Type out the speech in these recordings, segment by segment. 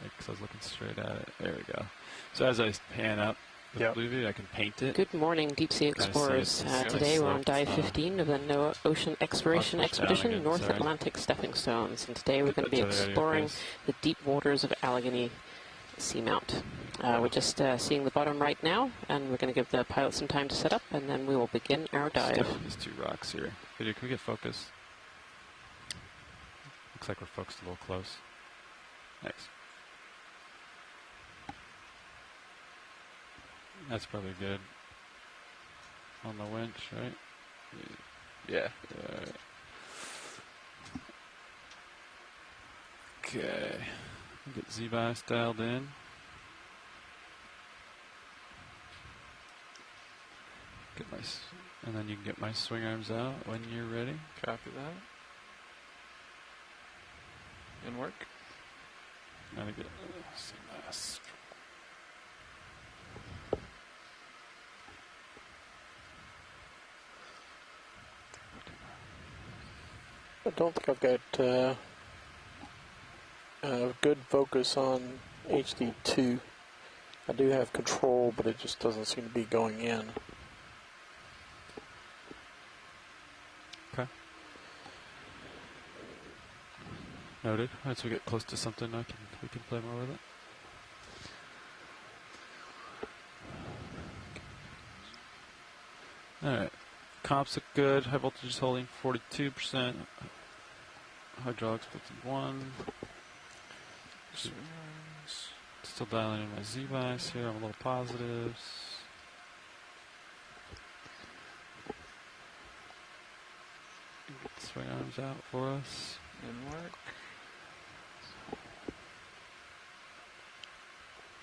because I was looking straight at it. There we go. So as I pan up the fluvium, I can paint it. Good morning, deep sea explorers. Today we're on dive 15 of the NOAA Ocean Exploration Expedition, North Atlantic Stepping Stones. And today we're going to be exploring the deep waters of Allegheny Seamount. We're just seeing the bottom right now, and we're going to give the pilot some time to set up, and then we will begin our dive. These two rocks here. Video, can we get focus? Looks like we're focused a little close. Thanks. That's probably good. On the winch, right? Yeah. Okay. Get Z-bias dialed in. Get my, and then you can get my swing arms out when you're ready. Copy that. And work. Gotta get Z-bias. I don't think I've got good focus on HD2. I do have control, but it just doesn't seem to be going in. Okay. Noted. Once we get close to something, we can play more with it. All right. Comps look good. High voltage is holding 42%. Hydraulics 51. Still dialing in my Z-bias here. I'm a little positives. Get swing arms out for us. And work.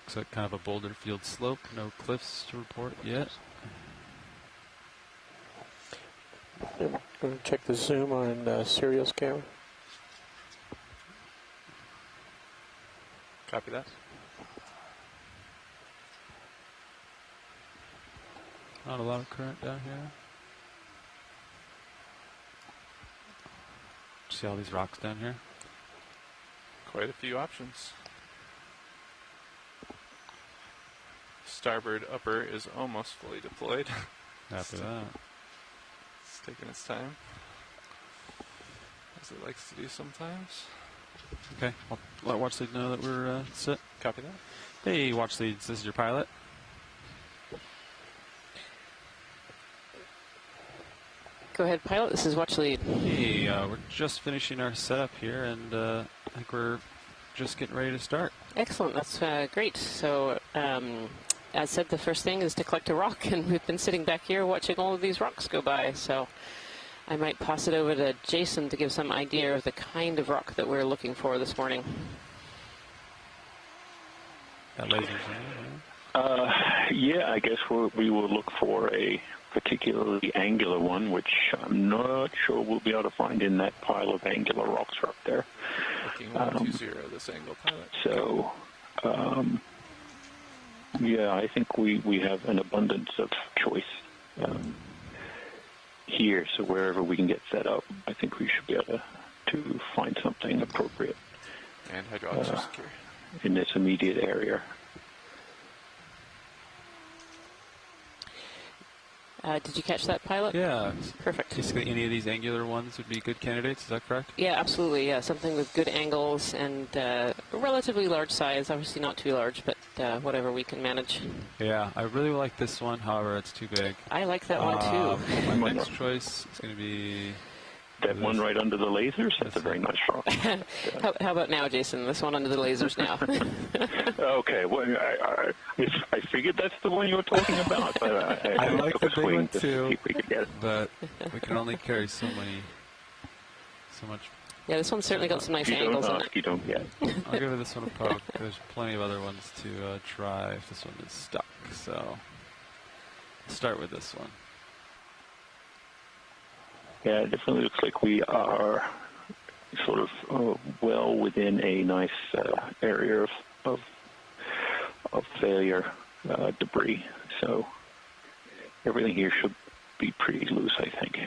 Looks like kind of a boulder field slope. No cliffs to report yet. I'm going to check the zoom on Sirius camera. Copy that. Not a lot of current down here. See all these rocks down here? Quite a few options. Starboard upper is almost fully deployed. After that. It's taking its time, as it likes to do sometimes. Okay, I'll let watch lead know that we're set. Copy that. Hey, watch leads, this is your pilot. Go ahead, pilot. This is watch lead. Hey, we're just finishing our setup here, and I think we're just getting ready to start. Excellent. That's great. So, as said, the first thing is to collect a rock, and we've been sitting back here watching all of these rocks go by. So, I might pass it over to Jason to give some idea of the kind of rock that we're looking for this morning. Got lasers in, yeah, I guess we will look for a particularly angular one, which I'm not sure we'll be able to find in that pile of angular rocks right there. Looking 120 this angle, pilot. So, yeah, I think we have an abundance of choice here, so wherever we can get set up, I think we should be able to find something appropriate. And hydraulics are secure. In this immediate area. Did you catch that, pilot? Yeah. Perfect. Basically, any of these angular ones would be good candidates, is that correct? Yeah, absolutely. Yeah, something with good angles and a relatively large size. Obviously not too large, but whatever we can manage. Yeah, I really like this one. However, it's too big. I like that one too. My next choice is going to be that one right under the lasers. That's a very nice rock. How about now, Jason? This one under the lasers now. Okay. Well, I figured that's the one you were talking about. But I like the big one too, we could get it. but we can only carry so much. Yeah, this one's certainly got some nice angles in it. You don't get. I'll give this one a poke. There's plenty of other ones to try if this one is stuck. So, I'll start with this one. Yeah, it definitely looks like we are sort of well within a nice area of failure debris. So everything here should be pretty loose, I think.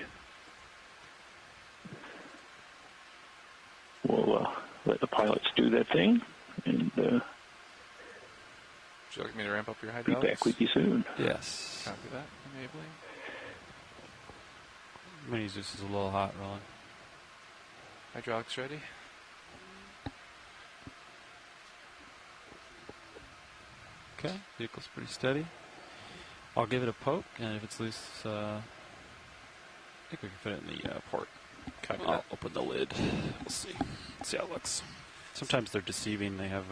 We'll let the pilots do their thing, and Would you like me to ramp up your be hydraulics? back with you soon. Yes. Copy that. Enabling. Mini Zeus is a little hot, Roland. Hydraulics ready. Okay, vehicle's pretty steady. I'll give it a poke, and if it's loose, I think we can fit it in the port. Copy I'll that. open the lid. We'll see. See how it looks. Sometimes they're deceiving. They have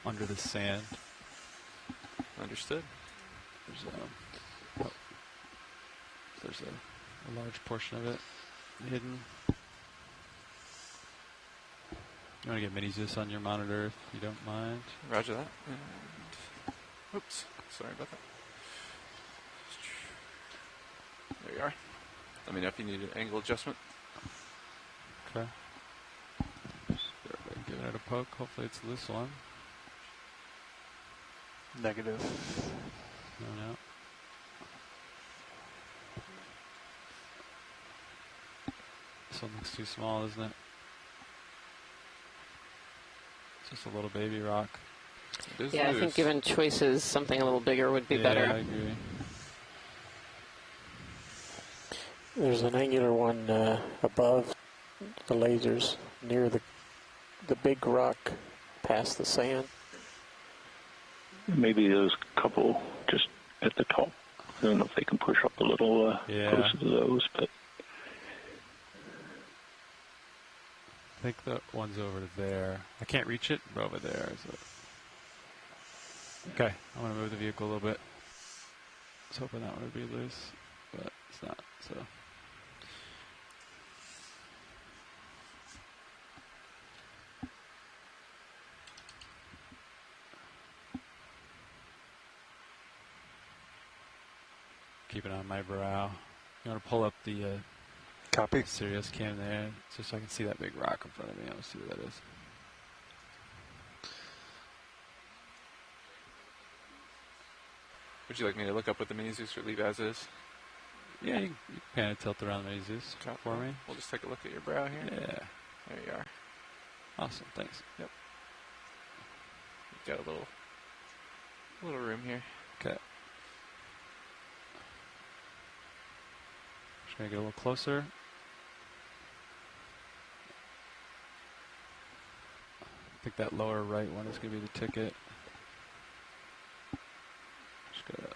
under the sand. Understood. There's a large portion of it hidden. You want to get Mini Zeus on your monitor if you don't mind. Roger that. And oops, sorry about that. There you are. Let me know if you need an angle adjustment. Okay. Giving it a poke. Hopefully it's this one. Negative. No. This one looks too small, isn't it? It's just a little baby rock. Yeah, I think given choices, something a little bigger would be better. Yeah, I agree. There's an angular one above the lasers near the big rock past the sand. Maybe those couple just at the top. I don't know if they can push up a little closer to those, but I think the one's over there. I can't reach it, but over there is it. Okay, I'm going to move the vehicle a little bit. I was hoping that one would be loose, but it's not, so. Keep it on my brow. You want to pull up the Copy. Sirius cam there, just so I can see that big rock in front of me. I want to see what that is. Would you like me to look up what the Mini Zeus or leave as is? Yeah, you can kind of tilt around the Mini Zeus for me. We'll just take a look at your brow here. Yeah. There you are. Awesome, thanks. Yep. You've got a little room here. Okay. Just gonna get a little closer. I think that lower right one is gonna be the ticket. Just gotta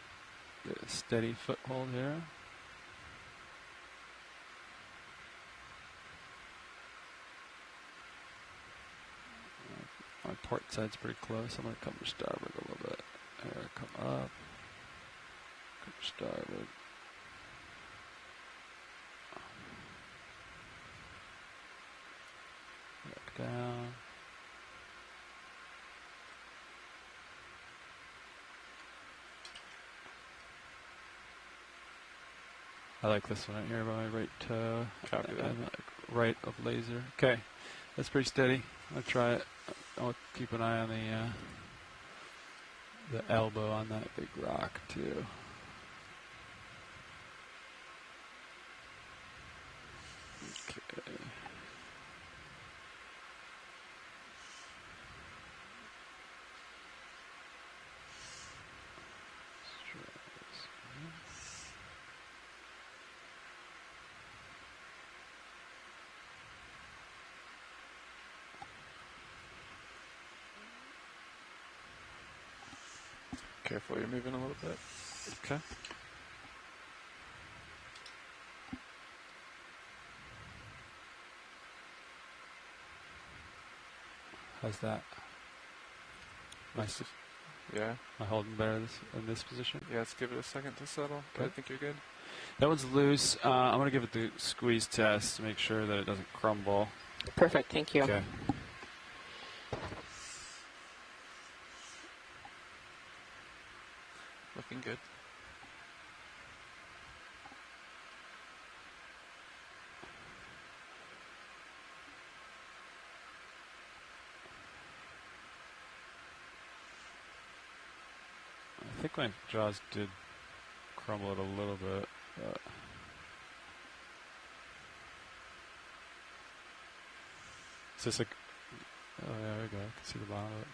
get a steady foothold here. My port side's pretty close. I'm gonna come to starboard a little bit. There, come up. Come to starboard. Back down. I like this one right here by my right toe. Copy that. Right of laser. Okay, that's pretty steady. I'll try it. I'll keep an eye on the elbow on that big rock too. Okay. Careful, you're moving a little bit. Okay. How's that? Nice. Yeah. Am I holding better in this position? Yeah, let's give it a second to settle. But I think you're good. That one's loose. I'm going to give it the squeeze test to make sure that it doesn't crumble. Perfect, thank you. Okay. Looking good. I think my jaws did crumble it a little bit, but is this Oh, yeah, there we go. I can see the bottom of it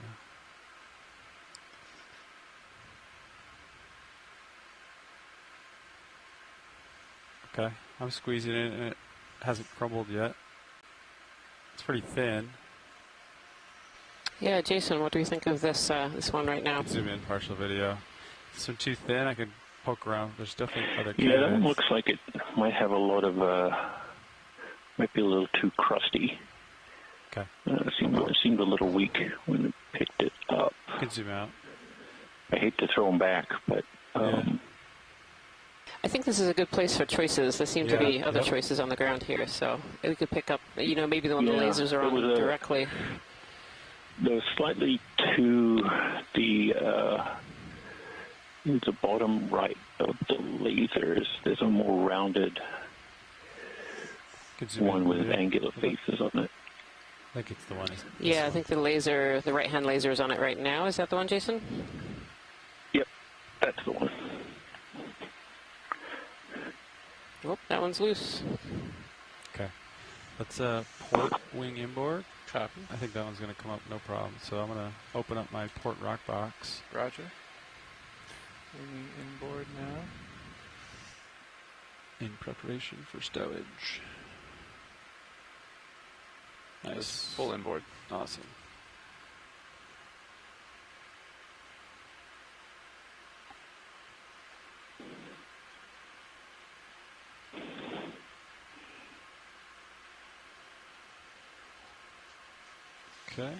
now. Okay, I'm squeezing it and it hasn't crumbled yet. It's pretty thin. Yeah, Jason, what do you think of this this one right now? Zoom in partial video. This one too thin. I could poke around. There's definitely other Yeah, that candidates. looks like it might have a lot of, might be a little too crusty. Okay. It seemed a little weak when it picked it up. You can zoom out. I hate to throw them back, but... I think this is a good place for choices. There seem to be other choices on the ground here, so we could pick up, you know, maybe the one the lasers are on directly. There was slightly to the bottom right of the lasers. There's a more rounded one with angular faces on it. I think it's the one. Yeah, I think the laser, the right-hand laser is on it right now. Is that the one, Jason? Yep, that's the one. Oh, that one's loose. Okay. Let's port wing inboard. Copy. I think that one's going to come up no problem. So I'm going to open up my port rock box. Roger. Wing inboard now. In preparation for stowage. Nice. Full inboard. Awesome. Okay.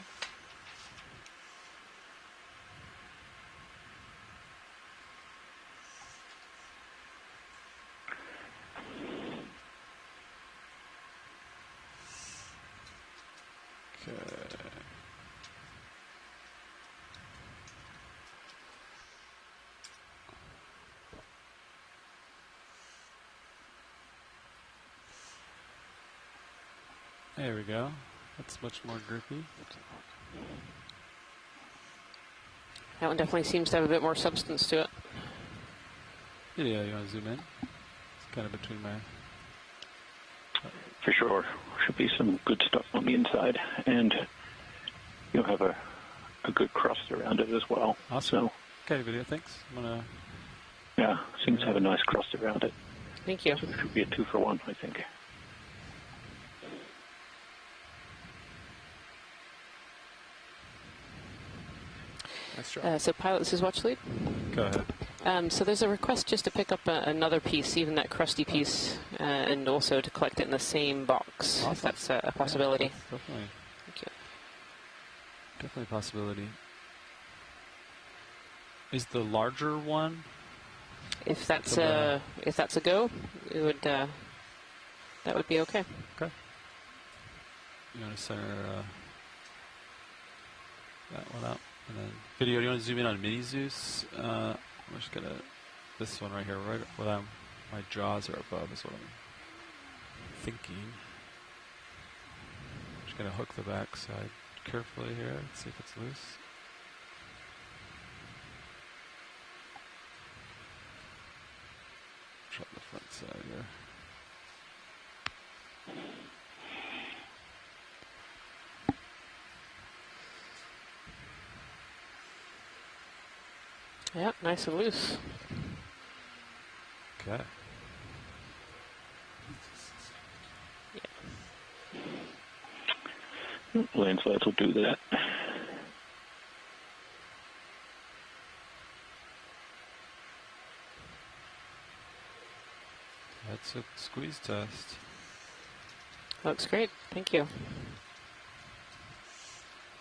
There we go. That's much more grippy. That one definitely seems to have a bit more substance to it. Yeah, you want to zoom in? It's kind of between my... For sure. Should be some good stuff on the inside. And you'll have a good crust around it as well. Awesome. So, okay, video, thanks. I'm going to... yeah, seems to have a nice crust around it. Thank you. So it should be a 2-for-1, I think. So pilot, this is Watch Lead. Go ahead. So there's a request just to pick up another piece, even that crusty piece, and also to collect it in the same box, Awesome. if that's a possibility. Yeah, definitely. Thank you. Definitely a possibility. Is the larger one? If that's a go, it would that would be okay. Okay. You want to center that one up, and then video. Do you want to zoom in on Mini Zeus? I'm just gonna this one right here, right where my jaws are above, is what I'm thinking. I'm just gonna hook the back side carefully here. Let's see if it's loose. Try the front side here. Yeah, nice and loose. Okay. Landslides will do that. That's a squeeze test. Looks great. Thank you.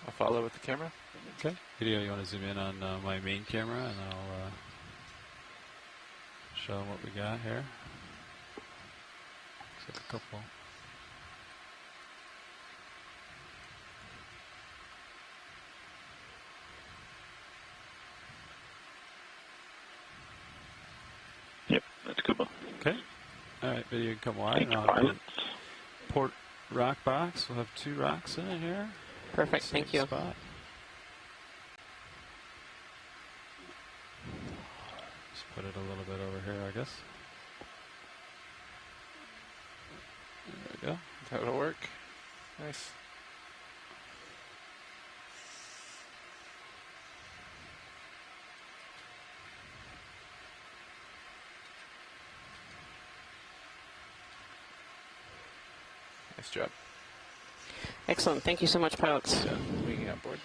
I'll follow with the camera. Okay. Video, you want to zoom in on my main camera, and I'll show them what we got here. Looks like a couple. Yep, that's a good one. Okay. All right, video, you can come wide. Thank you, And I'll pilots. port rock box. We'll have 2 rocks in it here. Perfect. Same Thank you. spot. Just put it a little bit over here, I guess. There we go. That'll work. Nice. job. Excellent. Thank you so much, pilots. Yeah, winging outboard.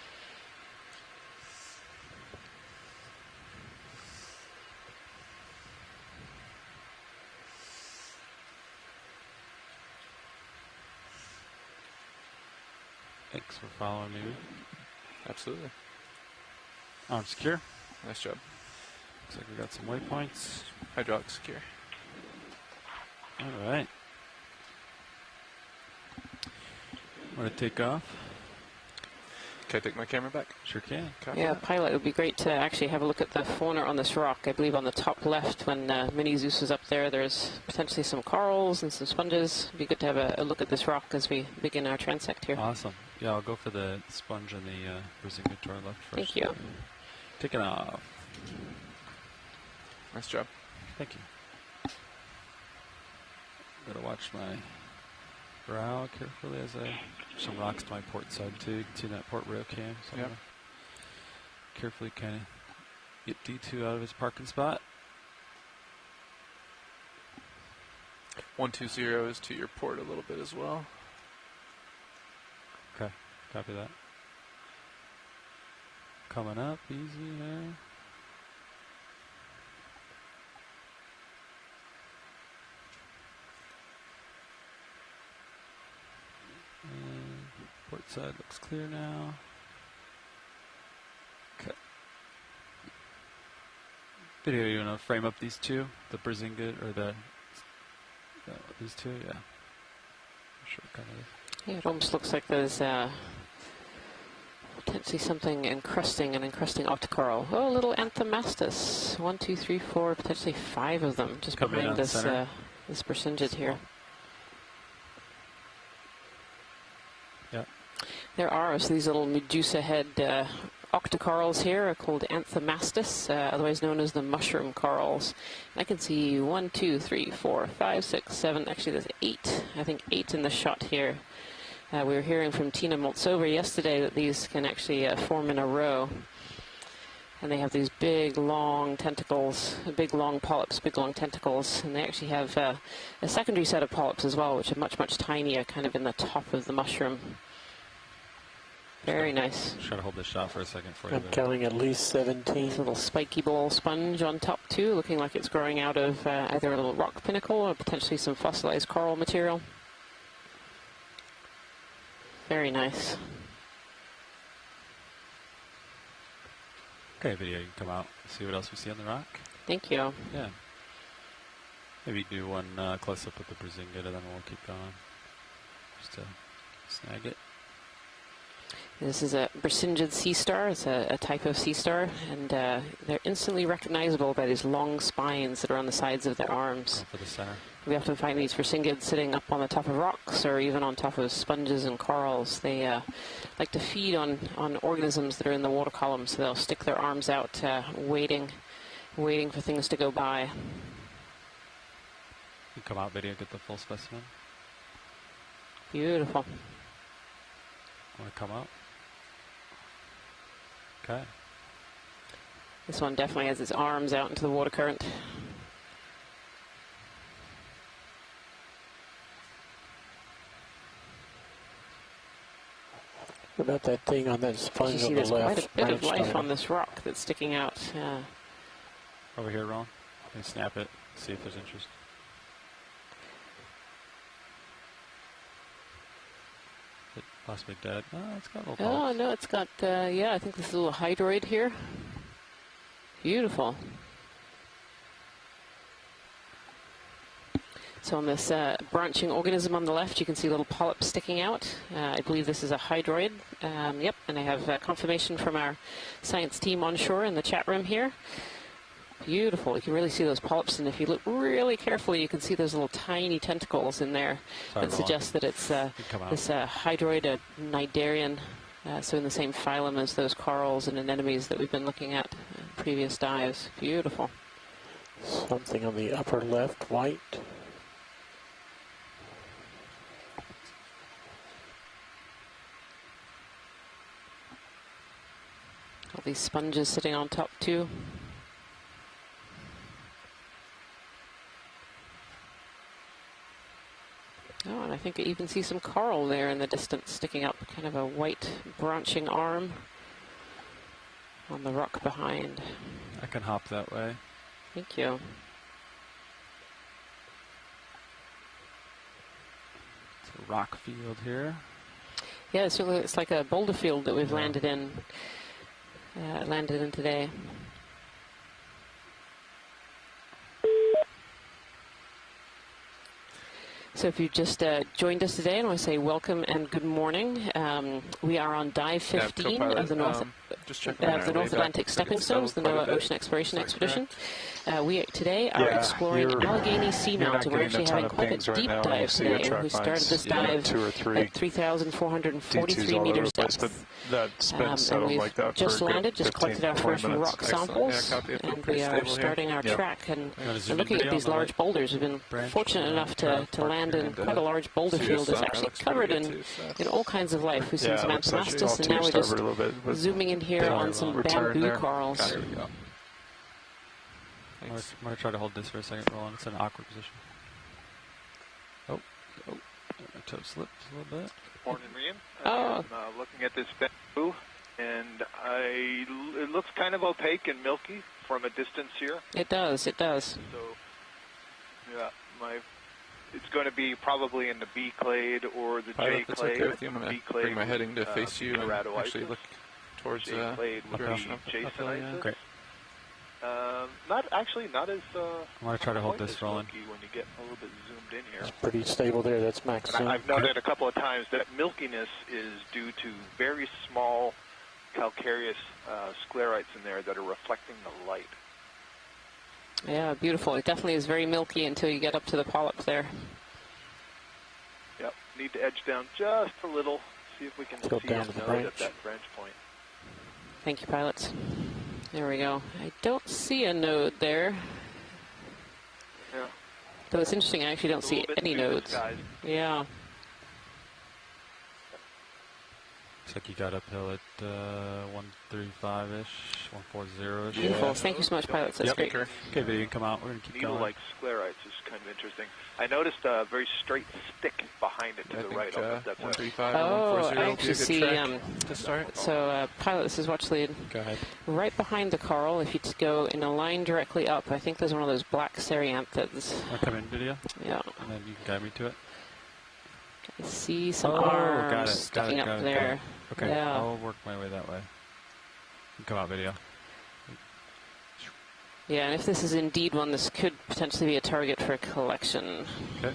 Thanks for following me. Absolutely. Arm secure. Nice job. Looks like we got some waypoints. Hydraulic secure. All right. Want to take off? Can I take my camera back? Sure can. Copy Yeah, that. pilot, it would be great to actually have a look at the fauna on this rock. I believe on the top left, when Mini Zeus is up there, there's potentially some corals and some sponges. It'd be good to have a look at this rock as we begin our transect here. Awesome. Yeah, I'll go for the sponge and the Brazilian to our left first. Thank you. Taking off. Nice job. Thank you. Gotta watch my brow carefully as I some rocks to my port side too. You can see that port rail cam. So I'm Yep. gonna carefully kind of get D2 out of his parking spot. 120 is to your port a little bit as well. Okay, copy that. Coming up, easy there. And port side looks clear now. Okay. Video, you want to frame up these two? The Brazingit or these two? Yeah. I'm sure it kind of is. Yeah, it almost looks like there's potentially something encrusting, an encrusting octocoral. Oh, a little Anthomastus. 1, 2, 3, 4, potentially 5 of them just Coming behind down this center. this Brazingit here. Yeah. There are these little Medusa head octocorals here are called Anthomastus, otherwise known as the mushroom corals. I can see 1, 2, 3, 4, 5, 6, 7. Actually, there's 8. I think 8 in the shot here. We were hearing from Tina Moltsova yesterday that these can actually form in a row. And they have these big, long tentacles, big, long polyps, big, long tentacles. And they actually have a secondary set of polyps as well, which are much, much tinier, kind of in the top of the mushroom. Very nice. Try to hold this shot for a second for you. I'm counting at least 17. Little spiky ball sponge on top too, looking like it's growing out of either a little rock pinnacle or potentially some fossilized coral material. Very nice. Okay, video, you can come out and see what else we see on the rock. Thank you. Yeah. Maybe do one close up with the Brazingit and then we'll keep going. Just to snag it. This is a Brazingid sea star. It's a type of sea star, and they're instantly recognizable by these long spines that are on the sides of their arms. Going for the center. We often find these Brazingid sitting up on the top of rocks or even on top of sponges and corals. They like to feed on organisms that are in the water column, so they'll stick their arms out, waiting for things to go by. You come out, video, get the full specimen. Beautiful. Want to come out? Okay. This one definitely has its arms out into the water current. What about that thing on that You sponge see on the there's quite left? a bit of branched life out? on this rock that's sticking out. Over here, Ron. Can you snap it? See if there's interest. Is it possibly dead? Oh, it's got a little Oh, polyps. no, it's got, yeah, I think this little hydroid here. Beautiful. So on this branching organism on the left, you can see little polyps sticking out. I believe this is a hydroid. Yep, and I have confirmation from our science team on shore in the chat room here. Beautiful. You can really see those polyps, and if you look really carefully, you can see those little tiny tentacles in there Sorry, that Roland. suggest that it's Come out. this hydroid, a cnidarian, so in the same phylum as those corals and anemones that we've been looking at in previous dives. Beautiful. Something on the upper left, white. All these sponges sitting on top too. Oh, and I think I even see some coral there in the distance sticking up, kind of a white branching arm on the rock behind. I can hop that way. Thank you. It's a rock field here. Yeah, it's like a boulder field that we've landed in today. So if you just joined us today, I want to say welcome and good morning. We are on dive 15 of the North Atlantic Stepping Stones, the NOAA Ocean Exploration Expedition. We today are exploring Allegheny Seamount, and we're actually having quite a deep dive today. We started this dive at 3,443 meters depth. And we've just landed, just collected our first rock samples, and we are starting our track. And looking at these large boulders, we've been fortunate enough to land in quite a large boulder field that's actually covered in all kinds of life. We've seen some Anthomastus, and now we're just zooming in here on some bamboo corals. I'm going to try to hold this for a second, Roland. It's in an awkward position. Oh, my toe slipped a little bit. Morning, Rian. I'm looking at this bamboo, and it looks kind of opaque and milky from a distance here. It does. So, yeah, it's going to be probably in the B clade or the J clade. Okay with you. I'm going to bring my heading to face you and actually look towards the ocean. Great. Not as. I want to try to hold this, Roland. When you get a little bit zoomed in here. It's pretty stable there. That's max zoom. I've noted a couple of times that milkiness is due to very small calcareous sclerites in there that are reflecting the light. Yeah, beautiful. It definitely is very milky until you get up to the polyps there. Yep. Need to edge down just a little. See if we can see a node at that branch point. Thank you, pilots. There we go. I don't see a node there. Yeah. Though it's interesting, I actually don't see any nodes. Yeah. Looks like you got uphill at 135-ish, 140-ish. Beautiful. Thank you so much, pilots. That's great. Okay, video, you can come out. We're going to keep going. Needle-like sclerites is kind of interesting. I noticed a very straight stick behind it to the right. That's 135 oh, and 140 I actually see. to start. So, pilot, this is watch lead. Go ahead. Right behind the coral, if you go in a line directly up, I think there's one of those black cereanthids. Want to come in, video? Yeah. And then you can guide me to it. I see some arms got it, sticking got up it, there. Okay, Yeah. I'll work my way that way. You can come out, video. Yeah, and if this is indeed one, this could potentially be a target for a collection. Okay.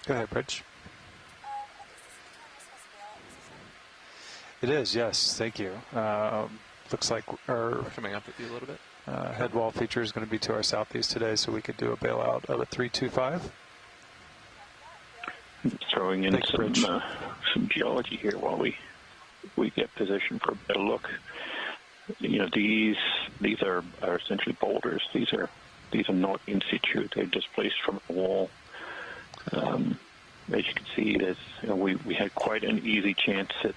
Go ahead, Bridge. It is, yes. Thank you. Looks like our Coming up with you a little bit. head wall feature is going to be to our southeast today, so we could do a bailout of a 325. Throwing in some geology here while we get positioned for a better look. You know, these are essentially boulders. These are not in situ. They're displaced from a wall. As you can see, we had quite an easy chance at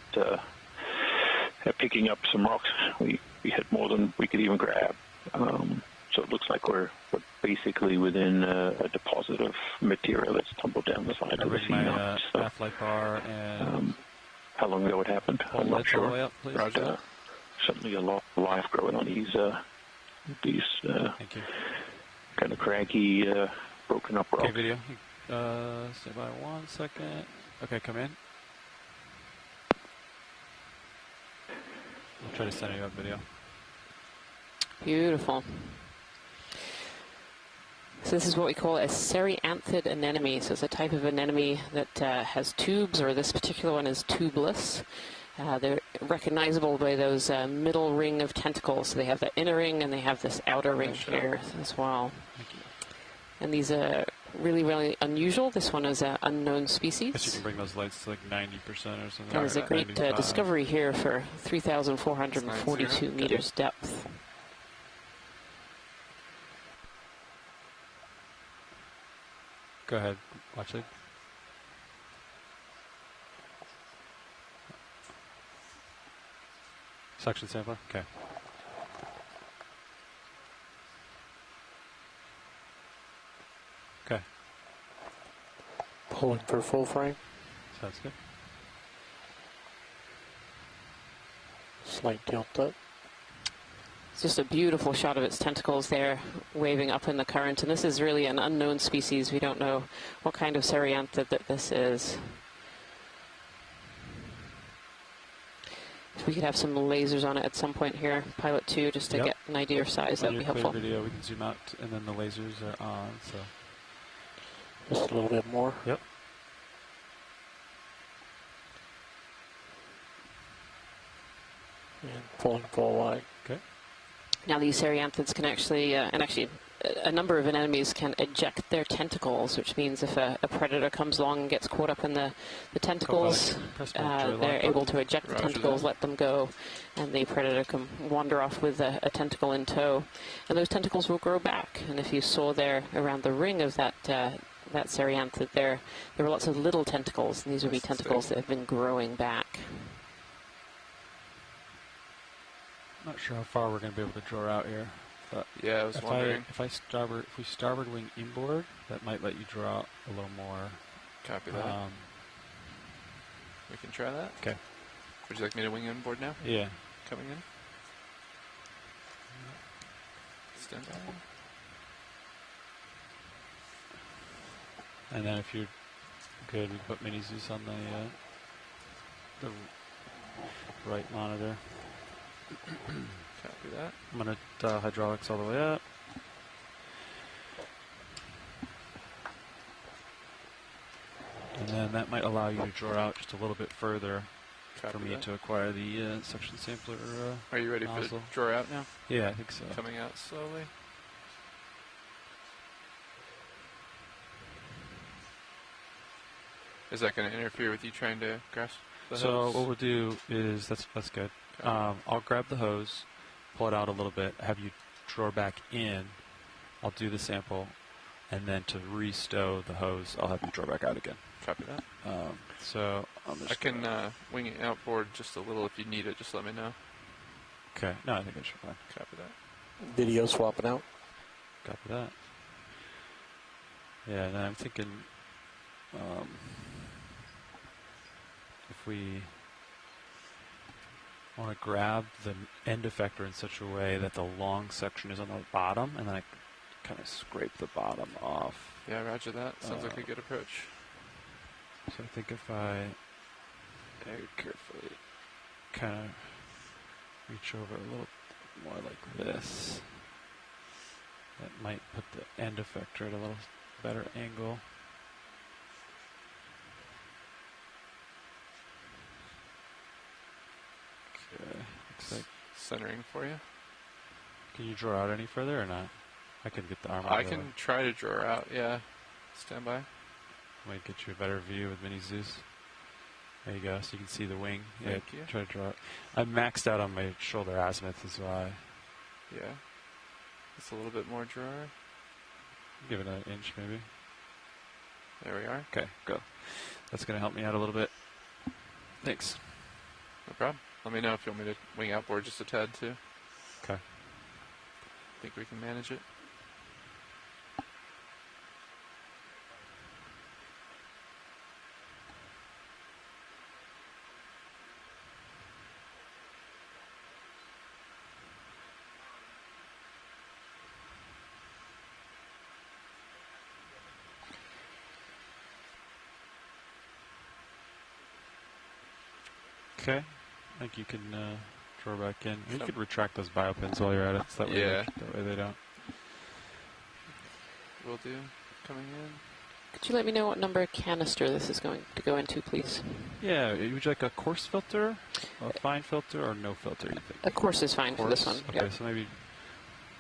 picking up some rocks. We had more than we could even grab. So it looks like we're basically within a deposit of material that's tumbled down the side of the Seamount. Half-life bar and how long ago it happened? I'm not sure. Way up, please. Certainly a lot of life growing on these Thank you. kind of craggy, broken up rocks. Okay, video. Stay by 1 second. Okay, come in. I'll try to center you up, video. Beautiful. So this is what we call a cereanthid anemone. So it's a type of anemone that has tubes, or this particular one is tubeless. They're recognizable by those middle ring of tentacles. So they have the inner ring and they have this outer ring here as well. And these are really, really unusual. This one is an unknown species. I guess you can bring those lights to like 90% or something. That was a great discovery here for 3,442 meters depth. Go ahead, watch it. Suction sampler, okay. Okay, Pulling for full frame. Sounds good. Slight tilt up. It's just a beautiful shot of its tentacles there, waving up in the current. And this is really an unknown species. We don't know what kind of Cereanthid that this is. If we could have some lasers on it at some point here, Pilot 2, just to get an idea of size, that would be helpful. Video, we can zoom out, and then the lasers are on. So just a little bit more. Yep. And pulling full wide. Okay. Now these Cereanthids can actually, a number of anemones can eject their tentacles, which means if a predator comes along and gets caught up in the tentacles, they're able to eject the tentacles, let them go, and the predator can wander off with a tentacle in tow. And those tentacles will grow back. And if you saw there around the ring of that Cereanthid, there were lots of little tentacles, and these would be tentacles that have been growing back. Not sure how far we're going to be able to draw out here. But yeah, I was wondering. If we starboard wing inboard, that might let you draw out a little more. Copy that. We can try that. Okay. Would you like me to wing inboard now? Yeah. Coming in. Stand by. And then if you're good, we put Mini Zeus on the right monitor. Copy that. I'm going to hydraulics all the way up. And then that might allow you to draw out just a little bit further for me to acquire the suction sampler. Are you ready nozzle. for draw out now? Yeah, I think so. Coming out slowly. Is that going to interfere with you trying to grasp the hose? So what we'll do is, that's good. I'll grab the hose, pull it out a little bit, have you draw back in. I'll do the sample, and then to re-stow the hose, I'll have you draw back out again. Copy that. So I can wing it outboard just a little if you need it. Just let me know. Okay. No, I think I should be fine. Copy that. Video swapping out. Copy that. Yeah, and then I'm thinking if we want to grab the end effector in such a way that the long section is on the bottom, and then I kind of scrape the bottom off. Yeah, roger that. Sounds like a good approach. So I think if I very carefully kind of reach over a little more like this, that might put the end effector at a little better angle. Okay, looks like centering for you. Can you draw out any further or not? I can get the arm out. I can try to draw out, yeah. Stand by. Might get you a better view with Mini Zeus. There you go, so you can see the wing. Thank you. Try to draw it. I'm maxed out on my shoulder azimuth as well. Yeah. It's a little bit more drawer. Give it an inch maybe. There we are. Okay, go. That's going to help me out a little bit. Thanks. No problem. Let me know if you want me to wing outboard just a tad too. Okay. Think we can manage it. Okay. I think you can draw back in. You could retract those biopins while you're at it. So that way that way they don't. Will do. Coming in. Could you let me know what number canister this is going to go into, please? Yeah. Would you like a coarse filter, a fine filter, or no filter, you think? A coarse is fine for this one. Okay, so maybe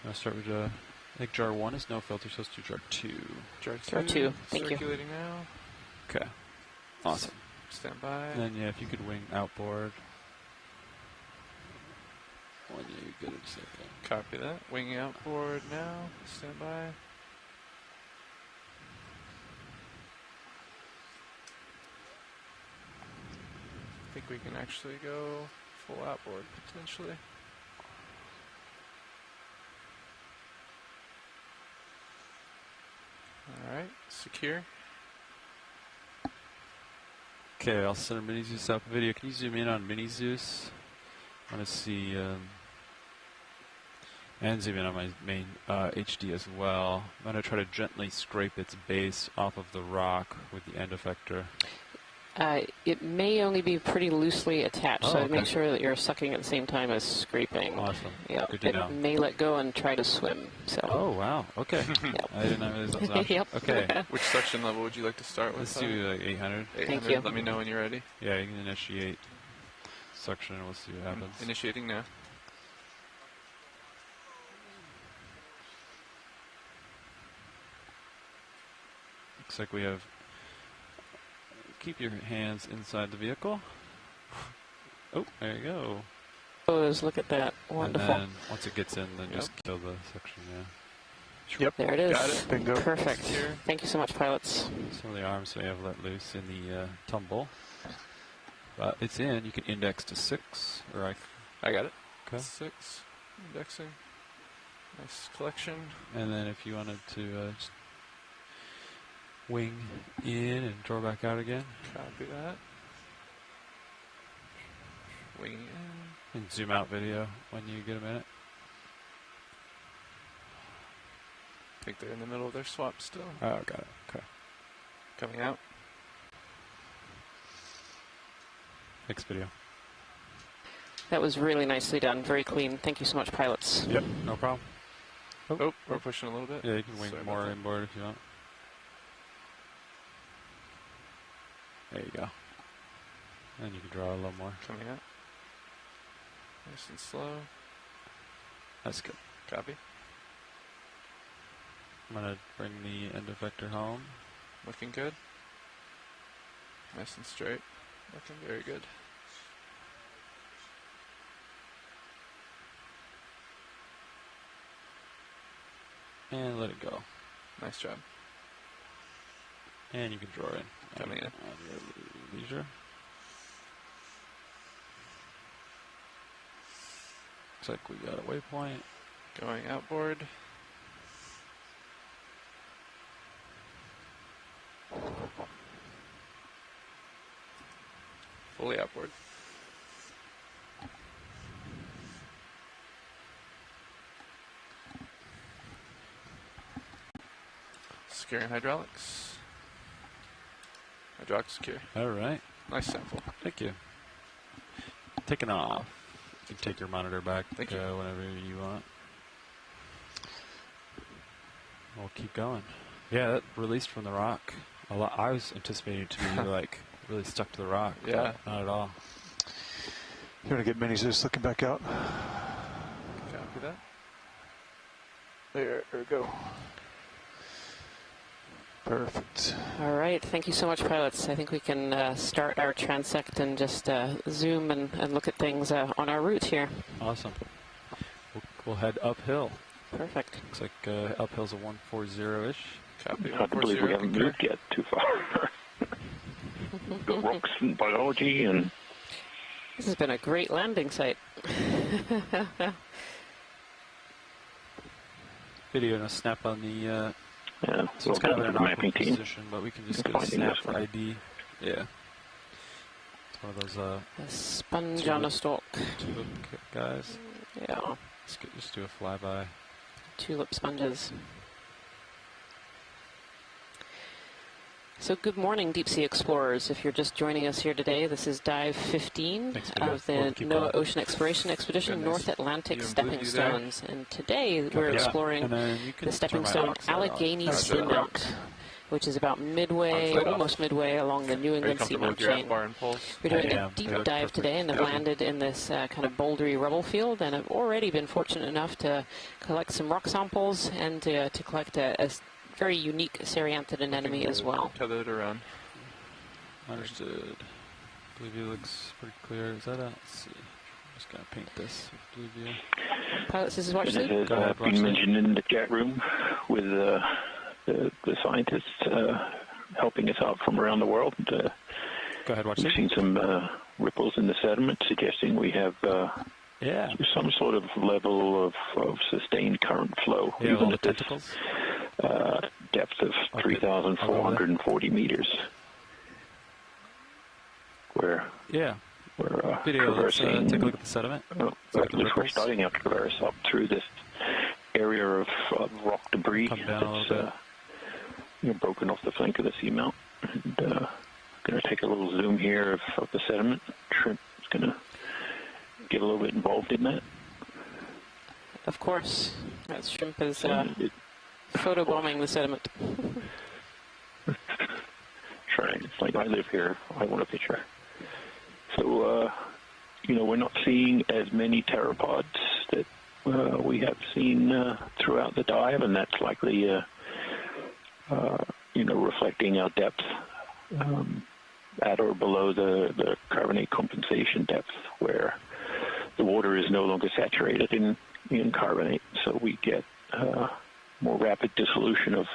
I'll start with I think jar 1 is no filter, so let's do jar 2. Jar 2, thank you. Circulating now. Okay. Awesome. Stand by. And then, yeah, if you could wing outboard. When you get a second. Copy that. Winging outboard now. Stand by. I think we can actually go full outboard, potentially. Alright, secure. Okay, I'll send a Mini Zeus up video. Can you zoom in on Mini Zeus? I want to see, and zoom in on my main HD as well. I'm going to try to gently scrape its base off of the rock with the end effector. It may only be pretty loosely attached, so okay. Make sure that you're sucking at the same time as scraping. Awesome. Yep. Good to know. It may let go and try to swim. So. Oh, wow. Okay. Yep. I didn't know that was an option. Yep. Okay. Which suction level would you like to start with? Let's do like 800. 800. Thank you. Let me know when you're ready. Yeah, you can initiate suction and we'll see what happens. Initiating now. Looks like we have... Keep your hands inside the vehicle. Oh, there you go. Oh, look at that. Wonderful. And then once it gets in, then just kill the suction, yeah. Yep. There it is. Got it. Bingo. Perfect. Thank you so much, pilots. Some of the arms we have let loose in the tumble. But it's in. You can index to 6. Or I got it. Okay. 6. Indexing. Nice collection. And then if you wanted to just wing in and draw back out again. Copy that. Winging in. And zoom out video when you get a minute. I think they're in the middle of their swap still. Oh, got it. Okay. Coming out. Next video. That was really nicely done. Very clean. Thank you so much, pilots. Yep, no problem. Oh, we're pushing a little bit. Yeah, you can wing Sorry more about that. inboard if you want. There you go. And you can draw a little more. Coming out. Nice and slow. That's good. Copy. I'm going to bring the end effector home. Looking good. Nice and straight. Looking very good. And let it go. Nice job. And you can draw in. Coming in. On your leisure. Looks like we got a waypoint. Going outboard. Fully outboard. Securing hydraulics. Hydraulics secure. All right. Nice sample. Thank you. Taking off. You can take your monitor back Thank you. whenever you want. We'll keep going. Yeah, that released from the rock. A lot. I was anticipating it to be like really stuck to the rock. Yeah. Not at all. You want to get Mini Zeus looking back out? Copy that. There we go. Perfect. All right. Thank you so much, pilots. I think we can start our transect and just zoom and look at things on our route here. Awesome. We'll head uphill. Perfect. Looks like uphill's a 140-ish. Copy. Hard to believe we haven't moved yet too far. Got rocks and biology and... This has been a great landing site. Video and a snap on the... yeah, so it's kind of an awkward position, but we can just get a snap for ID. Yeah. It's one of those... A sponge on a stalk. tulip guys. Yeah. Just do a flyby. Tulip sponges. So good morning, deep sea explorers. If you're just joining us here today, this is dive 15 of the NOAA Ocean Exploration Expedition North Atlantic Stepping Stones. And today we're exploring the stepping stone Allegheny Seamount, which is about midway, almost midway along the New England Seamount Chain. We're doing a deep dive today and have landed in this kind of bouldery rubble field, and have already been fortunate enough to collect some rock samples and to collect a very unique Serianthid anemone as well. Tethered around. Understood. Blue view looks pretty clear. Is that a... Let's see. I'm just going to paint this with blue view. Pilots, this is Watch Sleep. It has been mentioned in the chat room with the scientists helping us out from around the world. Go ahead, Watch We've Sleep. seen some ripples in the sediment suggesting we have some sort of level of sustained current flow, Yeah, even all at the this tentacles. Depth of 3,440 meters. we're video. Let's traversing. take a look at the sediment. At least we're starting out to traverse up through this area of rock debris Come down a little bit. Broken off the flank of the seamount. And going to take a little zoom here of the sediment. Shrimp is going to get a little bit involved in that. Of course, that shrimp is photobombing the sediment. Right. It's like, I live here. I want a picture. So, we're not seeing as many pteropods that we have seen throughout the dive, and that's likely, reflecting our depth at or below the carbonate compensation depth, where the water is no longer saturated in carbonate, so we get more rapid dissolution of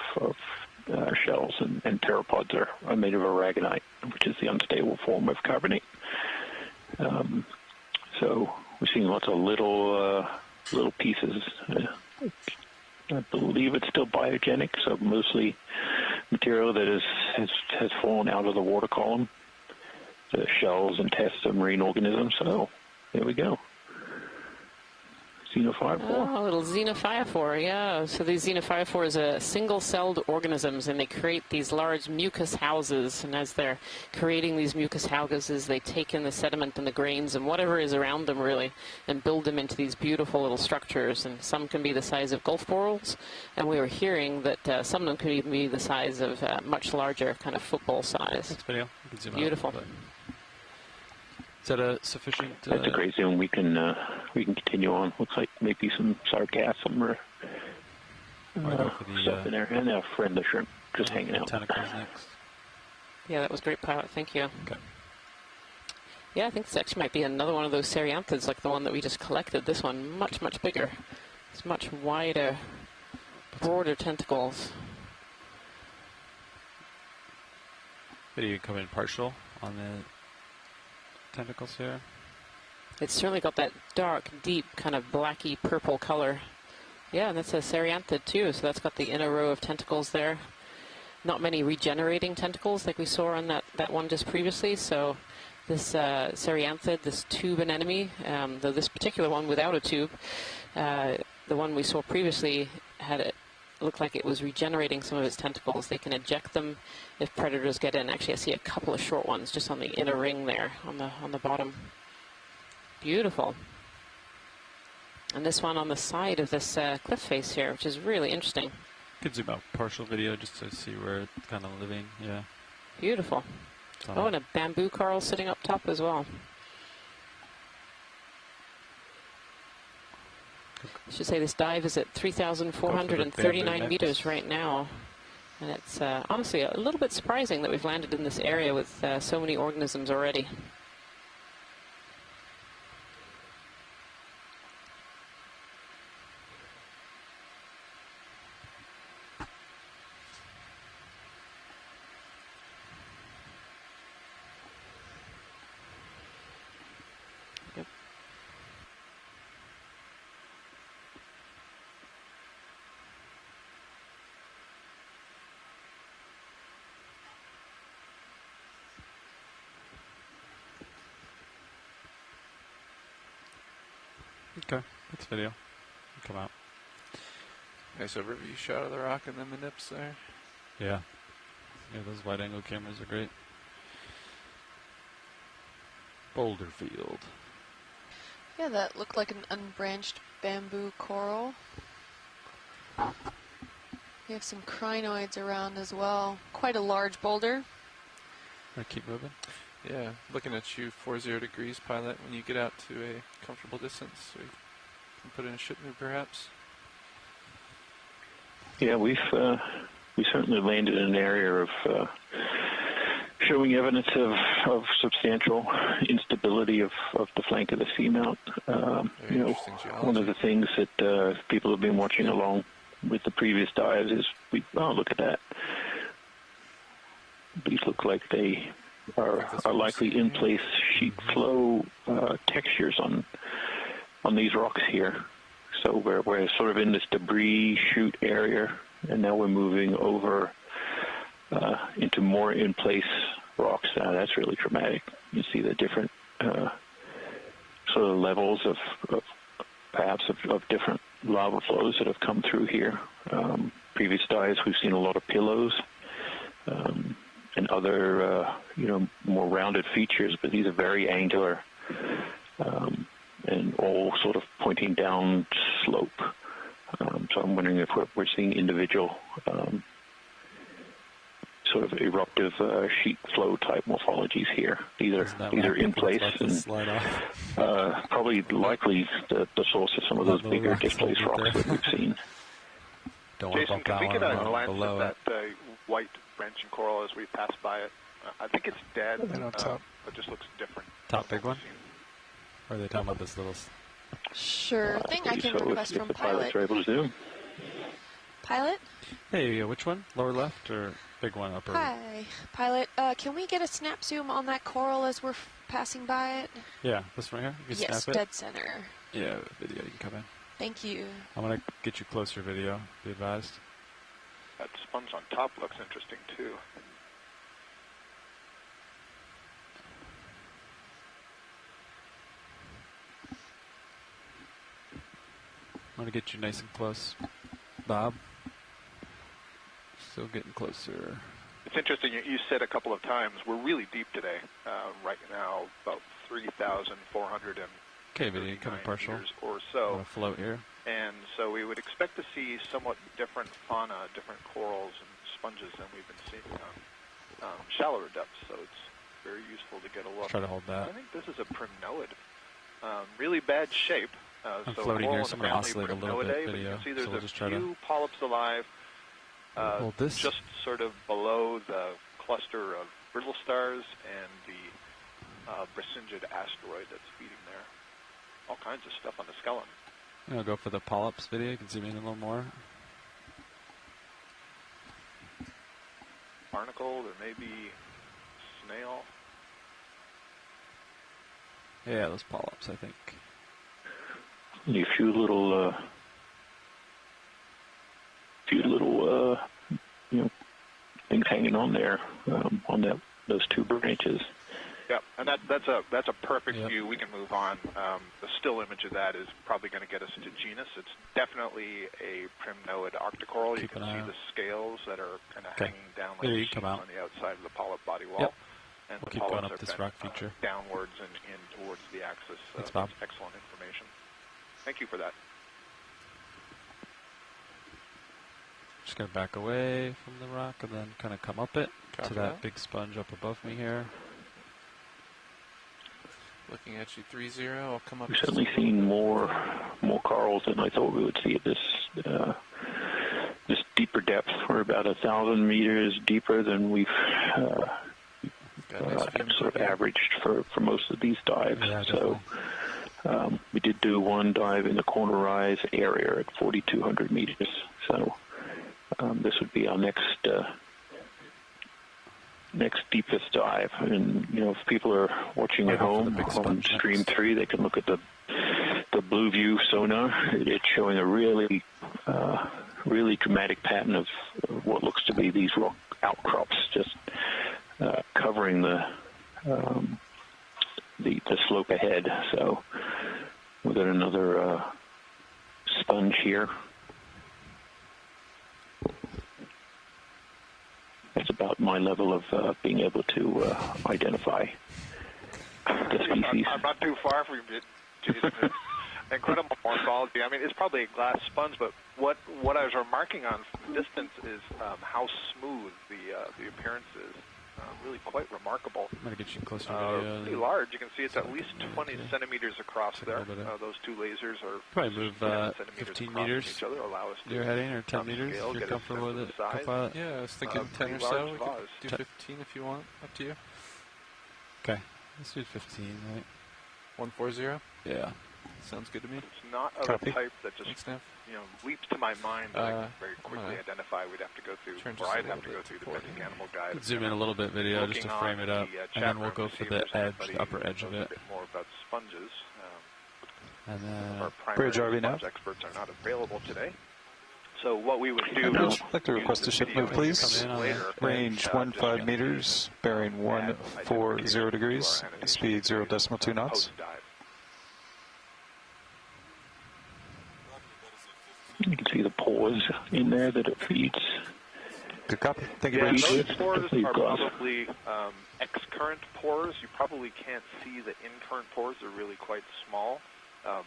shells, and pteropods are made of aragonite, which is the unstable form of carbonate. So we're seeing lots of little pieces. I believe it's still biogenic, so mostly material that has fallen out of the water column, the shells and tests of marine organisms. So there we go. Xenophyophore. Oh, a little xenophyophore, yeah. So these xenophyophores are single-celled organisms, and they create these large mucus houses. And as they're creating these mucus houses, they take in the sediment and the grains and whatever is around them, really, and build them into these beautiful little structures. And some can be the size of Gulf corals, and we were hearing that some of them can even be the size of much larger, kind of football size. That's video. You can zoom Beautiful. Out, is that a sufficient? That's a great zoom. We can continue on. Looks like maybe some sargassum or stuff in there, and our friend the shrimp just hanging out. Tentacles next. Yeah, that was great, Pilot. Thank you. Okay. Yeah, I think this actually might be another one of those cereanthids, like the one that we just collected. This one much bigger. It's much wider, broader tentacles. Video you come in partial on the tentacles here. It's certainly got that dark, deep, kind of blacky purple color. Yeah, and that's a cereanthid too, so that's got the inner row of tentacles there. Not many regenerating tentacles like we saw on that one just previously, so this cereanthid, this tube anemone, though this particular one without a tube, the one we saw previously looked like it was regenerating some of its tentacles. They can eject them if predators get in. Actually, I see a couple of short ones just on the inner ring there, on the bottom. Beautiful. And this one on the side of this cliff face here, which is really interesting. You could zoom out partial video just to see where it's kind of living. Yeah. Beautiful. Oh, and a bamboo coral sitting up top as well. I should say this dive is at 3,439 meters right now. And it's honestly a little bit surprising that we've landed in this area with so many organisms already. Okay, that's video. Come out. Nice overview shot of the rock and then the nips there. Yeah. Yeah, those wide angle cameras are great. Boulder field. Yeah, that looked like an unbranched bamboo coral. We have some crinoids around as well. Quite a large boulder. Keep moving. Yeah, looking at you 40 degrees, Pilot, when you get out to a comfortable distance. We can put in a ship move, perhaps. Yeah, we certainly landed in an area of showing evidence of substantial instability of the flank of the seamount. One of the things that people have been watching along with the previous dives is, look at that. These look like they are likely in place sheet flow textures on these rocks here. So we're sort of in this debris chute area, and now we're moving over into more in place rocks. That's really dramatic. You see the different sort of levels of perhaps of different lava flows that have come through here. Previous dives, we've seen a lot of pillows and other, more rounded features, but these are very angular and all sort of pointing down slope. So I'm wondering if we're seeing individual sort of eruptive sheet flow type morphologies here. These are in place and probably likely the source of some of those bigger displaced rocks that we've seen. Jason, can we get a glance at that white branching coral as we pass by it? I think it's dead, but just looks different. Top big one? Or are they talking about this little... Sure thing. I can request from Pilot. Pilots are able to zoom. Pilot? Hey, which one? Lower left or big one upper? Hi. Pilot, can we get a snap zoom on that coral as we're passing by it? Yeah, this one here? You can yes, snap it? dead center. Yeah, video, you can come in. Thank you. I'm going to get you closer video, be advised. That sponge on top looks interesting, too. I'm going to get you nice and close. Bob? Still getting closer. It's interesting, you said a couple of times, we're really deep today. Right now, about 3,400 okay, video, you coming partial. Meters or so. I'm float here. And so we would expect to see somewhat different fauna, different corals and sponges than we've been seeing on shallower depths. So it's very useful to get a look. Try to hold that. I think this is a primnoid. Really bad shape. I'm so floating here, coral so I'm going to oscillate a little bit but video. you can see there's so we'll a just try few polyps alive. hold this. Just sort of below the cluster of brittle stars and the Brisingid asteroid that's feeding there. All kinds of stuff on the skeleton. I'm going to go for the polyps video. You can zoom in a little more. Barnacle, there may be snail. Yeah, those polyps, I think. A few little things hanging on there on those two branches. Yep, and that's a perfect view. We can move on. The still image of that is probably going to get us to genus. It's definitely a primnoid octocoral. You can see the scales that are kind of hanging down like sheets on the outside of the polyp body wall. Yep. And we'll the keep going polyps up are this rock feature. Downwards and in towards the axis. Thanks, Bob. Excellent information. Thank you for that. Just going to back away from the rock and then kind of come up it to that big sponge up above me here. Looking at you 3-0, I'll come up. We've certainly seen more corals than I thought we would see at this deeper depth. We're about 1,000 meters deeper than we've sort of averaged for most of these dives. Yeah, so we did do one dive in the corner rise area at 4,200 meters. So this would be our next deepest dive. And if people are watching at home on Stream 3, they can look at the Blue View sonar. It's showing a really dramatic pattern of what looks to be these rock outcrops just covering the slope ahead. So we've got another sponge here. That's about my level of being able to identify the species. I'm not too far from you, Jason. Incredible morphology. I mean, it's probably a glass sponge, but what I was remarking on from the distance is how smooth the appearance is. Really quite remarkable. I'm going to get you closer to video. Pretty large. You can see it's at least 20 centimeters across there. Those two lasers are probably move 15 meters. Each other, allow us to you're heading, or 10 meters. Scale, if you're comfortable with it. Co-pilot. Yeah, I was thinking 10 or so. We could do 15 if you want. Up to you. Okay, let's do 15, right? 140. Yeah. Sounds good to me. It's not of a type that just leaps to my mind that I can very quickly identify. We'd have to go through, or I'd have to go through the basic animal guide. Zoom in a little bit video just to frame it up, and then we'll go for the edge, the upper edge of it. A bit more about sponges. And then our primary sponge experts are not available today. So what we would do I'd like to request a ship move, please. Range 15 meters, bearing 140 degrees, speed 0.2 knots. You can see the pores in there that it feeds. Good copy. Thank you Yeah, very much. those pores are probably X-current pores. You probably can't see the in-current pores. They're really quite small,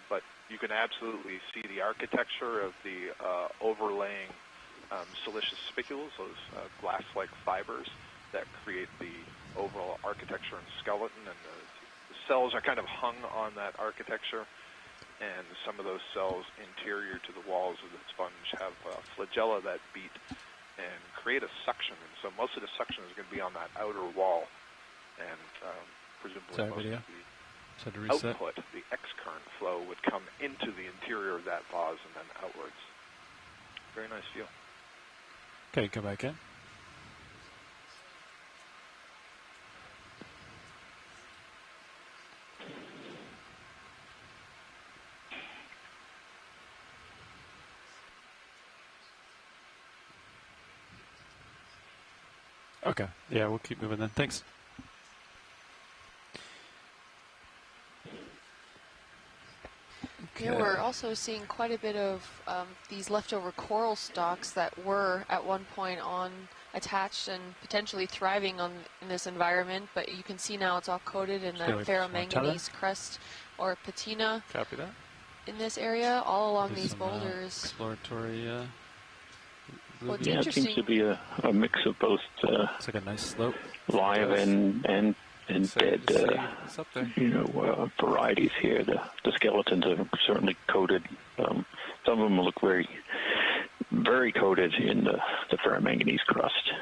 but you can absolutely see the architecture of the overlaying siliceous spicules, those glass-like fibers that create the overall architecture and skeleton, and the cells are kind of hung on that architecture, and some of those cells interior to the walls of the sponge have flagella that beat and create a suction, and so most of the suction is going to be on that outer wall, and presumably most of the output, the X-current flow, would come into the interior of that vase and then outwards. Very nice view. Okay, come back in. Okay, yeah, we'll keep moving then. Thanks. Yeah, we're also seeing quite a bit of these leftover coral stalks that were at one point attached and potentially thriving in this environment, but you can see now it's all coated in that ferromanganese crust or patina. Copy that. In this area, all along these boulders. Exploratory. What's yeah, it seems to be a mix of both. It's like a nice slope. Live and dead, varieties here. The skeletons are certainly coated. Some of them look very, very coated in the ferromanganese crust.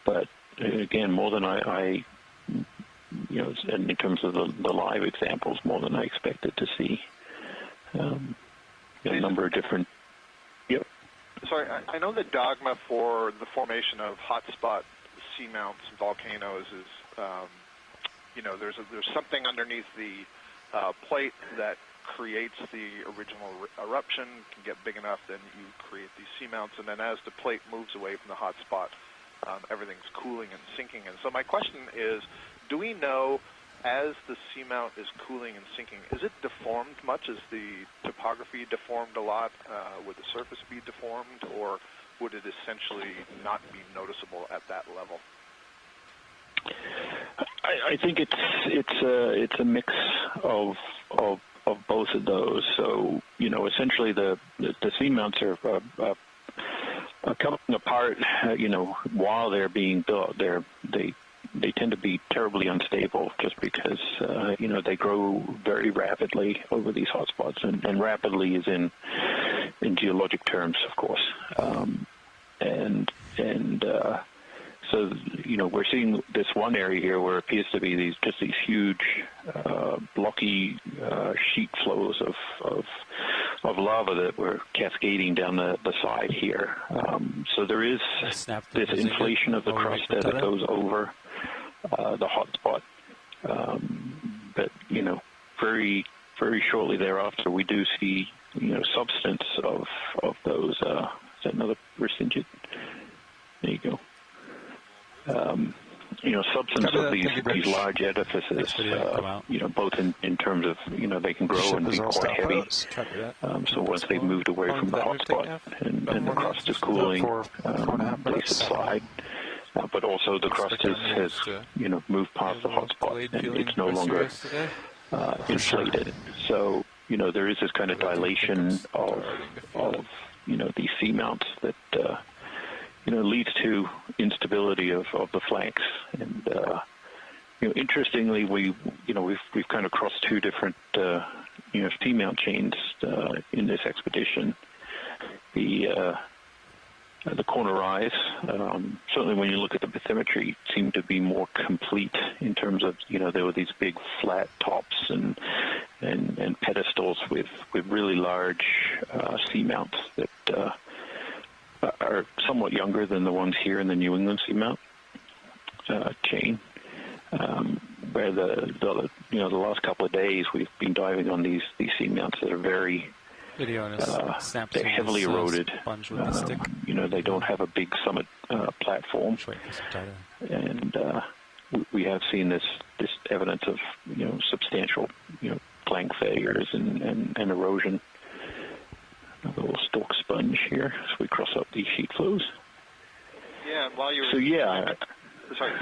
But again, more than I in terms of the live examples, more than I expected to see. A number of different. Yep. Sorry, I know the dogma for the formation of hotspot seamounts and volcanoes is, there's something underneath the plate that creates the original eruption, can get big enough, then you create these seamounts, and then as the plate moves away from the hotspot, everything's cooling and sinking. And so my question is, do we know, as the seamount is cooling and sinking, is it deformed much? Is the topography deformed a lot? Would the surface be deformed, or would it essentially not be noticeable at that level? I think it's a mix of both of those. So essentially the seamounts are coming apart. While they're being built, they tend to be terribly unstable just because they grow very rapidly over these hotspots, and rapidly is in geologic terms, of course. So we're seeing this one area here where it appears to be these huge blocky sheet flows of lava that were cascading down the side here. So there is this inflation of the crust as it goes over the hotspot. But very, very shortly thereafter, we do see substance of those. Is that another Restingent? There you go. Substance of these large edifices, both in terms of, they can grow and be quite heavy. So once they've moved away from the hotspot and the crust is cooling, they subside. But also the crust has moved past the hotspot, and it's no longer inflated. So, there is this kind of dilation of these seamounts that leads to instability of the flanks. And interestingly, we've kind of crossed two different seamount chains in this expedition. The corner rise, certainly when you look at the bathymetry, seemed to be more complete in terms of, there were these big flat tops and pedestals with really large seamounts that are somewhat younger than the ones here in the New England Seamount chain, where the last couple of days we've been diving on these seamounts that are very, they're heavily eroded. They don't have a big summit platform, and we have seen this evidence of substantial plank failures and erosion. A little stalk sponge here as we cross up these sheet flows. Yeah, and while you were... sorry,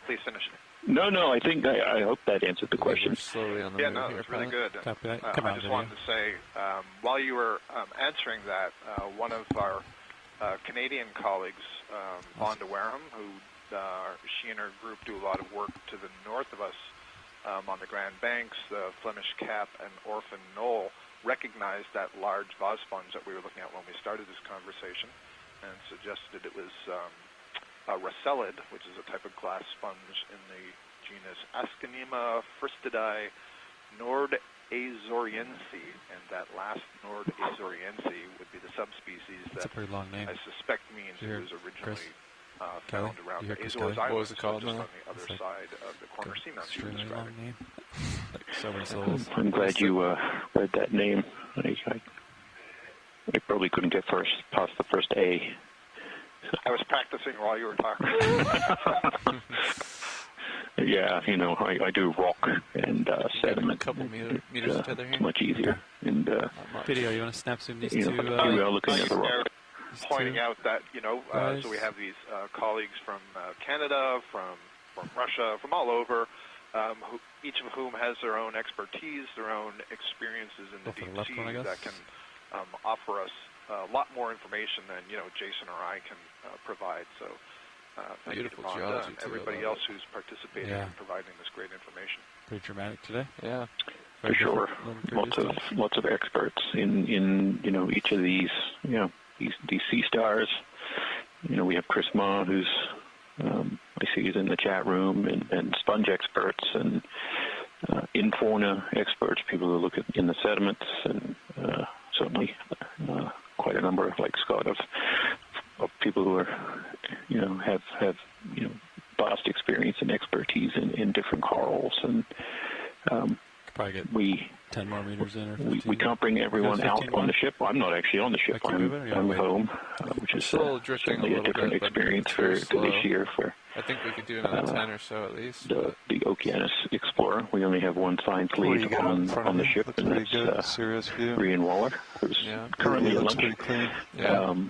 please finish. No, I think I hope that answered the question. Slowly on the it's really good. I just wanted to say, while you were answering that, one of our Canadian colleagues, Vonda Wareham, who she and her group do a lot of work to the north of us on the Grand Banks, the Flemish Cap, and Orphan Knoll, recognized that large vase sponge that we were looking at when we started this conversation and suggested it was Racellid, which is a type of glass sponge in the genus Ascanema fristidae nordazoriense, and that last nordazoriense would be the subspecies that a pretty long name. I suspect means it was originally found around the Azores Islands, what was it called just now? on the other side of the corner seamount you were Extremely long describing. name. So many syllables. I'm glad you read that name. I probably couldn't get past the first A. I was practicing while you were talking. Yeah, I do rock and sediment. A couple meters together here. It's much easier. And Video, you want to snap zoom these two? we are looking at the rock. Pointing out that, so we have these colleagues from Canada, from Russia, from all over, each of whom has their own expertise, their own experiences in the deep sea that can offer us a lot more information than, Jason or I can provide. So thank you to Vonda and everybody else who's participating in providing this great information. Pretty dramatic today. Yeah. For sure. Lots of experts in each of these, these sea stars. We have Chris Ma, who's I see he's in the chat room, and sponge experts and in-fauna experts, people who look in the sediments, and certainly quite a number, like Scott, of people who are have vast experience and expertise in different corals, and probably get 10 more meters in. Or we can't bring everyone out on the ship. I'm not actually on the ship. I'm home, which is certainly a different experience for this year. I think we could do another 10 or so at least. The Okeanos Explorer. We only have one signed lead on the ship, and that's Rian Waller, who's currently at lunch. And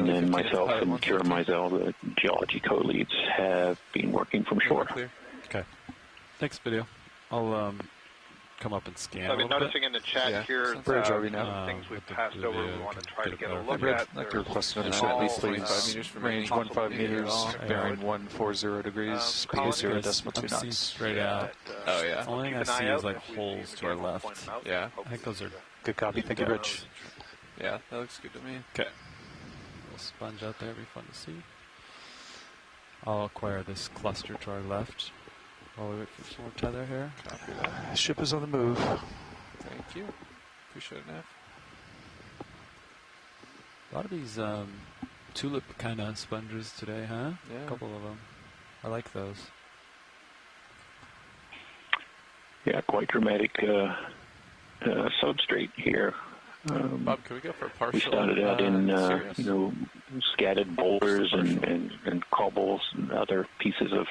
then myself and Kira Mizell, the geology co-leads, have been working from shore. Okay. Thanks, Video. I'll come up and scan. I've been noticing in the chat here things we've passed over. We want to try to get a look at. Like a request on the ship, at least meters from range 15 meters, bearing 140 degrees, speed 0.2 knots. Straight out. Oh yeah. The only thing I see is like holes to our left. Yeah. I think those are good copy. Thank you, Rich. Yeah, that looks good to me. Okay. A little sponge out there, be fun to see. I'll acquire this cluster to our left. While we wait for some more tether here. Copy that. Ship is on the move. Thank you. Appreciate it, Neff. A lot of these tulip kind of sponges today, huh? Yeah. A couple of them. I like those. Yeah, quite dramatic substrate here. Bob, can we go for a partial? We started out in scattered boulders and cobbles and other pieces of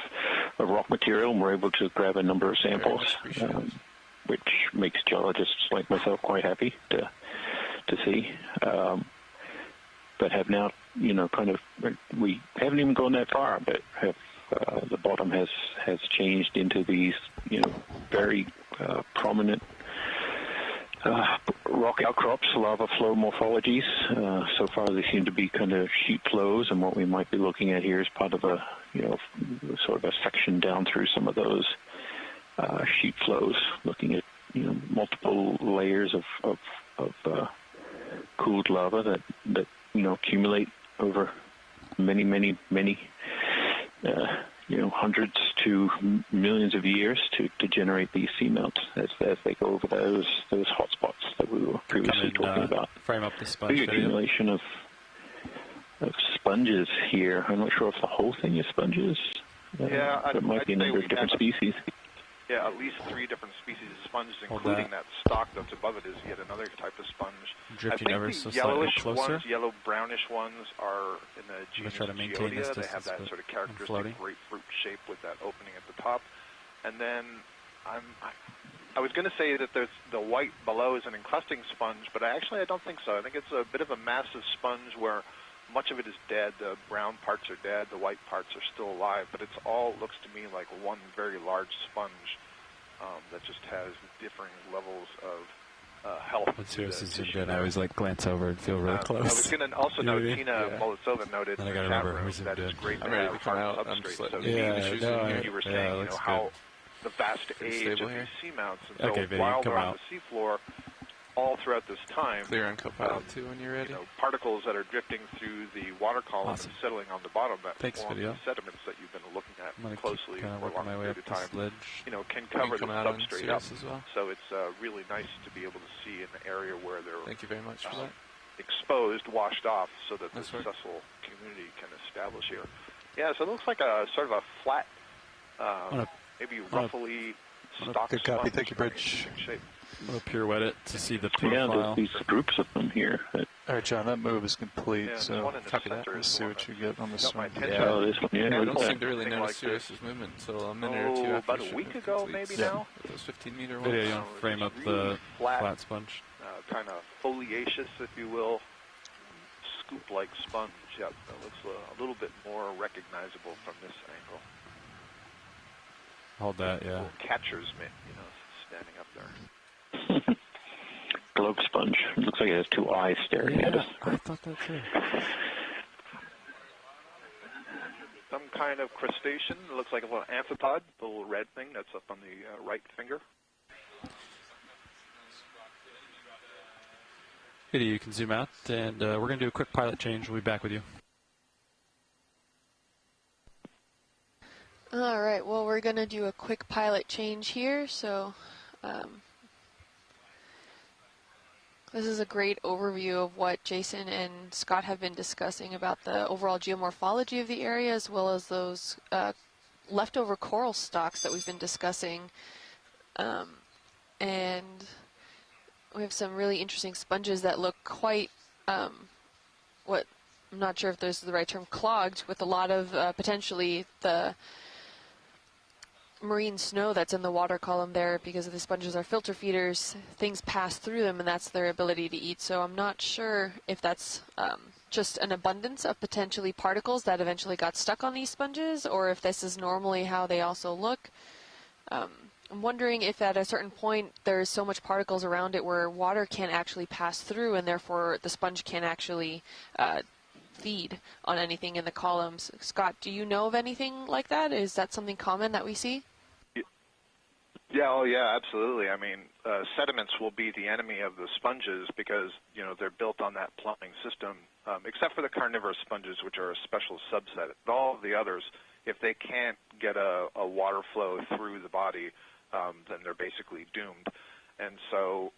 rock material, and we're able to grab a number of samples, which makes geologists like myself quite happy to see. But have now, we haven't even gone that far, but have the bottom has changed into these, very prominent rock outcrops, lava flow morphologies. So far they seem to be kind of sheet flows, and what we might be looking at here is part of a, sort of a section down through some of those sheet flows, looking at, multiple layers of cooled lava that accumulate over many hundreds to millions of years to generate these seamounts as they go over those hotspots that we were previously talking about. Frame up the sponge. Big accumulation of sponges here. I'm not sure if the whole thing is sponges. Yeah, it might be a number of different species. Yeah, at least 3 different species of sponges, including that stalk that's above it is yet another type of sponge. Drifting ever so yellowish closer. ones, yellow-brownish ones are in the genus Geodia. They have that sort of characteristic grapefruit shape with that opening at the top. And then I was going to say that there's the white below is an encrusting sponge, but I don't think so. I think it's a bit of a massive sponge where much of it is dead. The brown parts are dead. The white parts are still alive. But it's all looks to me like one very large sponge that just has differing levels of health. When seriously zoomed in, I always like glance over and feel really close. I was going to also note Tina Molitsova noted in the chat room that it's great to have hard substrates. So you were saying how the vast age of these seamounts, and so while they're on the seafloor, all throughout this time, clear on Copilot 2 when you're ready. Particles that are drifting through the water column and settling on the bottom that form the sediments that you've been looking at closely for a long period of time, can cover the substrate up. As well. So it's really nice to be able to see in the area where they're Thank you very much for that. Exposed, washed off, so that the successful community can establish here. Yeah, so it looks like a sort of a flat, maybe roughly stock good copy. Thank you, Bridge. Shape. I'm going to pirouette it to see the profile. Yeah, there's these groups of them here. All right, John, that move is complete, so copy that. Let's see what you get on this one. Yeah, this one. Yeah, I don't seem to really notice Sirius's movement until a minute or two after about a week ago, maybe now. With those 15-meter ones. Yeah, you want to frame up the flat sponge. Kind of foliaceous, if you will, scoop-like sponge. Yep, that looks a little bit more recognizable from this angle. Hold that, yeah. Little catcher's mitt, standing up there. Globe sponge. It looks like it has 2 eyes staring at us. I thought that too. Some kind of crustacean. It looks like a little amphipod, the little red thing that's up on the right finger. Good, you can zoom out, and we're going to do a quick pilot change. We'll be back with you. All right, well, we're going to do a quick pilot change here. So this is a great overview of what Jason and Scott have been discussing about the overall geomorphology of the area, as well as those leftover coral stalks that we've been discussing. And we have some really interesting sponges that look quite, I'm not sure if this is the right term, clogged with a lot of potentially the marine snow that's in the water column there. Because the sponges are filter feeders, things pass through them, and that's their ability to eat. So I'm not sure if that's just an abundance of potentially particles that eventually got stuck on these sponges, or if this is normally how they also look. I'm wondering if at a certain point there's so much particles around it where water can't actually pass through, and therefore the sponge can't actually feed on anything in the columns. Scott, do you know of anything like that? Is that something common that we see? Yeah, absolutely. I mean, sediments will be the enemy of the sponges because, they're built on that plumbing system, except for the carnivorous sponges, which are a special subset. But all of the others, if they can't get a water flow through the body, then they're basically doomed. And so,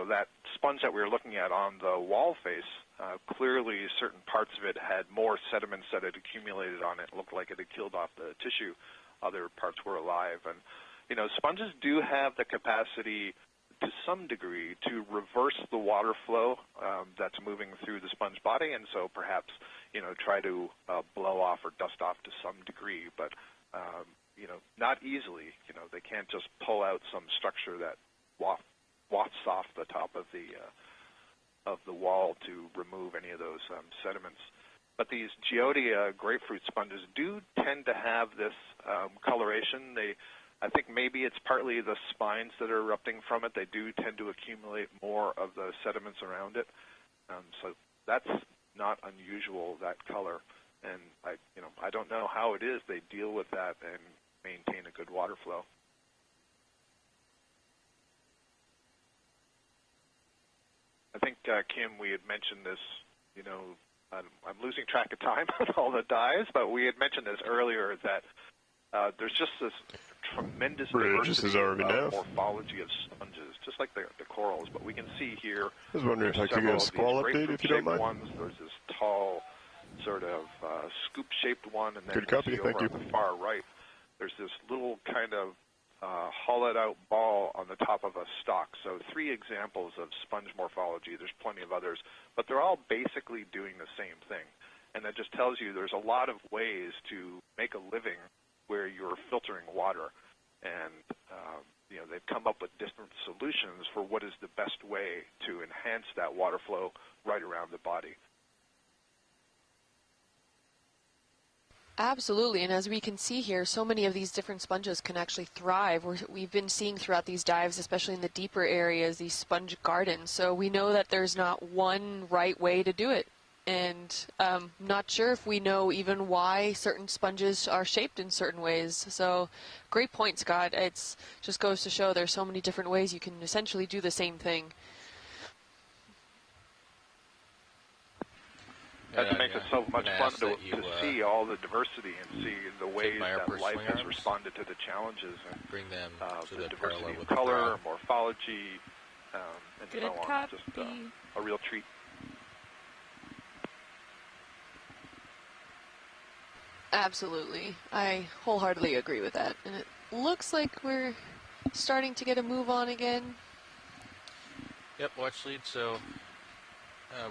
that sponge that we were looking at on the wall face, clearly certain parts of it had more sediments that had accumulated on it. It looked like it had killed off the tissue. Other parts were alive. And, sponges do have the capacity to some degree to reverse the water flow that's moving through the sponge body, and so perhaps, try to blow off or dust off to some degree, but, not easily. They can't just pull out some structure that wafts off the top of the wall to remove any of those sediments. But these Geodia grapefruit sponges do tend to have this coloration. I think maybe it's partly the spines that are erupting from it. They do tend to accumulate more of the sediments around it. So that's not unusual, that color. And I don't know how it is they deal with that and maintain a good water flow. I think, Kim, we had mentioned this, I'm losing track of time on all the dyes, but we had mentioned this earlier that there's just this tremendous diversity of morphology of sponges, just like the corals. But we can see here, I was wondering if I could get a squall update, if you don't mind. Ones. There's this tall, sort of scoop-shaped one, and then good copy, over on the far right, there's this little kind of hollowed-out ball on the top of a stalk. So 3 examples of sponge morphology. There's plenty of others, but they're all basically doing the same thing. And that just tells you there's a lot of ways to make a living where you're filtering water. And they've come up with different solutions for what is the best way to enhance that water flow right around the body. Absolutely, and as we can see here, so many of these different sponges can actually thrive. We've been seeing throughout these dives, especially in the deeper areas, these sponge gardens. So we know that there's not one right way to do it. And not sure if we know even why certain sponges are shaped in certain ways. So great point, Scott. It just goes to show there's so many different ways you can essentially do the same thing. That makes it so much fun to see all the diversity and see the ways that life has responded to the challenges and bring them to the the diversity of with color, morphology, and Good so on. copy. Just a real treat. Absolutely. I wholeheartedly agree with that. And it looks like we're starting to get a move on again. Yep, watch lead. So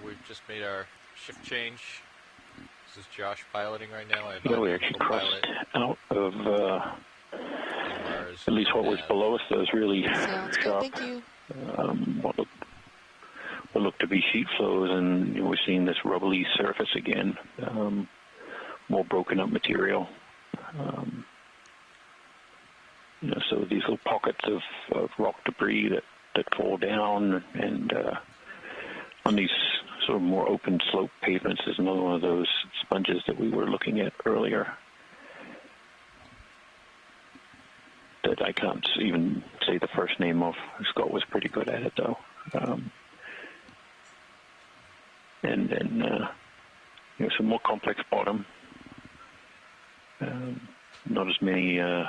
we've just made our shift change. This is Josh piloting right now. Yeah, we actually crossed out of at least what was below us. Those really Sounds sharp, good, thank you. what looked to be sheet flows, and we're seeing this rubbly surface again. More broken up material. So these little pockets of rock debris that fall down, and on these sort of more open slope pavements is another one of those sponges that we were looking at earlier. That I can't even say the first name of. Scott was pretty good at it though. And then some more complex bottom. Not as many of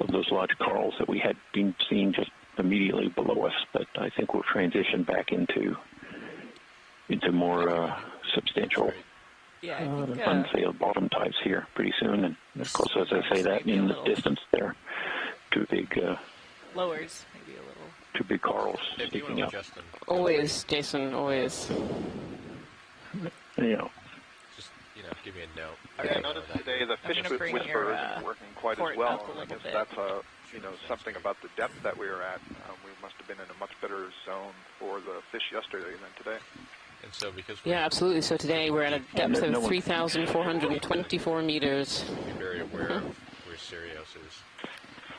those large corals that we had been seeing just immediately below us, but I think we'll transition back into more substantial unsailed bottom types here pretty soon. And of course, as I say that, in the distance there, two big lowers, maybe a little. Two big corals sticking up. Always, Jason, always. Give me a note. I noticed today the fish whisperer isn't working quite as well. I guess that's something about the depth that we were at. We must have been in a much better zone for the fish yesterday than today. And so because absolutely. So today we're at a depth of 3,424 meters. Be very aware of where Sirius is.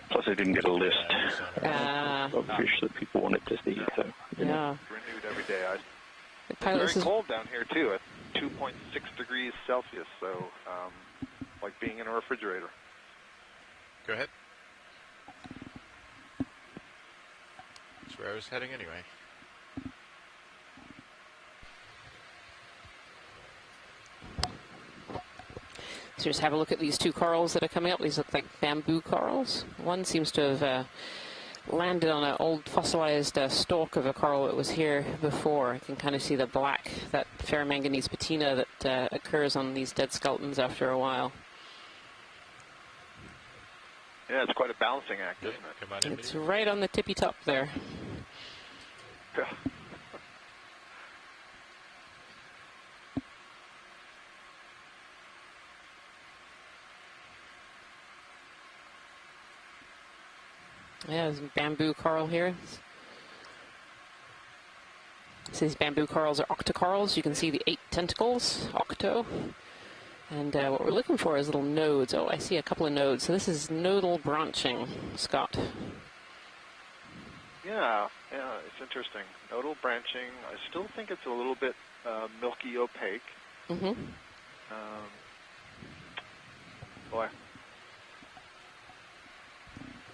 Plus, I didn't get a list of fish that people wanted to see. So, renewed every day. It's very cold down here too. 2.6 degrees Celsius, so like being in a refrigerator. Go ahead. That's where I was heading anyway. So just have a look at these two corals that are coming up. These look like bamboo corals. One seems to have landed on an old fossilized stalk of a coral that was here before. I can kind of see the black, that ferromanganese patina that occurs on these dead skeletons after a while. Yeah, it's quite a balancing act, isn't it? Come on in, it's right on the tippy top there. Yeah. Yeah, there's bamboo coral here. So these bamboo corals are octocorals. You can see the 8 tentacles, octo. And what we're looking for is little nodes. Oh, I see a couple of nodes. So this is nodal branching, Scott. Yeah, it's interesting. Nodal branching. I still think it's a little bit milky opaque. Mm-hmm. Boy.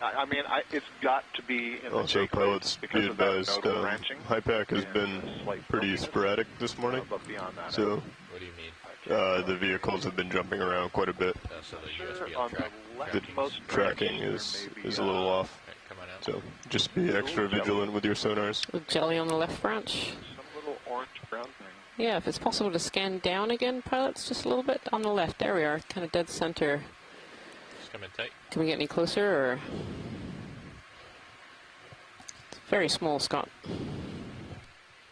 I mean, it's got to be in also, pilots be advised, HIPAC has been pretty sporadic this morning. But beyond that, so, what do you mean? The vehicles have been jumping around quite a bit. So the USB the tracking is a little off. Okay, come on out. So just be extra vigilant with your sonars. With jelly on the left branch. Some little orange-brown thing. Yeah, if it's possible to scan down again, pilots, just a little bit on the left. There we are, kind of dead center. Come in tight. Can we get any closer, or? It's very small, Scott.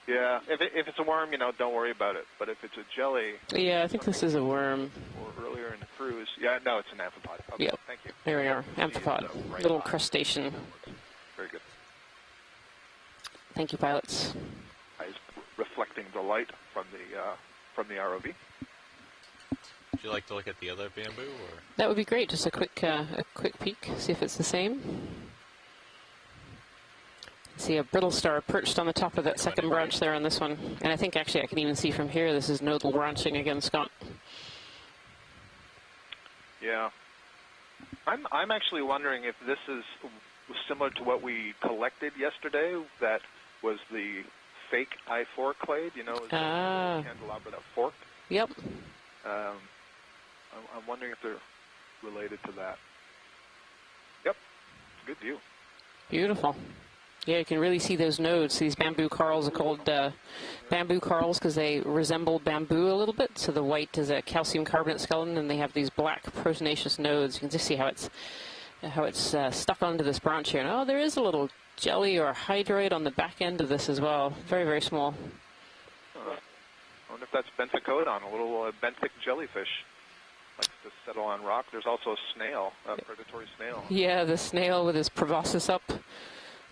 Yeah, if it's a worm, don't worry about it. But if it's a jelly... Yeah, I think this is a worm. Or earlier in the cruise. Yeah, no, it's an amphipod. Okay, yep. Thank you. There we are, amphipod. Right little line. Crustacean. Very good. Thank you, pilots. Eyes reflecting the light from the ROV. Would you like to look at the other bamboo, or? That would be great. Just a quick peek, see if it's the same. See a brittle star perched on the top of that second branch there on this one. And I think actually I can even see from here this is nodal branching again, Scott. Yeah. I'm actually wondering if this is similar to what we collected yesterday. That was the fake I-4 clade, the candelabra that forked. Yep. I'm wondering if they're related to that. Yep. Good view. Beautiful. Yeah, you can really see those nodes. These bamboo corals are called bamboo corals because they resemble bamboo a little bit. So the white is a calcium carbonate skeleton, and they have these black proteinaceous nodes. You can just see how it's stuck onto this branch here. And oh, there is a little jelly or hydroid on the back end of this as well. Very, very small. I wonder if that's benthicodon, a little benthic jellyfish. Likes to settle on rock. There's also a snail, a predatory snail. Yeah, the snail with his proboscis up.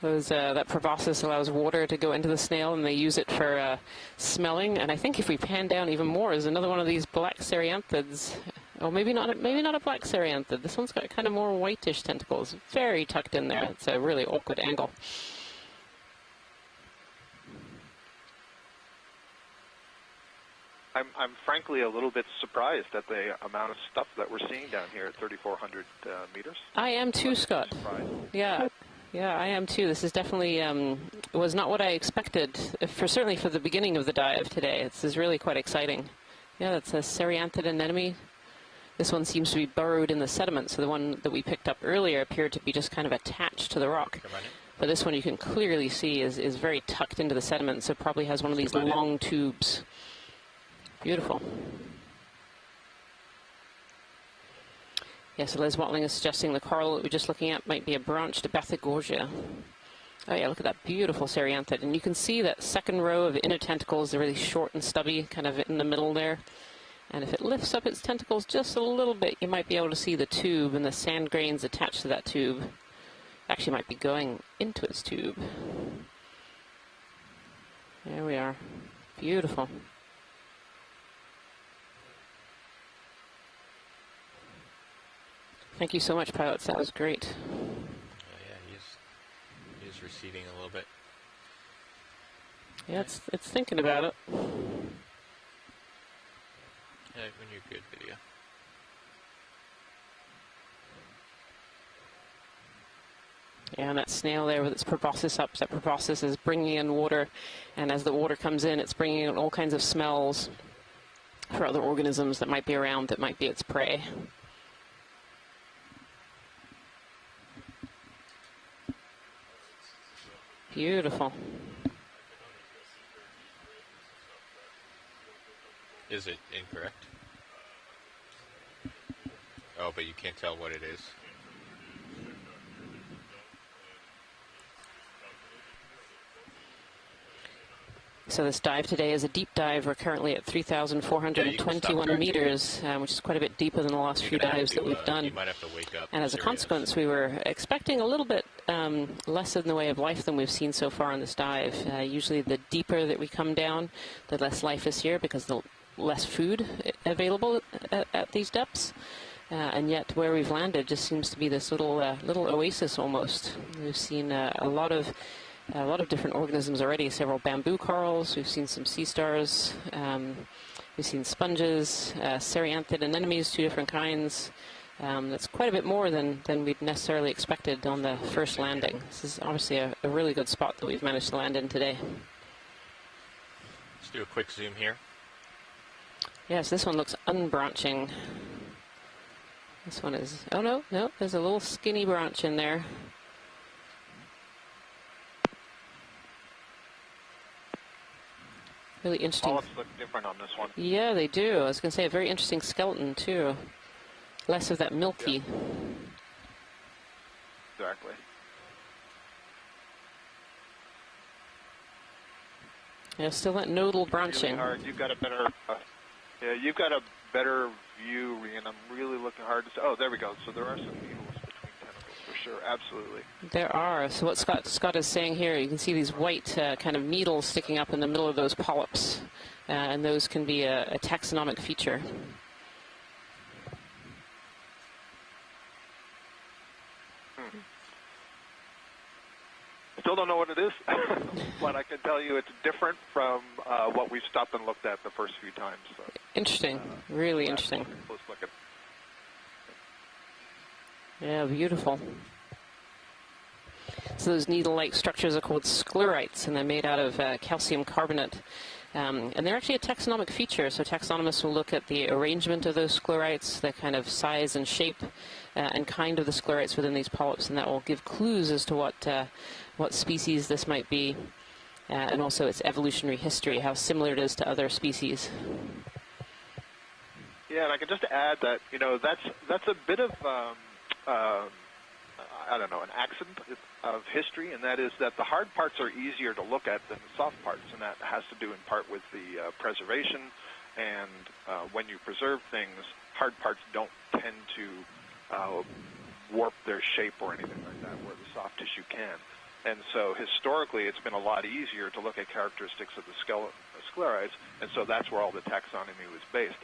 That proboscis allows water to go into the snail, and they use it for smelling. And I think if we pan down even more, is another one of these black cereanthids. Oh, maybe not a black cereanthid. This one's got kind of more whitish tentacles, very tucked in there. It's a really awkward angle. I'm frankly a little bit surprised at the amount of stuff that we're seeing down here at 3,400 meters. I am too, Scott. Yeah. Yeah, I am too. This is definitely was not what I expected, certainly for the beginning of the dive today. This is really quite exciting. Yeah, that's a cereanthid anemone. This one seems to be burrowed in the sediment, so the one that we picked up earlier appeared to be just kind of attached to the rock. But this one you can clearly see is very tucked into the sediment, so it probably has one of these long tubes. Beautiful. Yeah, so Les Watling is suggesting the coral that we're just looking at might be a branched Bathygorgia. Oh yeah, look at that beautiful cereanthid. And you can see that second row of inner tentacles, they're really short and stubby, kind of in the middle there. And if it lifts up its tentacles just a little bit, you might be able to see the tube and the sand grains attached to that tube. Actually might be going into its tube. There we are. Beautiful. Thank you so much, pilots. That was great. Yeah, he's receding a little bit. Yeah, it's thinking about it. Yeah, when you're good, video. Yeah, and that snail there with its proboscis up, that proboscis is bringing in water, and as the water comes in, it's bringing in all kinds of smells for other organisms that might be around, that might be its prey. Beautiful. Is it incorrect? Oh, but you can't tell what it is. So this dive today is a deep dive. We're currently at 3,421 meters, which is quite a bit deeper than the last few dives that we've done. You might have to wake up. And as a consequence, we were expecting a little bit less in the way of life than we've seen so far on this dive. Usually the deeper that we come down, the less life is here because the less food available at these depths. And yet where we've landed just seems to be this little oasis almost. We've seen a lot of different organisms already, several bamboo corals, we've seen some sea stars, we've seen sponges, cereanthid anemones, 2 different kinds. That's quite a bit more than we'd necessarily expected on the first landing. This is obviously a really good spot that we've managed to land in today. Let's do a quick zoom here. Yes, this one looks unbranching. This one is, oh no, there's a little skinny branch in there. Really interesting. Polyps look different on this one. Yeah, they do. I was going to say a very interesting skeleton too. Less of that milky. Yeah. exactly. Yeah, still that nodal branching. Really hard. You've got a better, you've got a better view, and I'm really looking hard to see. Oh, there we go. So there are some needles between tentacles for sure. Absolutely. There are. So what Scott is saying here, you can see these white kind of needles sticking up in the middle of those polyps, and those can be a taxonomic feature. Still don't know what it is, but I can tell you it's different from what we've stopped and looked at the first few times. So. Interesting. Really interesting. Let's look at. Yeah, beautiful. So those needle-like structures are called sclerites, and they're made out of calcium carbonate. And they're actually a taxonomic feature, so taxonomists will look at the arrangement of those sclerites, the kind of size and shape and kind of the sclerites within these polyps, and that will give clues as to what species this might be, and also its evolutionary history, how similar it is to other species. Yeah, and I can just add that, you know, that's a bit of, I don't know, an accident of history, and that is that the hard parts are easier to look at than the soft parts, and that has to do in part with the preservation, and when you preserve things, hard parts don't tend to warp their shape or anything like that, where the soft tissue can. And so historically, it's been a lot easier to look at characteristics of the sclerites, and so that's where all the taxonomy was based.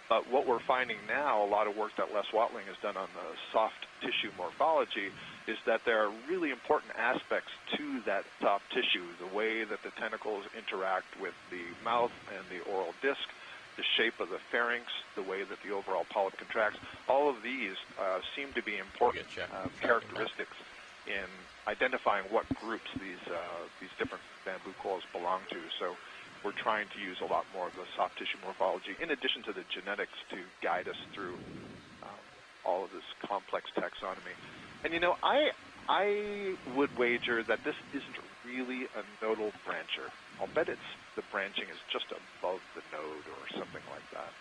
But what we're finding now, a lot of work that Les Watling has done on the soft tissue morphology, is that there are really important aspects to that soft tissue, the way that the tentacles interact with the mouth and the oral disc, the shape of the pharynx, the way that the overall polyp contracts. All of these seem to be important characteristics in identifying what groups these different bamboo corals belong to. So we're trying to use a lot more of the soft tissue morphology, in addition to the genetics, to guide us through all of this complex taxonomy. And you know, I would wager that this isn't really a nodal brancher. I'll bet the branching is just above the node or something like that,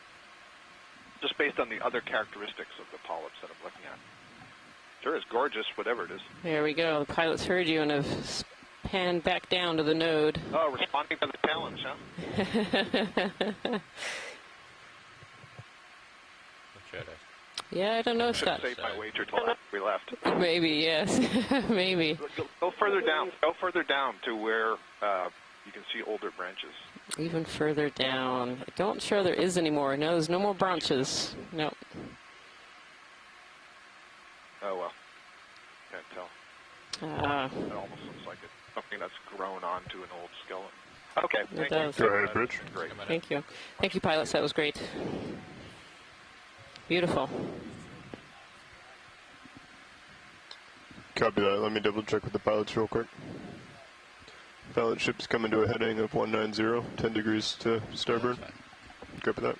just based on the other characteristics of the polyps that I'm looking at. Sure, it's gorgeous, whatever it is. There we go. The pilots heard you and have panned back down to the node. Oh, responding to the challenge, huh? Yeah, I don't know, Scott. Save my wager till after we left. Maybe, yes. Maybe. Go further down. Go further down to where you can see older branches. Even further down. I don't sure there is anymore. No, there's no more branches. No. Oh, well. Can't tell. It almost looks like it's something that's grown onto an old skeleton. Okay. It does. Go ahead, Bridge. Great. Thank you. Thank you, pilots. That was great. Beautiful. Copy that. Let me double check with the pilots real quick. Pilot ship's coming to a heading of 190, 10 degrees to starboard. Copy that.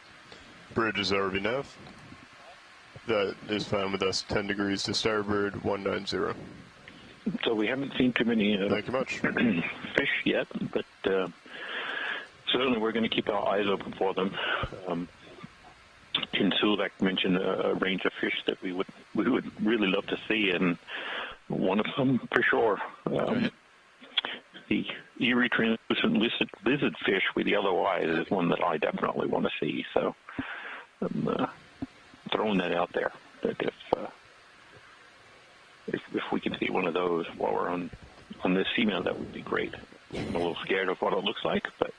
Bridge is ROV nav. That is fine with us. 10 degrees to starboard, 190. So we haven't seen too many Thank you much. fish yet, but certainly we're going to keep our eyes open for them. Tim Sulak mentioned a range of fish that we would really love to see, and one of them for sure. The Erie translucent lizard fish with yellow eyes is one that I definitely want to see. So I'm throwing that out there. That if we can see one of those while we're on this seamount, that would be great. I'm a little scared of what it looks like, but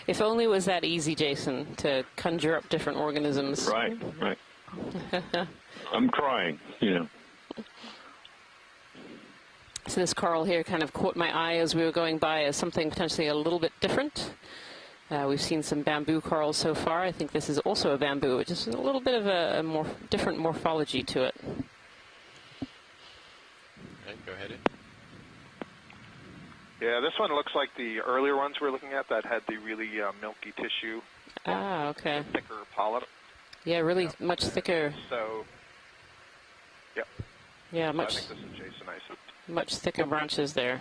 if only it was that easy, Jason, to conjure up different organisms. Right. I'm trying, you know. So this coral here kind of caught my eye as we were going by as something potentially a little bit different. We've seen some bamboo corals so far. I think this is also a bamboo, which is a little bit of a more different morphology to it. Okay, go ahead. Yeah, this one looks like the earlier ones we're looking at that had the really milky tissue. Ah, okay. Thicker polyp. Yeah, really much thicker. So, yep. Yeah, I think this is Jasonisis. Much thicker branches there.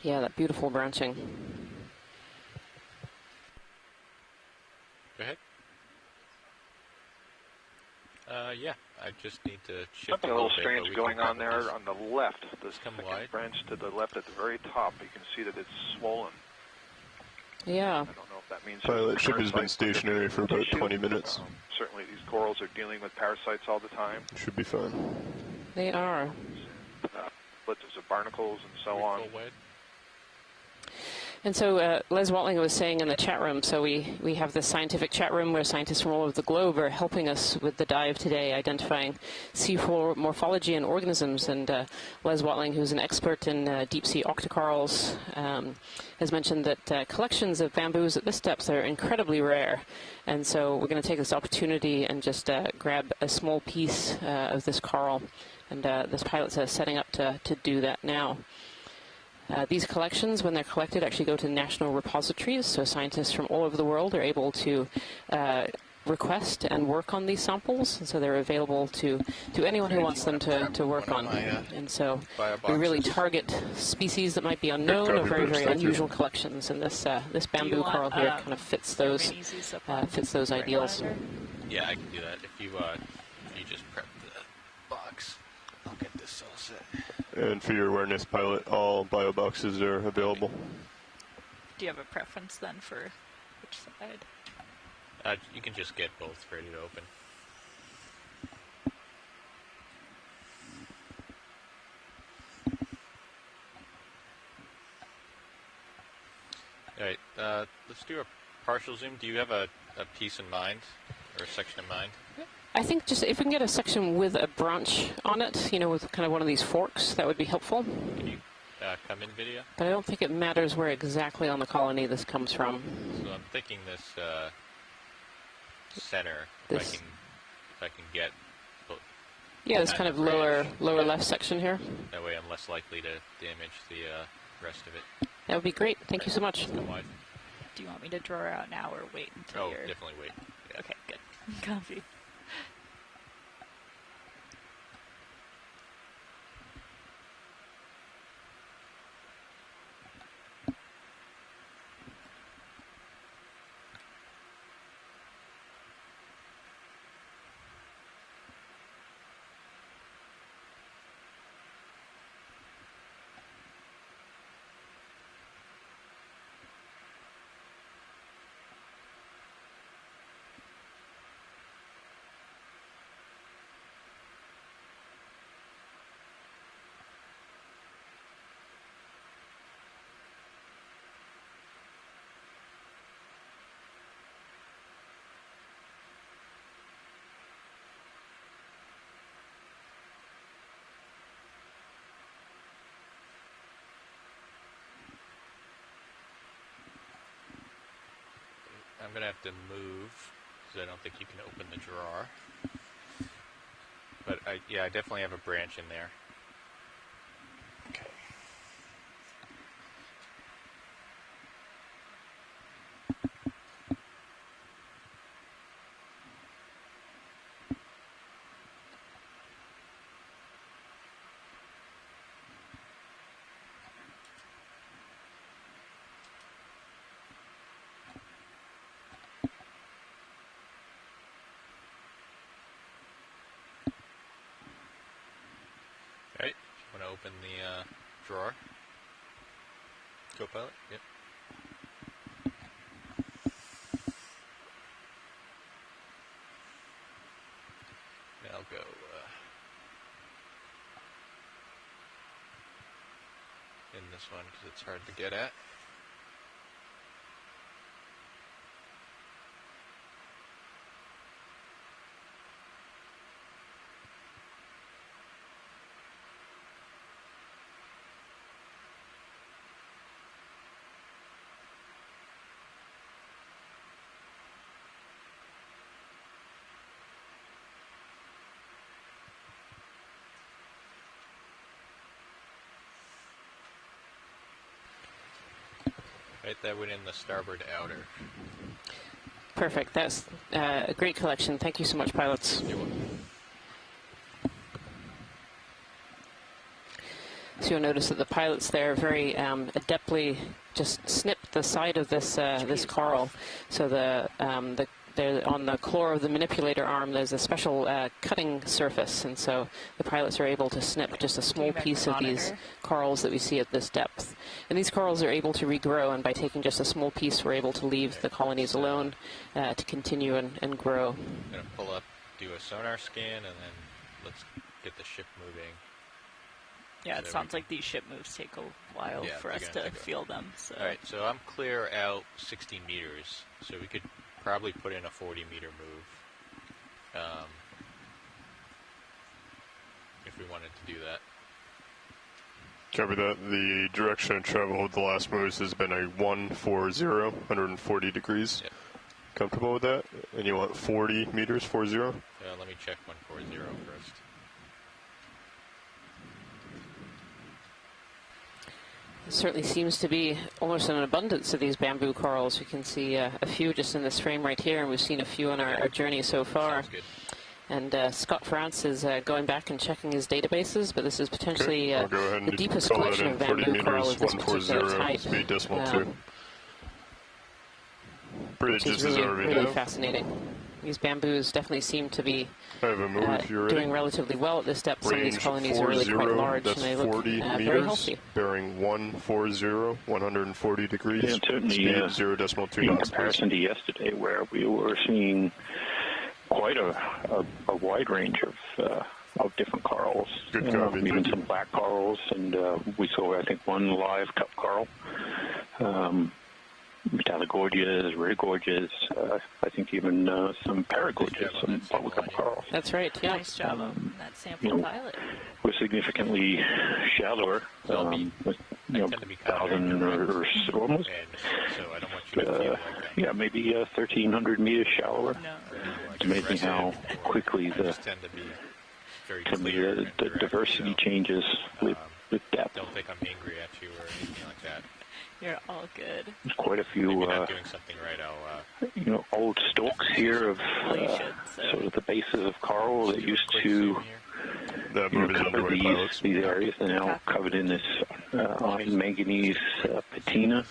Yeah, that beautiful branching. Yeah, I just need to shift Something a little strange going on there on the left. The second branch to the left at the very top. You can see that it's swollen. Yeah. I don't know if that means... Pilot ship has been stationary for about 20 minutes. Certainly these corals are dealing with parasites all the time. Should be fine. They are. Splits of barnacles and so on. And so Les Watling was saying in the chat room, so we have this scientific chat room where scientists from all over the globe are helping us with the dive today, identifying seafloor morphology and organisms. And Les Watling, who's an expert in deep-sea octocorals, has mentioned that collections of bamboos at this depth are incredibly rare. And so we're going to take this opportunity and just grab a small piece of this coral. And this pilot's setting up to do that now. These collections, when they're collected, actually go to national repositories, so scientists from all over the world are able to request and work on these samples, and so they're available to anyone who wants them to work on. And so we really target species that might be unknown or very, very unusual collections, and this bamboo coral here kind of fits those ideals. Yeah, I can do that. If you just prep the box, I'll get this all set. And for your awareness, pilot, all bio boxes are available. Do you have a preference then for which side? You can just get both ready to open. All right, let's do a partial zoom. Do you have a piece in mind or a section in mind? I think just if we can get a section with a branch on it, you know, with kind of one of these forks, that would be helpful. Can you come in video? But I don't think it matters where exactly on the colony this comes from. So I'm thinking this center, if I can get... Yeah, this kind of lower left section here. That way I'm less likely to damage the rest of it. That would be great. Thank you so much. Do you want me to draw her out now or wait until you're... Oh, definitely wait. Yeah. Okay, good. Copy. I'm going to have to move, because I don't think you can open the drawer. But I definitely have a branch in there. Okay. Right, want to open the drawer? Co-pilot? Yep. Now I'll go in this one because it's hard to get at. Right, that went in the starboard outer. Perfect. That's a great collection. Thank you so much, pilots. You're welcome. So you'll notice that the pilots there very adeptly just snipped the side of this this coral, so the there on the core of the manipulator arm, there's a special cutting surface, and so the pilots are able to snip just a small piece of these corals that we see at this depth. And these corals are able to regrow, and by taking just a small piece, we're able to leave the colonies alone to continue and grow. I'm going to pull up, do a sonar scan, and then let's get the ship moving. Yeah, it sounds like these ship moves take a while for us to feel them. So. All right, so I'm clear out 60 meters, so we could probably put in a 40-meter move if we wanted to do that. Copy that. The direction of travel of the last moves has been a 140, 140 degrees. Yep. Comfortable with that? And you want 40 meters, 40? Let me check 140 first. There certainly seems to be almost an abundance of these bamboo corals. We can see a few just in this frame right here, and we've seen a few on our journey so far. And Scott France is going back and checking his databases, but this is potentially the deepest collection of bamboo coral of this particular type. Speed decimal 2. Bridge is really fascinating. These bamboos definitely seem to be doing relatively well at this depth. Some of these colonies are really quite large, and they look very healthy. Bearing 140, 140 degrees. Yeah, certainly, speed 0.2 knots. In comparison to yesterday, where we were seeing quite a wide range of different corals. Good copy. Even some black corals, and we saw, I think, one live cup coral. Metallogorgias, Rhodogorgias, I think even some Paragorgias, some polycup corals. That's right, yeah. Nice job on that sample pilot. We're significantly shallower, with, 1,000 or so almost. So I don't want you to feel like that. Yeah, maybe 1,300 meters shallower. No. It's amazing how quickly the diversity changes with depth. Don't think I'm angry at you or anything like that. You're all good. There's quite a few, Maybe not doing something right, I'll, old stalks here of sort of the bases of coral that used to cover these areas. They're now covered in this iron manganese patina,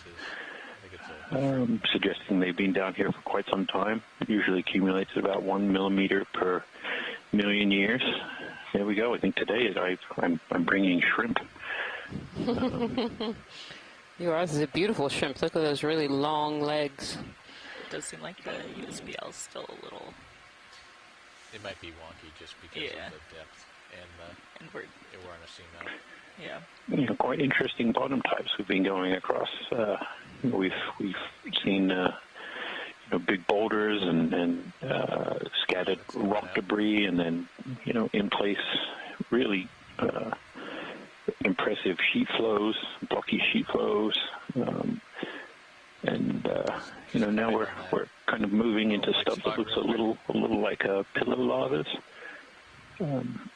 suggesting they've been down here for quite some time. It usually accumulates at about 1 millimeter per million years. There we go. I think today I'm bringing shrimp. You are. This is a beautiful shrimp. Look at those really long legs. It does seem like the USBL is still a little... It might be wonky just because of the depth and we're on a seamount. Yeah. Quite interesting bottom types we've been going across. We've seen big boulders and scattered rock debris, and then in place really impressive sheet flows, blocky sheet flows, and now we're kind of moving into stuff that looks a little like pillow lavas,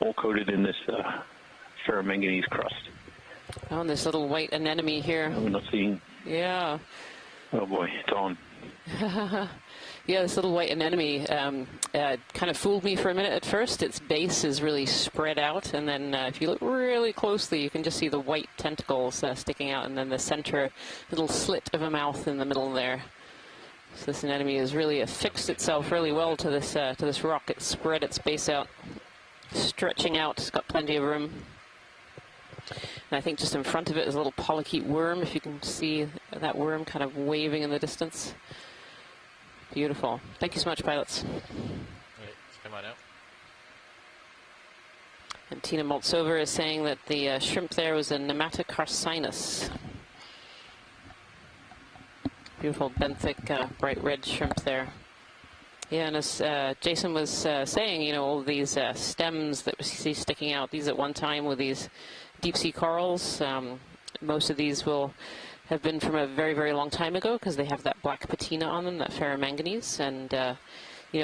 all coated in this ferromanganese crust. Oh, and this little white anemone here. We're not seeing. Yeah. Oh boy, it's on. Yeah, this little white anemone kind of fooled me for a minute at first. Its base is really spread out, and then if you look really closely, you can just see the white tentacles sticking out, and then the center little slit of a mouth in the middle there. So this anemone has really affixed itself really well to this rock. It's spread its base out, stretching out. It's got plenty of room. And I think just in front of it is a little polychaete worm, if you can see that worm kind of waving in the distance. Beautiful. Thank you so much, pilots. All right, let's come on out. And Tina Moltsover is saying that the shrimp there was a Nematocarcinus. Beautiful benthic, bright red shrimp there. Yeah, and as Jason was saying, all these stems that we see sticking out, these at one time were these deep sea corals. Most of these will have been from a very, very long time ago because they have that black patina on them, that ferromanganese, and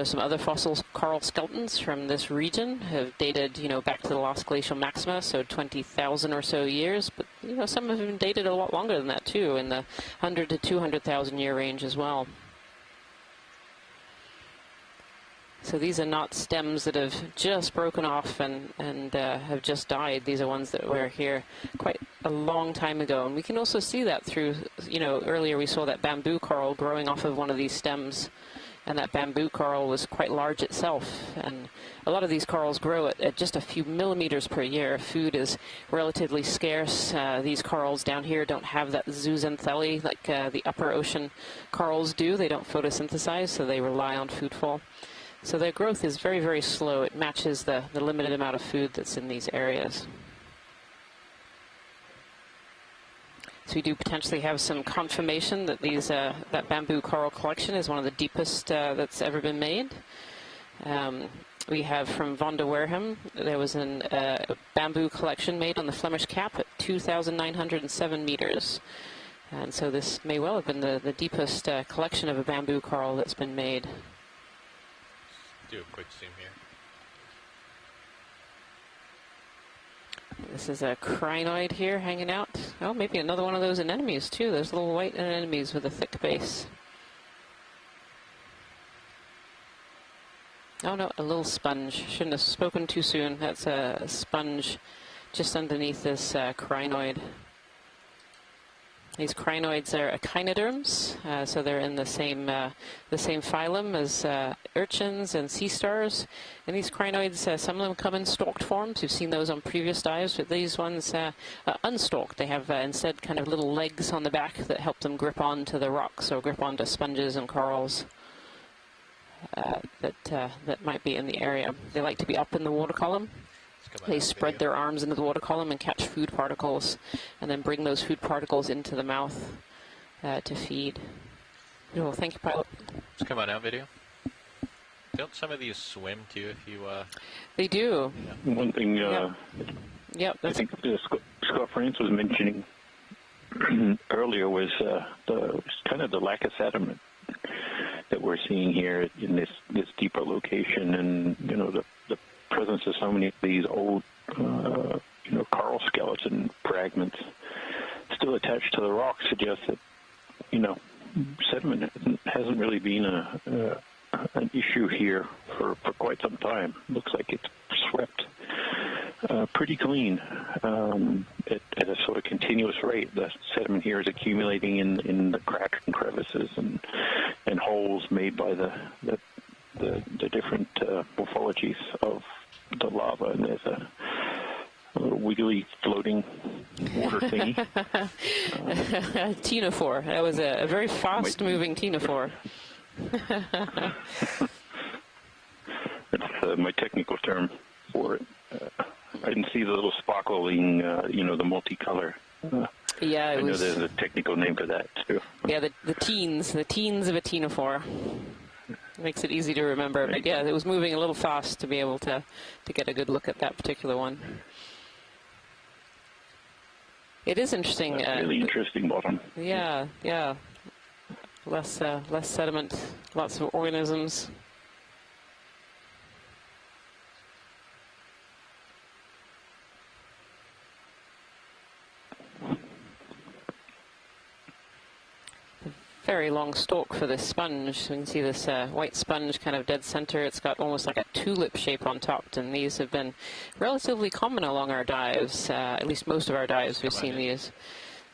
some other fossil coral skeletons from this region have dated, back to the last glacial maxima, so 20,000 or so years. But some have been dated a lot longer than that too, in the 100 to 200,000 year range as well. So these are not stems that have just broken off and have just died. These are ones that were here quite a long time ago. And we can also see that through, earlier we saw that bamboo coral growing off of one of these stems And that bamboo coral was quite large itself. And a lot of these corals grow at just a few millimeters per year. Food is relatively scarce. These corals down here don't have that zooxanthellae like the upper ocean corals do. They don't photosynthesize, so they rely on foodfall. So their growth is very, very slow. It matches the limited amount of food that's in these areas. So we do potentially have some confirmation that that bamboo coral collection is one of the deepest that's ever been made. We have from Van de Werhem, there was a bamboo collection made on the Flemish Cap at 2,907 meters. And so this may well have been the deepest collection of a bamboo coral that's been made. Let's do a quick zoom here. This is a crinoid here hanging out. Oh, maybe another one of those anemones too. Those little white anemones with a thick base. Oh no, a little sponge. Shouldn't have spoken too soon. That's a sponge just underneath this crinoid. These crinoids are echinoderms, so they're in the same phylum as urchins and sea stars. And these crinoids, some of them come in stalked forms. You've seen those on previous dives, but these ones are unstalked. They have instead kind of little legs on the back that help them grip onto the rocks or grip onto sponges and corals that might be in the area. They like to be up in the water column. They spread their arms into the water column and catch food particles, and then bring those food particles into the mouth to feed. Well, thank you, pilot. It's come on out video. Don't some of these swim too? If you they do. Yeah. One thing. Yep. I think Scott France was mentioning earlier was kind of the lack of sediment that we're seeing here in this deeper location, and the presence of so many of these old, coral skeleton fragments still attached to the rock suggests that, sediment hasn't really been an issue here for quite some time. Looks like it's swept pretty clean at a sort of continuous rate. The sediment here is accumulating in the cracks and crevices and holes made by the different morphologies of the lava, and there's a little wiggly floating water thingy. Ctenophore. That was a very fast-moving ctenophore. That's my technical term for it. I didn't see the little sparkling, the multicolor. Yeah, I know there's a technical name for that too. Yeah, the teens of a ctenophore. Makes it easy to remember, but yeah, it was moving a little fast to be able to get a good look at that particular one. It is interesting. Really interesting bottom. Yeah. Less sediment, lots of organisms. Very long stalk for this sponge. So you can see this white sponge kind of dead center. It's got almost like a tulip shape on top, and these have been relatively common along our dives. At least most of our dives we've seen these.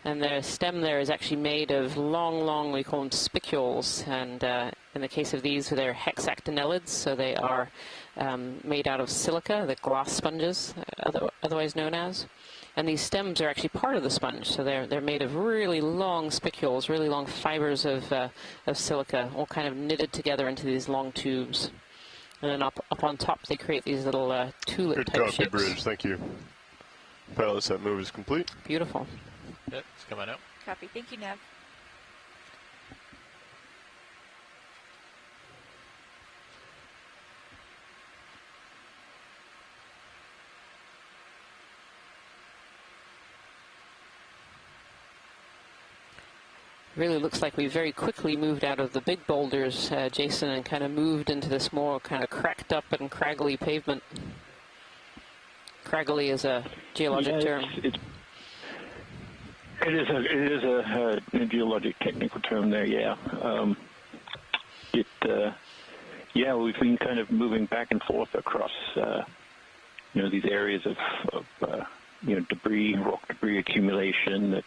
And the stem there is actually made of long, we call them spicules, and in the case of these, they're hexactinellids, so they are made out of silica, the glass sponges, otherwise known as. And these stems are actually part of the sponge, so they're made of really long spicules, really long fibers of silica, all kind of knitted together into these long tubes. And then up on top, they create these little tulip-type shapes. Good copy, Bridge. Thank you. Pilot set move is complete. Beautiful. Yep, it's coming out. Copy. Thank you, Nav. Really looks like we very quickly moved out of the big boulders, Jason, and kind of moved into this more kind of cracked up and craggly pavement. Craggly is a geologic term. It is a geologic technical term there, yeah. We've been kind of moving back and forth across, these areas of debris, rock debris accumulation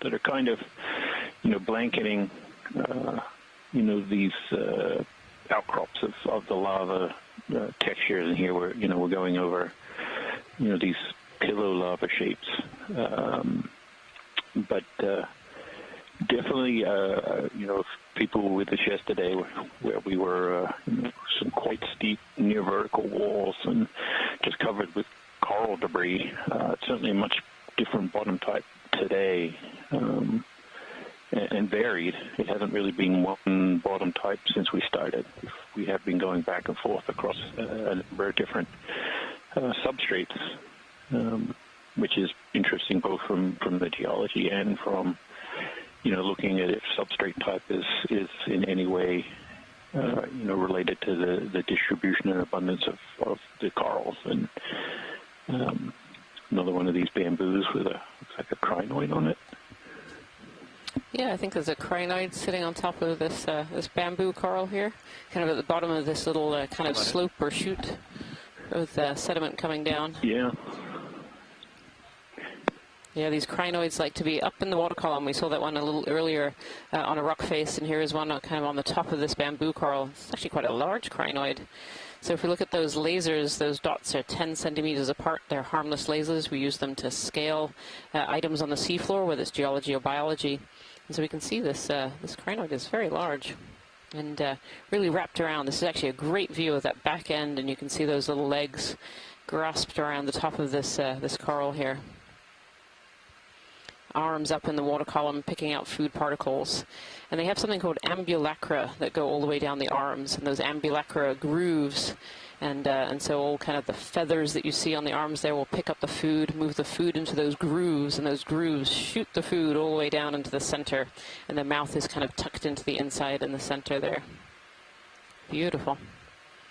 that are kind of, blanketing, these outcrops of the lava textures, and here we're going over these pillow lava shapes, but definitely people were with us yesterday where we were some quite steep near vertical walls and just covered with coral debris. It's certainly a much different bottom type today, and varied. It hasn't really been one bottom type since we started. We have been going back and forth across a number of different substrates, which is interesting both from the geology and from looking at if substrate type is in any way related to the distribution and abundance of the corals. And another one of these bamboos with looks like a crinoid on it. Yeah, I think there's a crinoid sitting on top of this this bamboo coral here, kind of at the bottom of this little kind of slope or chute with sediment coming down. Yeah. Yeah, these crinoids like to be up in the water column. We saw that one a little earlier on a rock face, and here is one kind of on the top of this bamboo coral. It's actually quite a large crinoid. So if we look at those lasers, those dots are 10 centimeters apart. They're harmless lasers. We use them to scale items on the seafloor, whether it's geology or biology. And so we can see this this crinoid is very large and really wrapped around. This is actually a great view of that back end, and you can see those little legs grasped around the top of this this coral here. Arms up in the water column picking out food particles. And they have something called ambulacra that go all the way down the arms, and those ambulacra grooves, and so all kind of the feathers that you see on the arms there will pick up the food, move the food into those grooves, and those grooves shoot the food all the way down into the center, and the mouth is kind of tucked into the inside in the center there. Beautiful.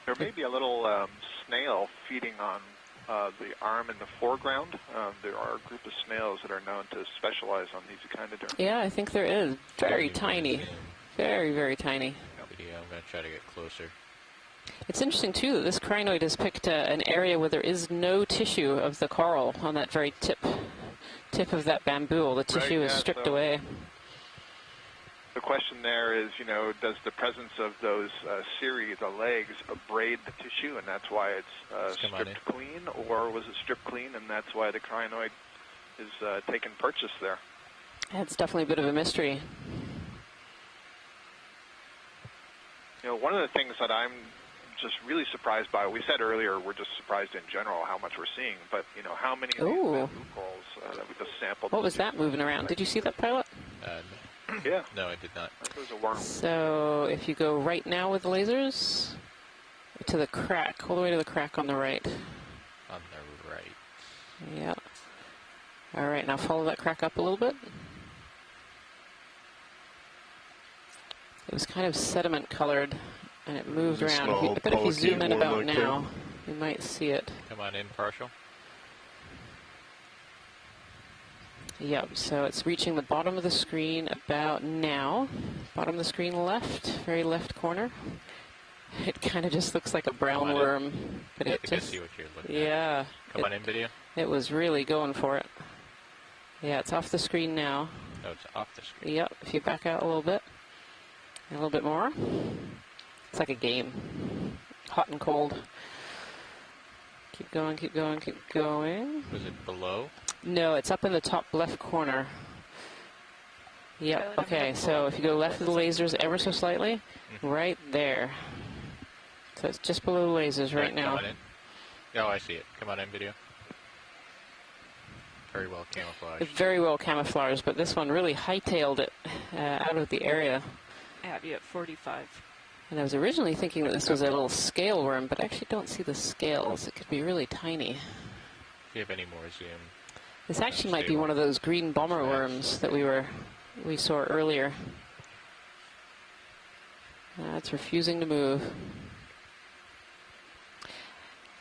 There may be a little snail feeding on the arm in the foreground. There are a group of snails that are known to specialize on these echinoderms. Yeah, I think there is. Very tiny. Very, very tiny. Video. I'm going to try to get closer. It's interesting, too, that this crinoid has picked an area where there is no tissue of the coral on that very tip of that bamboo. All the tissue is stripped away. The question there is, does the presence of those cirri, the legs, abrade the tissue, and that's why it's stripped clean, or was it stripped clean, and that's why the crinoid is taking purchase there? It's definitely a bit of a mystery. One of the things that I'm just really surprised by, we said earlier we're just surprised in general how much we're seeing, but, how many of these bamboo corals that we just sampled. What was that moving around? Did you see that, pilot? Yeah. No, I did not. It was a worm. So if you go right now with the lasers to the crack, all the way to the crack on the right. On the right. Yeah. All right, now follow that crack up a little bit. It was kind of sediment colored, and it moved around. I bet if you zoom in about now, you might see it. Come on in, partial. Yep, so it's reaching the bottom of the screen about now. Bottom of the screen left, very left corner. It kind of just looks like a brown worm. But I it think I see what you're looking at. Come on in, video. It was really going for it. Yeah, it's off the screen now. No, it's off the screen. Yep, if you back out a little bit. And a little bit more. It's like a game. Hot and cold. Keep going, keep going, keep going. Was it below? No, it's up in the top left corner. Yep, okay, so if you go left of the lasers ever so slightly, right there. So it's just below the lasers right now. Come on in. Oh, I see it. Come on in, video. Very well camouflaged. Very well camouflaged, but this one really hightailed it out of the area. I have you at 45. And I was originally thinking that this was a little scale worm, but I actually don't see the scales. It could be really tiny. If you have any more zoom. This actually might be one of those green bomber worms that we saw earlier. It's refusing to move.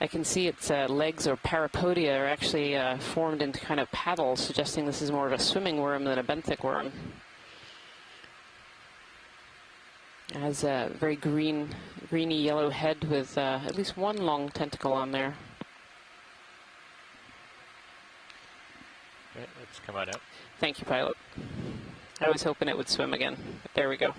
I can see its legs or parapodia are actually formed into kind of paddles, suggesting this is more of a swimming worm than a benthic worm. It has a very greeny yellow head with at least one long tentacle on there. Okay, let's come on up. Thank you, pilot. I was hoping it would swim again. But there we go.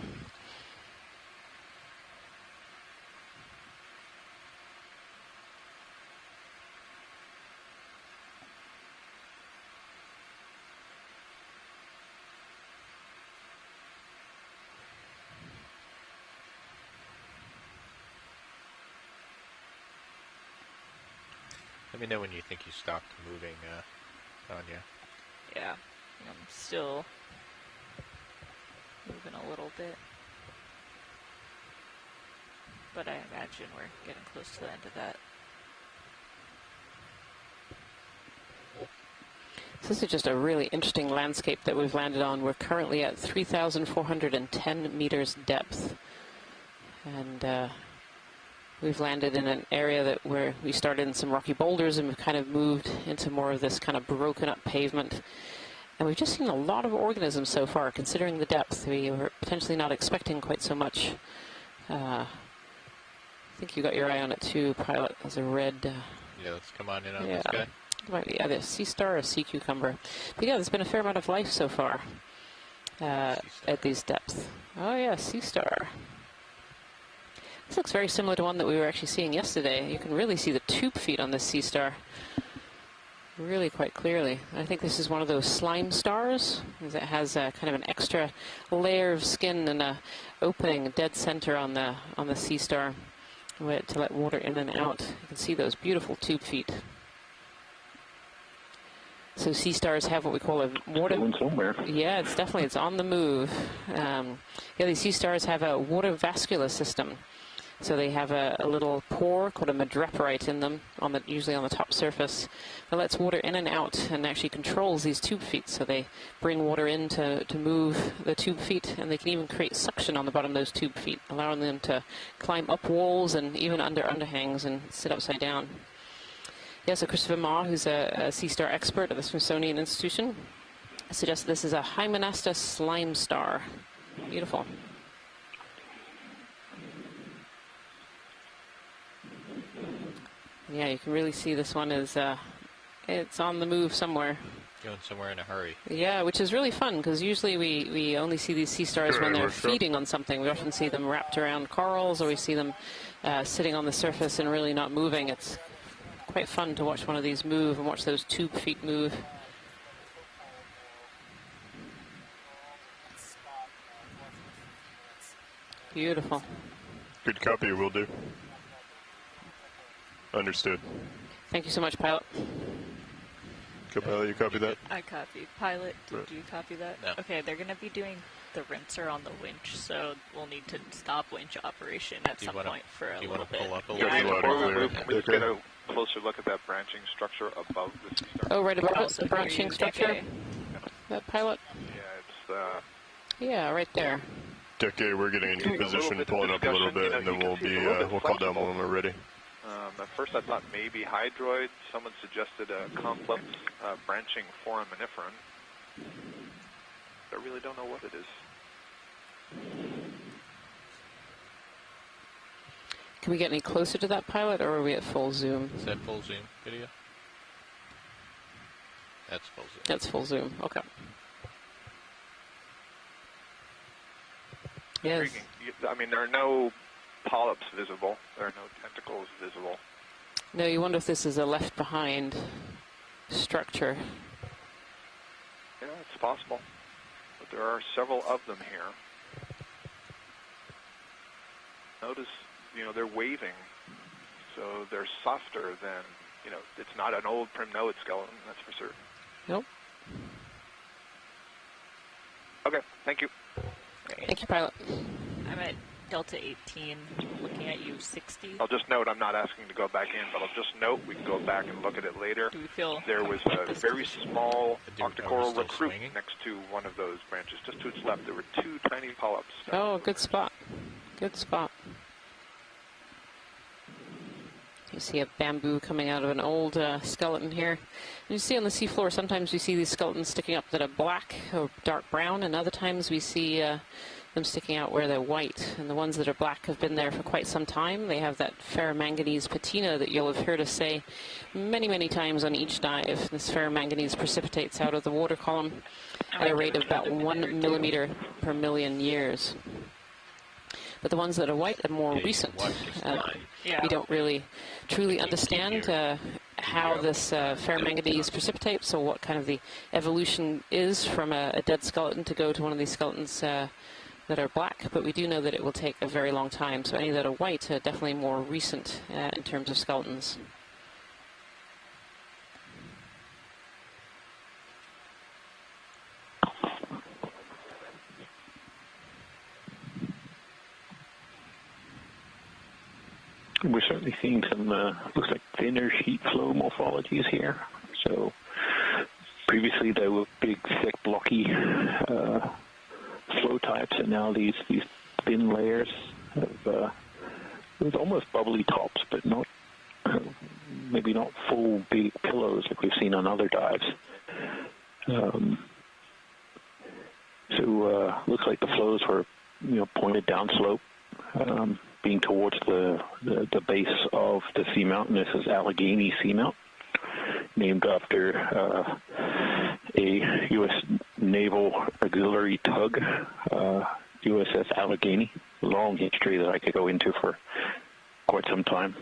Let me know when you think you stopped moving, Anya. Yeah, I'm still moving a little bit. But I imagine we're getting close to the end of that. So this is just a really interesting landscape that we've landed on. We're currently at 3,410 meters depth. And we've landed in an area where we started in some rocky boulders and we've kind of moved into more of this kind of broken up pavement. And we've just seen a lot of organisms so far, considering the depth. We were potentially not expecting quite so much. I think you got your eye on it too, Pilot. There's a red... yeah, let's come on in on this guy. Might be either a sea star or a sea cucumber. But yeah, there's been a fair amount of life so far at these depths. Oh yeah, sea star. This looks very similar to one that we were actually seeing yesterday. You can really see the tube feet on this sea star really quite clearly. I think this is one of those slime stars. It has kind of an extra layer of skin and a opening, a dead center on the sea star to let water in and out. You can see those beautiful tube feet. So sea stars have what we call a water... somewhere. Yeah, it's on the move. Yeah, these sea stars have a water vascular system. So they have a little pore called a madreporite in them, usually on the top surface, that lets water in and out and actually controls these tube feet. So they bring water in to move the tube feet, and they can even create suction on the bottom of those tube feet, allowing them to climb up walls and even under underhangs and sit upside down. Yeah, so Christopher Ma, who's a sea star expert at the Smithsonian Institution, suggests this is a Anthomastus slime star. Beautiful. Yeah, you can really see this one is, it's on the move somewhere. Going somewhere in a hurry. Yeah, which is really fun, because usually we only see these sea stars when they're feeding on something. We often see them wrapped around corals, or we see them sitting on the surface and really not moving. It's quite fun to watch one of these move and watch those tube feet move. Beautiful. Good copy, will do. Understood. Thank you so much, Pilot. Pilot, you copy that? I copied. Pilot, did you copy that? No. Okay, they're going to be doing the rinser on the winch, so we'll need to stop winch operation at some point for a little bit. Pull up a Yeah, little before we move, can we just get a closer look at that branching structure above the sea star? Oh, right above the branching structure? Okay. That Pilot? Yeah, it's... Yeah, right there. Decade, we're getting into position, pulling up a little bit, and then we'll call down when we're ready. At first I thought maybe hydroid. Someone suggested a complex branching foraminiferan. I really don't know what it is. Can we get any closer to that, Pilot, or are we at full zoom? Is that full zoom video? That's full zoom. That's full zoom, okay. Yes. I mean, there are no polyps visible. There are no tentacles visible. No, you wonder if this is a left-behind structure. Yeah, it's possible. But there are several of them here. Notice, they're waving. So they're softer than, it's not an old primnoid skeleton, that's for certain. Nope. Okay, thank you. Great. Thank you, Pilot. I'm at Delta 18, looking at you 60. I'll just note, I'm not asking to go back in, but I'll just note we can go back and look at it later. Do we feel there was a very small octocoral recruit next to one of those branches. Just to its left, there were two tiny polyps. Oh, good spot. Good spot. You see a bamboo coming out of an old skeleton here. And you see on the seafloor, sometimes we see these skeletons sticking up that are black or dark brown, and other times we see them sticking out where they're white. And the ones that are black have been there for quite some time. They have that ferromanganese patina that you'll have heard us say many, many times on each dive. This ferromanganese precipitates out of the water column at a rate of about 1 millimeter per million years. But the ones that are white are more recent. We don't really truly understand how this ferromanganese precipitates, or what kind of the evolution is from a dead skeleton to go to one of these skeletons that are black. But we do know that it will take a very long time. So any that are white are definitely more recent in terms of skeletons. we're certainly seeing some, looks like thinner sheet flow morphologies here. So previously they were big, thick, blocky flow types, and now these thin layers with almost bubbly tops, but not maybe not full big pillows like we've seen on other dives. So looks like the flows were pointed downslope, being towards the base of the seamount, and this is Allegheny Seamount, named after a U.S. Naval Auxiliary tug, USS Allegheny. Long history that I could go into for quite some time.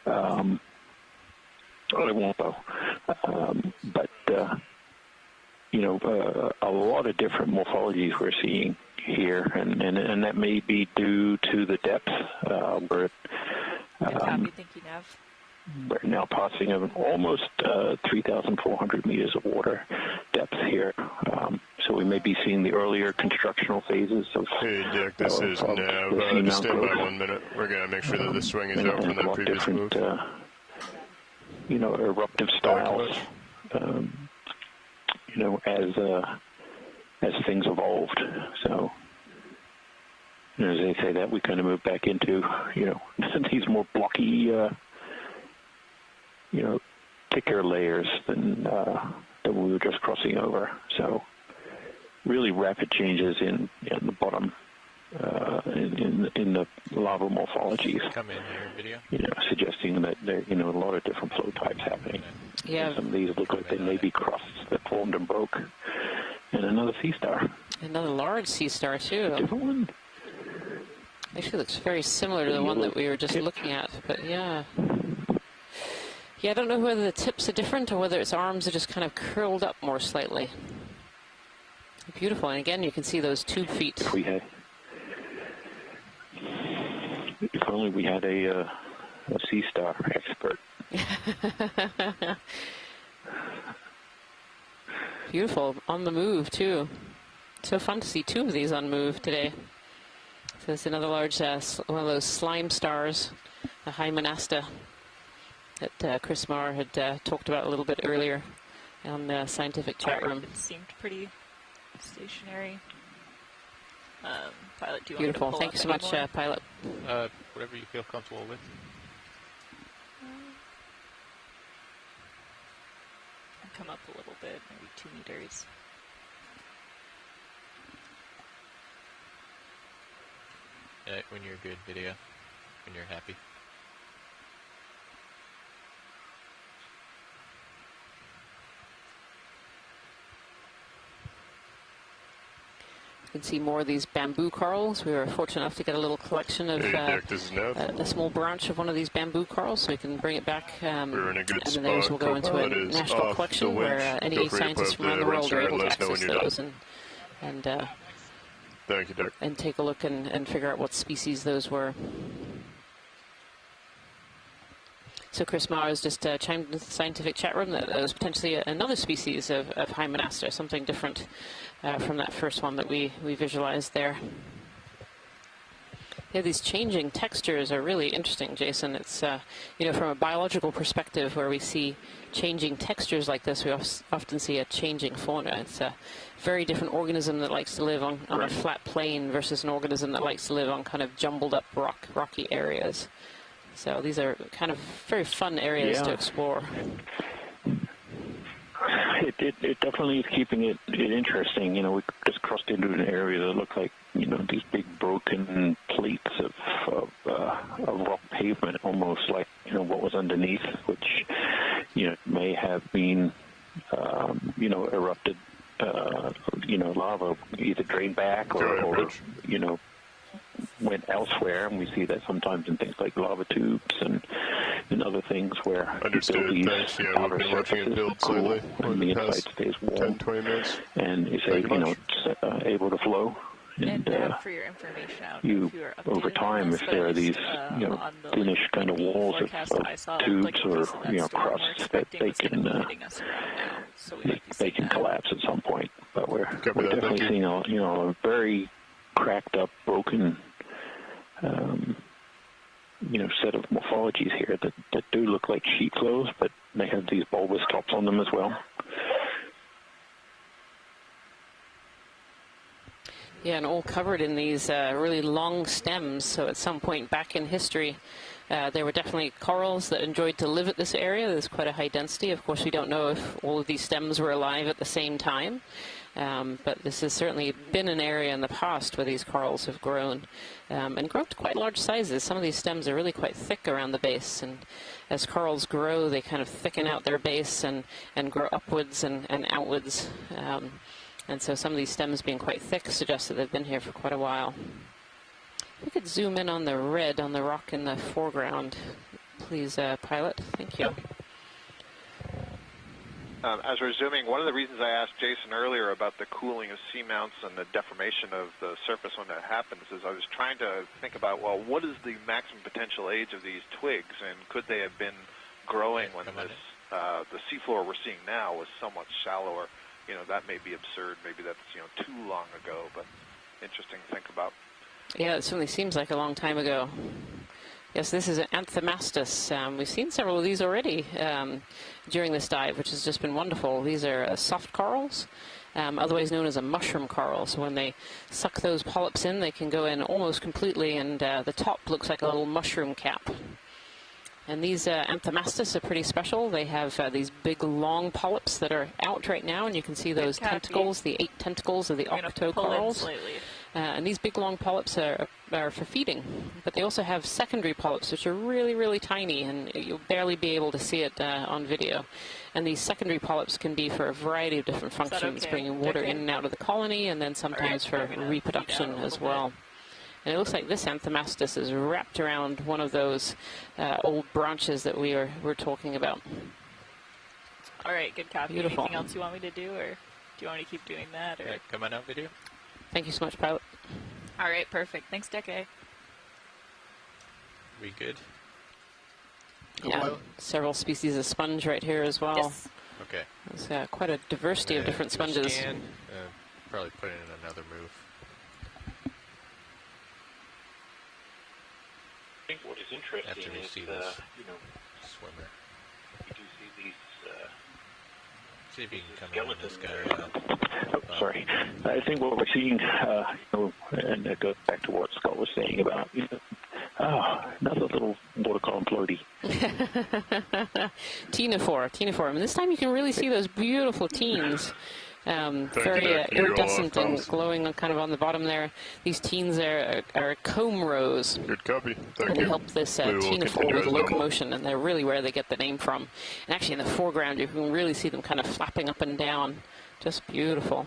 I won't though. But a lot of different morphologies we're seeing here, and that may be due to the depth. We're now passing almost 3,400 meters of water depth here. So we may be seeing the earlier constructional phases of... Hey, Dick, this is Nav. Just stand by 1 minute. We're going to make sure that the swing is out from that previous move. Eruptive styles, as things evolved. So, as they say that, we kind of move back into, these more blocky, thicker layers than we were just crossing over. So, really rapid changes in the bottom, in the lava morphologies. Come in here, video. Suggesting that there, a lot of different flow types happening. Yeah. And some of these look like they may be crusts that formed and broke. And another sea star. Another large sea star too. Different one. Actually, looks very similar to the one that we were just looking at. But yeah. Yeah, I don't know whether the tips are different or whether its arms are just kind of curled up more slightly. Beautiful. And again, you can see those tube feet. If only we had a sea star expert. Beautiful. On the move, too. So fun to see two of these on move today. So it's another large, one of those slime stars, the Hymenasta, that Chris Marr had talked about a little bit earlier on the scientific chat room. It seemed pretty stationary. Pilot, do you Beautiful. Want me to pull Thank you so much, Pilot. Whatever you feel comfortable with. Come up a little bit, maybe 2 meters. When you're good, video. When you're happy. You can see more of these bamboo corals. We were fortunate enough to get a little collection of a small branch of one of these bamboo corals, so we can bring it back. We're in a good and then those will go into a national collection where any scientists from around the world are able to access those and thank you, Dick. And take a look and figure out what species those were. So Chris Mars just chimed into the scientific chat room that there was potentially another species of Hymenasta, something different from that first one that we visualized there. Yeah, these changing textures are really interesting, Jason. It's, from a biological perspective where we see changing textures like this, we often see a changing fauna. It's a very different organism that likes to live on a flat plain versus an organism that likes to live on kind of jumbled up rocky areas. So these are kind of very fun areas to explore. It definitely is keeping it interesting. We just crossed into an area that looked like, these big broken plates of rock pavement, almost like, what was underneath, which, may have been, erupted, lava either drained back or went elsewhere, and we see that sometimes in things like lava tubes and other things where understood. Thanks. Yeah, we've been watching it build slowly and the inside stays warm, 10-20 minutes, and it's able to flow. And for your information out, over time, if there are these thinnish kind of walls of tubes or crusts, that they can collapse at some point. But we're definitely seeing a very cracked up, broken set of morphologies here that do look like sheet flows, but they have these bulbous tops on them as well. Yeah, and all covered in these really long stems. So at some point back in history, there were definitely corals that enjoyed to live at this area. There's quite a high density. Of course, we don't know if all of these stems were alive at the same time. But this has certainly been an area in the past where these corals have grown and grown to quite large sizes. Some of these stems are really quite thick around the base, and as corals grow, they kind of thicken out their base and grow upwards and outwards. And so some of these stems being quite thick suggests that they've been here for quite a while. We could zoom in on the red on the rock in the foreground, please, pilot. Thank you. As we're zooming, one of the reasons I asked Jason earlier about the cooling of seamounts and the deformation of the surface when that happens is I was trying to think about, well, what is the maximum potential age of these twigs, and could they have been growing when this the seafloor we're seeing now was somewhat shallower? That may be absurd. Maybe that's too long ago, but interesting to think about. Yeah, it certainly seems like a long time ago. Yes, this is an Anthomastus. We've seen several of these already during this dive, which has just been wonderful. These are soft corals, otherwise known as a mushroom coral. So when they suck those polyps in, they can go in almost completely, and the top looks like a little mushroom cap. And these Anthomastus are pretty special. They have these big, long polyps that are out right now, and you can see those tentacles, the 8 tentacles of the octocorals. And these big, long polyps are for feeding. But they also have secondary polyps, which are really, really tiny, and you'll barely be able to see it on video. And these secondary polyps can be for a variety of different functions, bringing water in and out of the colony, and then sometimes for reproduction as well. And it looks like this Anthomastus is wrapped around one of those old branches that we were talking about. All right, good copy. Beautiful. Anything else you want me to do, or do you want me to keep doing that? Or? Yeah, come on out video. Thank you so much, pilot. All right, perfect. Thanks, Deke. We good? Yeah, several species of sponge right here as well. Yes. Okay. There's quite a diversity of different sponges. Scan, probably put in another move. I think what is interesting is, swimmer. You do see these see if you can come in this guy. Sorry. I think what we're seeing, and it goes back to what Scott was saying about, another little water column floaty. Ctenophore. And this time you can really see those beautiful teens. Very iridescent and glowing kind of on the bottom there. These teens are comb rows. Good copy. And they help this ctenophore with locomotion, and they're really where they get the name from. And actually in the foreground you can really see them kind of flapping up and down. Just beautiful.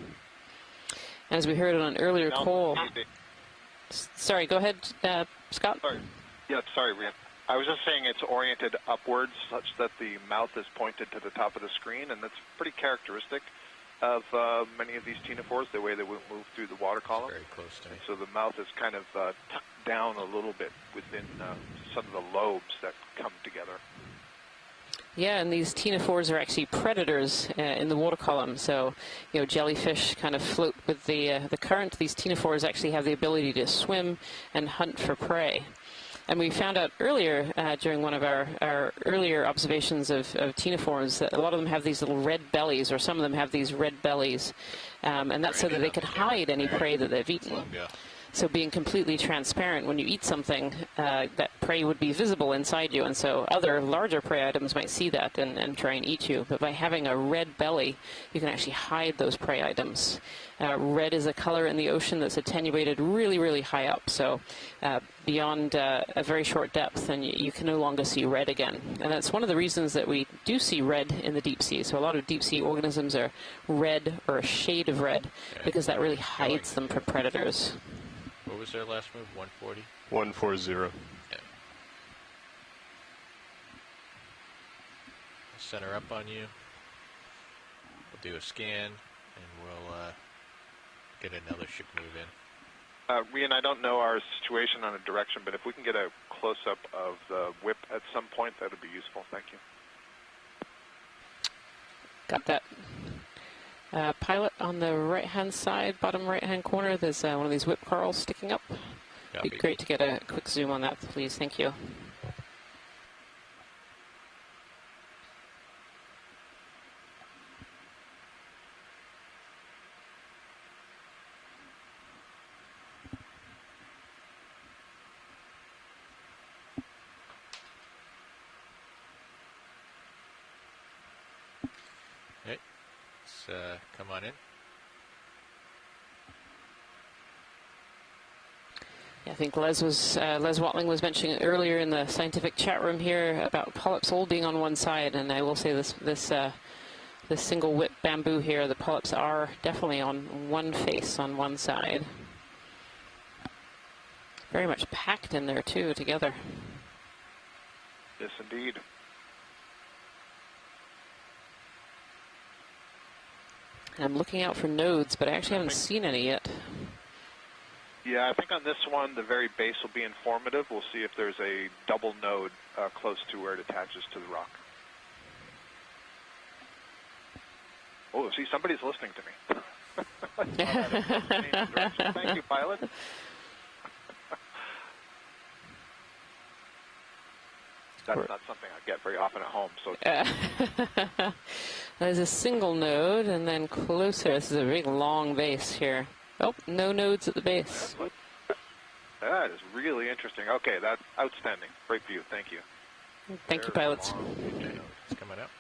As we heard on an earlier call. Sorry, go ahead, Scott. Sorry. Yeah, sorry, Rian. I was just saying it's oriented upwards such that the mouth is pointed to the top of the screen, and that's pretty characteristic of many of these ctenophores, the way they will move through the water column. Very close to me. So the mouth is kind of tucked down a little bit within some of the lobes that come together. Yeah, and these ctenophores are actually predators in the water column. So, jellyfish kind of float with the current. These ctenophores actually have the ability to swim and hunt for prey. And we found out earlier, during one of our earlier observations of ctenophores, that a lot of them have these little red bellies, or some of them have these red bellies. And that's so that they could hide any prey that they've eaten. So being completely transparent, when you eat something, that prey would be visible inside you. And so other larger prey items might see that and try and eat you. But by having a red belly, you can actually hide those prey items. Red is a color in the ocean that's attenuated really, really high up. So beyond a very short depth, and you can no longer see red again. And that's one of the reasons that we do see red in the deep sea. So a lot of deep sea organisms are red or a shade of red because that really hides them from predators. What was their last move? 140? 140. Yeah. Center up on you. We'll do a scan, and we'll get another ship move in. Rian, I don't know our situation on a direction, but if we can get a close-up of the whip at some point, that would be useful. Thank you. Got that. Pilot on the right-hand side, bottom right-hand corner, there's one of these whip corals sticking up. It'd be great to get a quick zoom on that, please. Thank you. Okay, let's come on in. I think Les Watling was mentioning earlier in the scientific chat room here about polyps all being on one side, and I will say this single whip bamboo here, the polyps are definitely on one face, on one side. Very much packed in there too, together. Yes, indeed. And I'm looking out for nodes, but I actually haven't seen any yet. Yeah, I think on this one, the very base will be informative. We'll see if there's a double node close to where it attaches to the rock. Oh, see, somebody's listening to me. Thank you, pilot. That's not something I get very often at home. So there's a single node, and then closer. This is a big, long base here. Oh, no nodes at the base. That is really interesting. Okay, that's outstanding. Great view. Thank you. Thank you, pilots. It's coming up.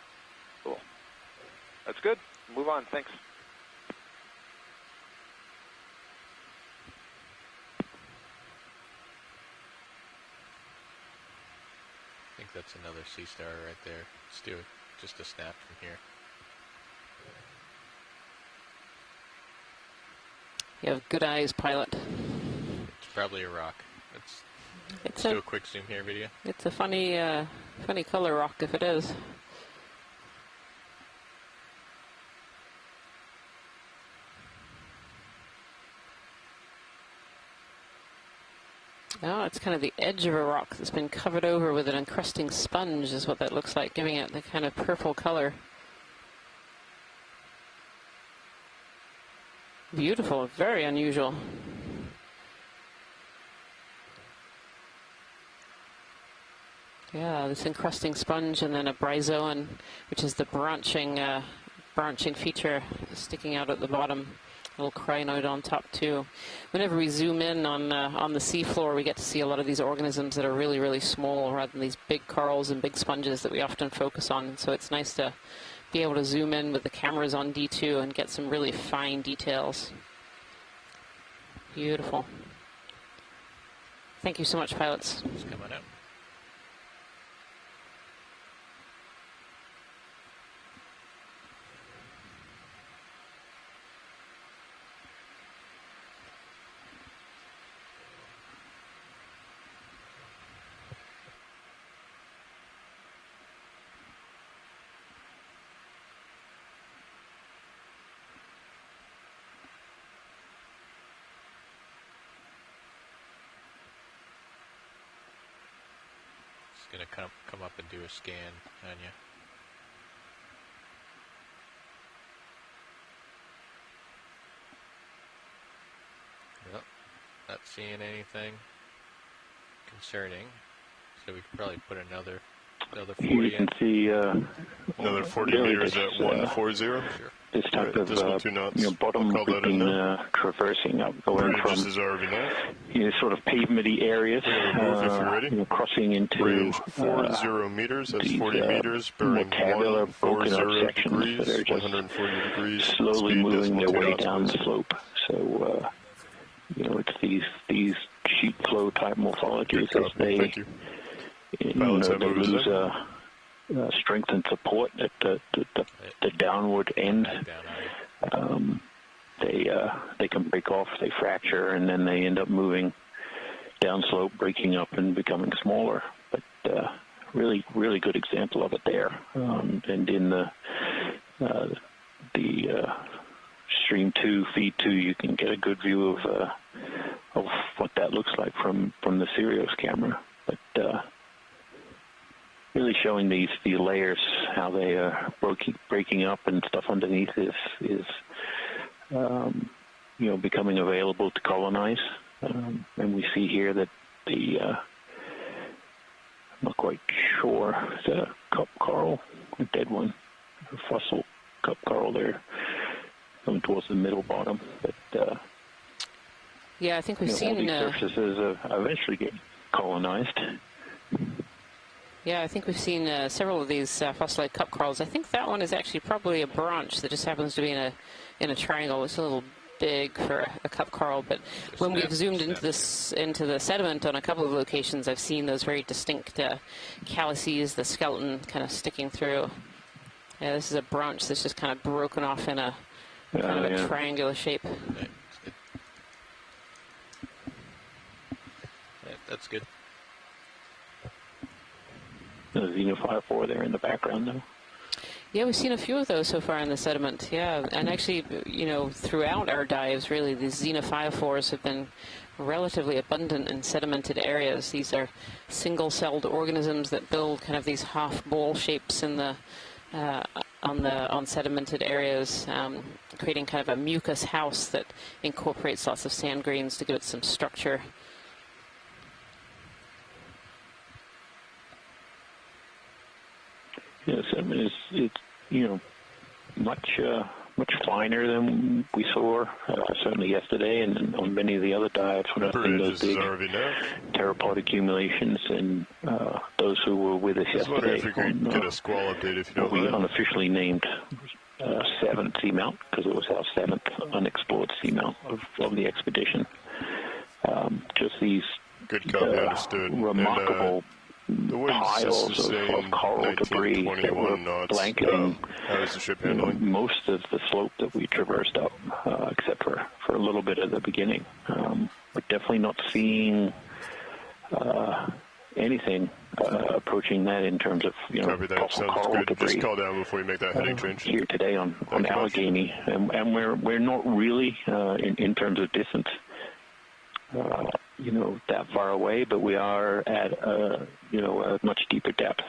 Cool. That's good. Move on. Thanks. I think that's another sea star right there. Let's do just a snap from here. You have good eyes, pilot. It's probably a rock. Let's do a quick zoom here, video. It's a funny color rock if it is. Oh, it's kind of the edge of a rock that's been covered over with an encrusting sponge is what that looks like, giving it the kind of purple color. Beautiful, very unusual. Yeah, this encrusting sponge and then a bryozoan, which is the branching feature sticking out at the bottom. A little crinoid on top too. Whenever we zoom in on the seafloor, we get to see a lot of these organisms that are really, really small rather than these big corals and big sponges that we often focus on. So it's nice to be able to zoom in with the cameras on D2 and get some really fine details. Beautiful. Thank you so much, pilots. It's coming up. Going to come up and do a scan on you. Nope, not seeing anything concerning. So we could probably put another 40 you can see another 40 meters at 140. Sure. This type of bottom creeping, traversing up, going from sort of pavementy areas, crossing into range 40 meters. That's 40 meters, bearing 140 degrees, 140 degrees. Slowly moving their way down the slope. So it's these sheet flow type morphologies as they lose strength and support at the downward end. They can break off, they fracture, and then they end up moving downslope, breaking up and becoming smaller. But really, really good example of it there. And in the stream 2, feed 2, you can get a good view of what that looks like from the Sirius camera. But really showing the layers, how they are breaking up and stuff underneath is becoming available to colonize. And we see here that the, I'm not quite sure, is that a cup coral, a dead one, a fossil cup coral there, coming towards the middle bottom. But yeah, I think we've seen these surfaces eventually get colonized. Yeah, I think we've seen several of these fossilized cup corals. I think that one is actually probably a branch that just happens to be in a triangle. It's a little big for a cup coral, but when we've zoomed into the sediment on a couple of locations, I've seen those very distinct calyces, the skeleton kind of sticking through. Yeah, this is a branch that's just kind of broken off in a kind of a triangular shape. Yeah, that's good. The Xenophile there in the background, though. Yeah, we've seen a few of those so far in the sediment, yeah. And actually, throughout our dives, really, these xenophyophores have been relatively abundant in sedimented areas. These are single-celled organisms that build kind of these half-ball shapes in the on sedimented areas, creating kind of a mucus house that incorporates lots of sand grains to give it some structure. Yeah, sediment is much finer than we saw certainly yesterday, and on many of the other dives when I've seen those big pteropod accumulations, and those who were with us yesterday. If you could get a squall update, if you don't mind. We unofficially named 7th seamount because it was our 7th unexplored seamount of the expedition. Just these remarkable piles of coral debris that were blanketing most of the slope that we traversed up, except for a little bit at the beginning. We're definitely not seeing anything approaching that in terms of coral debris. Just call down before you make that heading change. Here today on Allegheny, and we're not really in terms of distance. That far away, but we are at a much deeper depth,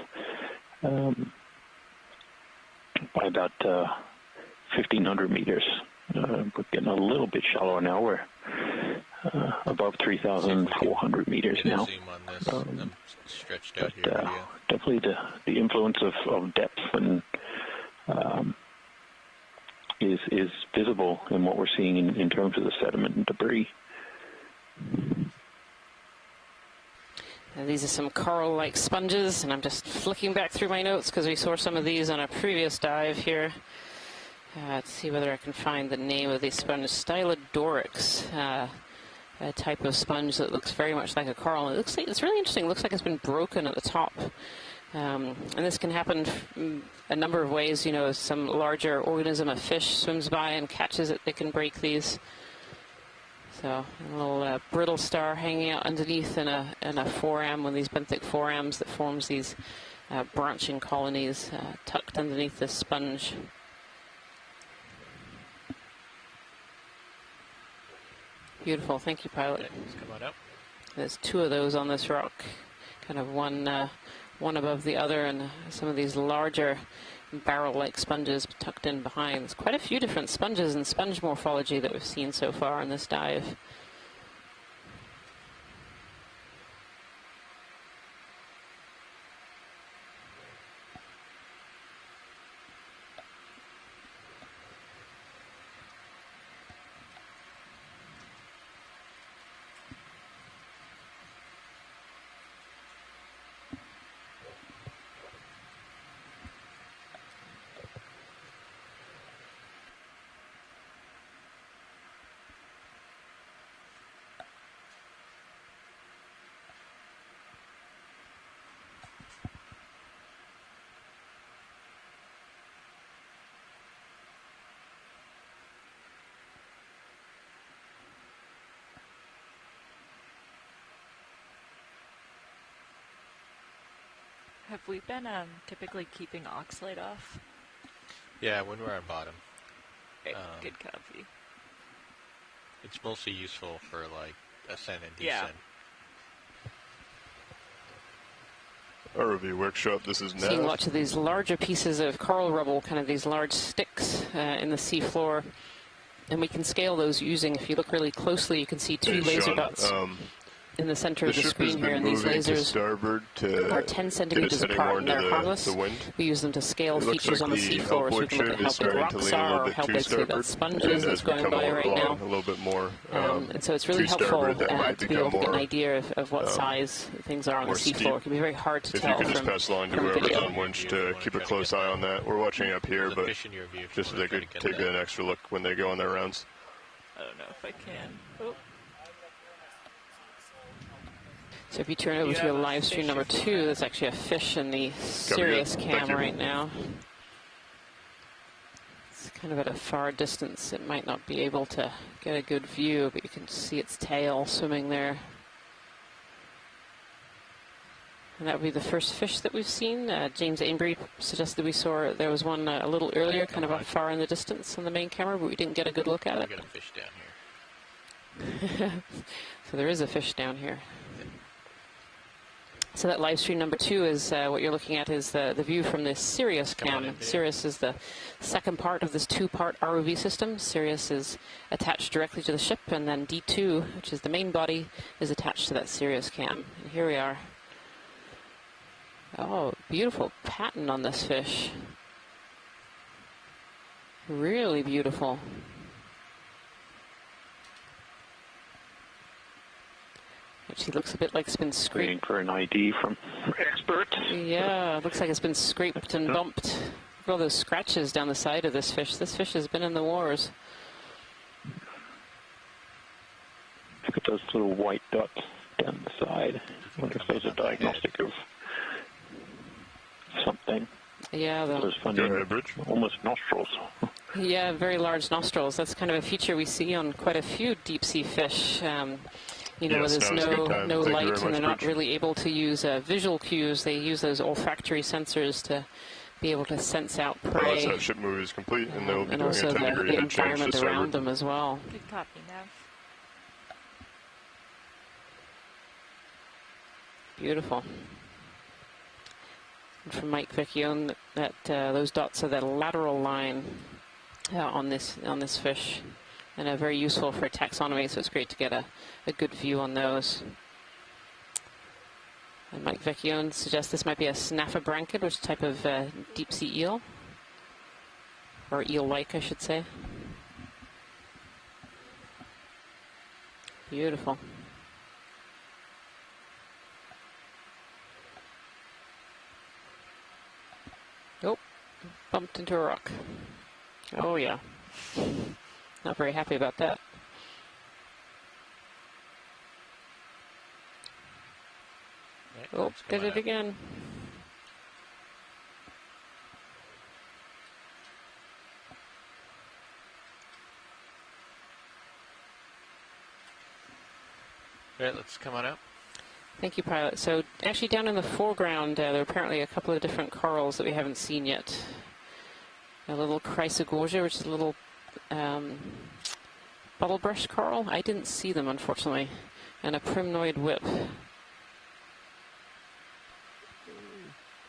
by about 1,500 meters. We're getting a little bit shallower now. We're above 3,400 meters now. I'm stretched out here. Definitely the influence of depth and is visible in what we're seeing in terms of the sediment and debris. These are some coral-like sponges, and I'm just flicking back through my notes because we saw some of these on a previous dive here. Let's see whether I can find the name of these sponges. Stylodorix, a type of sponge that looks very much like a coral. It looks like, it's really interesting. It looks like it's been broken at the top. And this can happen a number of ways. As some larger organism, a fish, swims by and catches it, they can break these. So a little brittle star hanging out underneath in a foram, one of these benthic forams that forms these branching colonies tucked underneath this sponge. Beautiful, thank you, pilot. Okay, let's come on up. There's 2 of those on this rock, kind of one above the other, and some of these larger barrel-like sponges tucked in behind. There's quite a few different sponges and sponge morphology that we've seen so far in this dive. Have we been typically keeping oxalate off? Yeah, when we're on bottom. Good copy. It's mostly useful for like ascent and Yeah. descent. ROV workshop, this is Seeing lots of these larger pieces of coral rubble, kind of these large sticks in the seafloor. And we can scale those using, if you look really closely, you can see two laser dots in the center of the screen here, and these lasers are 10 centimeters apart and they're harmless. We use them to scale features on the seafloor, so we can look at how big rocks are or how big, say, that sponge is that's going by right now. A little bit more. And so it's really helpful to be able to get an idea of what size things are on the seafloor. It can be very hard to tell. If you could just pass along to whoever's on winch to keep a close eye on that. We're watching up here, but just so they could take an extra look when they go on their rounds. I don't know if I can. Oh. So if you turn over to a live stream number 2, there's actually a fish in the Sirius cam right now. It's kind of at a far distance. It might not be able to get a good view, but you can see its tail swimming there. And that would be the first fish that we've seen. James Ainbury suggested we saw there was one a little earlier, kind of up far in the distance on the main camera, but we didn't get a good look at it. We got a fish down here. So there is a fish down here. So that live stream number 2 is what you're looking at is the view from the Sirius cam. Sirius is the second part of this 2-part ROV system. Sirius is attached directly to the ship, and then D2, which is the main body, is attached to that Sirius cam. And here we are. Oh, beautiful pattern on this fish. Really beautiful. Actually looks a bit like it's been scraped. Waiting for an ID from expert. Yeah, it looks like it's been scraped and bumped. Look at all those scratches down the side of this fish. This fish has been in the wars. Look at those little white dots down the side. I wonder if those are diagnostic of something. Yeah, those funny, almost nostrils. Yeah, very large nostrils. That's kind of a feature we see on quite a few deep sea fish. You know, where there's no light and they're not really able to use visual cues. They use those olfactory sensors to be able to sense out prey. Once that ship move is complete, and they'll be doing also a 10-degree the head change environment to around them as well. Good copy, Nav. Beautiful. And from Mike Vecchione, that those dots are the lateral line on this fish, and are very useful for taxonomy. So it's great to get a good view on those. And Mike Vecchione suggests this might be a snaphobranchid, which is a type of deep sea eel, or eel-like, I should say. Beautiful. Oh, bumped into a rock. Oh yeah. Not very happy about that. Oh, did it again. All right, let's come on up. Thank you, pilot. So actually down in the foreground, there are apparently a couple of different corals that we haven't seen yet. A little Chrysogorgia, which is a little buttlebrush coral. I didn't see them, unfortunately. And a primnoid whip.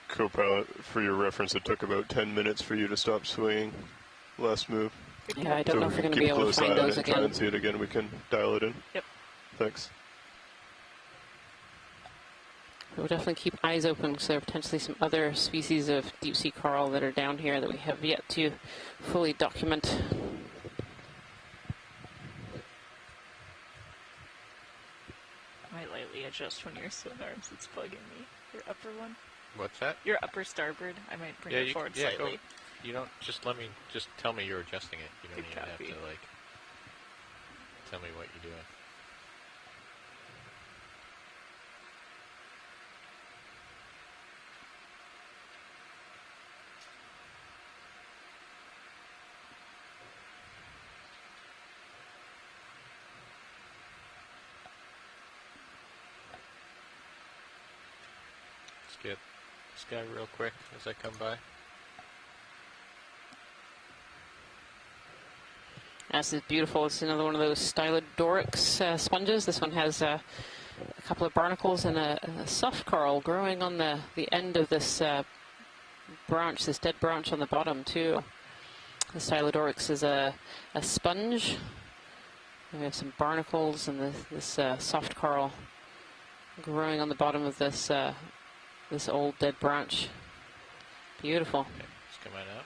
Co-pilot, for your reference, it took about 10 minutes for you to stop swinging last move. Yeah, I don't know if we're going to be able to find those again. Try and see it again. We can dial it in. Yep. Thanks. We'll definitely keep eyes open because there are potentially some other species of deep sea coral that are down here that we have yet to fully document. Might lightly adjust one of your swim arms. It's bugging me. Your upper one. What's that? Your upper starboard. I might bring it forward slightly. Go. You don't just just tell me you're adjusting it. You don't even have to like tell me what you're doing. Get this guy real quick as I come by. This is beautiful. It's another one of those Stylodorix sponges. This one has a couple of barnacles and a soft coral growing on the end of this branch, this dead branch on the bottom too. The Stylodorix is a sponge. We have some barnacles and this soft coral growing on the bottom of this this old dead branch. Beautiful. Okay, let's come on out.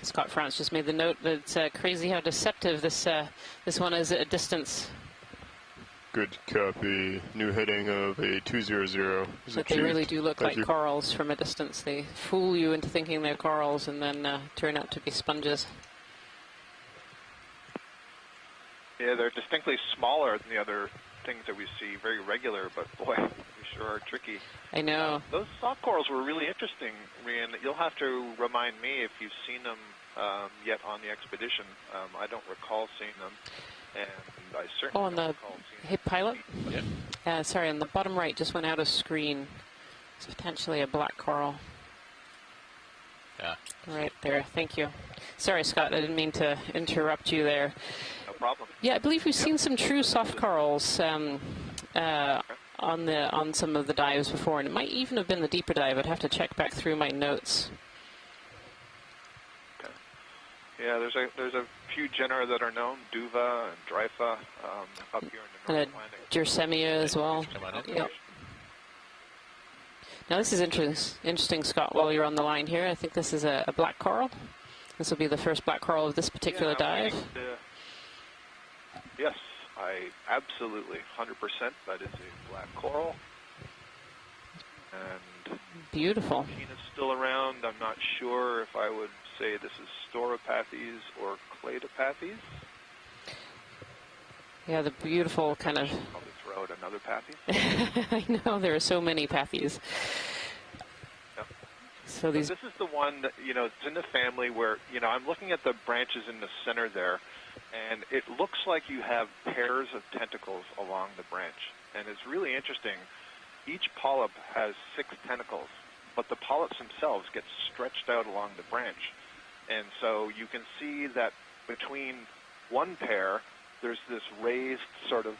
Scott France just made the note that it's crazy how deceptive this one is at a distance. Good copy. New heading of a 200 is But they really do look like corals from a distance. They fool you into thinking they're corals and then turn out to be sponges. Yeah, they're distinctly smaller than the other things that we see. Very regular, but boy, they sure are tricky. I know. Those soft corals were really interesting, Rian. You'll have to remind me if you've seen them yet on the expedition. I don't recall seeing them. And I certainly on the Hey Pilot? Yep. Sorry, on the bottom right, just went out of screen. It's potentially a black coral. Yeah. Right there, thank you. Sorry, Scott, I didn't mean to interrupt you there. No problem. Yeah, I believe we've seen some true soft corals on some of the dives before, and it might even have been the deeper dive. I'd have to check back through my notes. Okay. Yeah, there's a few genera that are known, Duva and Drypha, up here in the North Atlantic. Gersemia as well. Yep. Now this is interesting, Scott, while you're on the line here. I think this is a black coral. This will be the first black coral of this particular dive. Yes, I absolutely, 100%. That is a black coral. And beautiful. Tina's still around. I'm not sure if I would say this is Stauropathes or Cladopathes. Yeah, the beautiful kind of... Probably throw out another pathy. I know, there are so many pathies. Yep. So these... This is the one that, it's in the family where, I'm looking at the branches in the center there, and it looks like you have pairs of tentacles along the branch. And it's really interesting. Each polyp has 6 tentacles, but the polyps themselves get stretched out along the branch. And so you can see that between one pair, there's this raised sort of,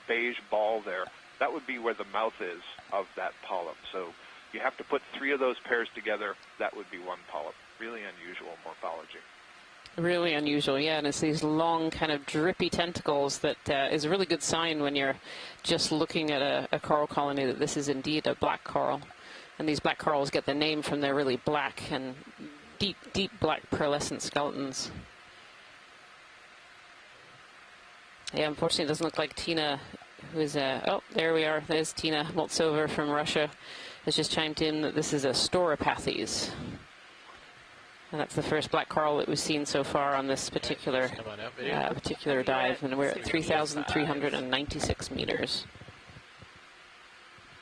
beige ball there. That would be where the mouth is of that polyp. So you have to put 3 of those pairs together. That would be one polyp. Really unusual morphology. Really unusual, yeah, and it's these long kind of drippy tentacles that is a really good sign when you're just looking at a coral colony that this is indeed a black coral. And these black corals get the name from their really black and deep black pearlescent skeletons. Yeah, unfortunately it doesn't look like Tina, who is oh, there we are, there's Tina Moltsova from Russia, has just chimed in that this is a Stauropathes. And that's the first black coral that we've seen so far on this particular dive, and we're at 3,396 meters.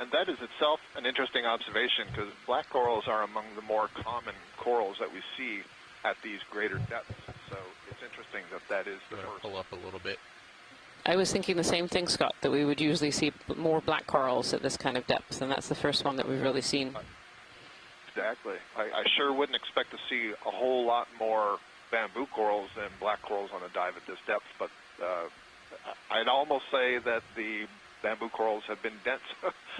And that is itself an interesting observation, because black corals are among the more common corals that we see at these greater depths. So it's interesting that is the first. Pull up a little bit. I was thinking the same thing, Scott, that we would usually see more black corals at this kind of depth, and that's the first one that we've really seen. Exactly. I sure wouldn't expect to see a whole lot more bamboo corals than black corals on a dive at this depth, but I'd almost say that the bamboo corals have been dense.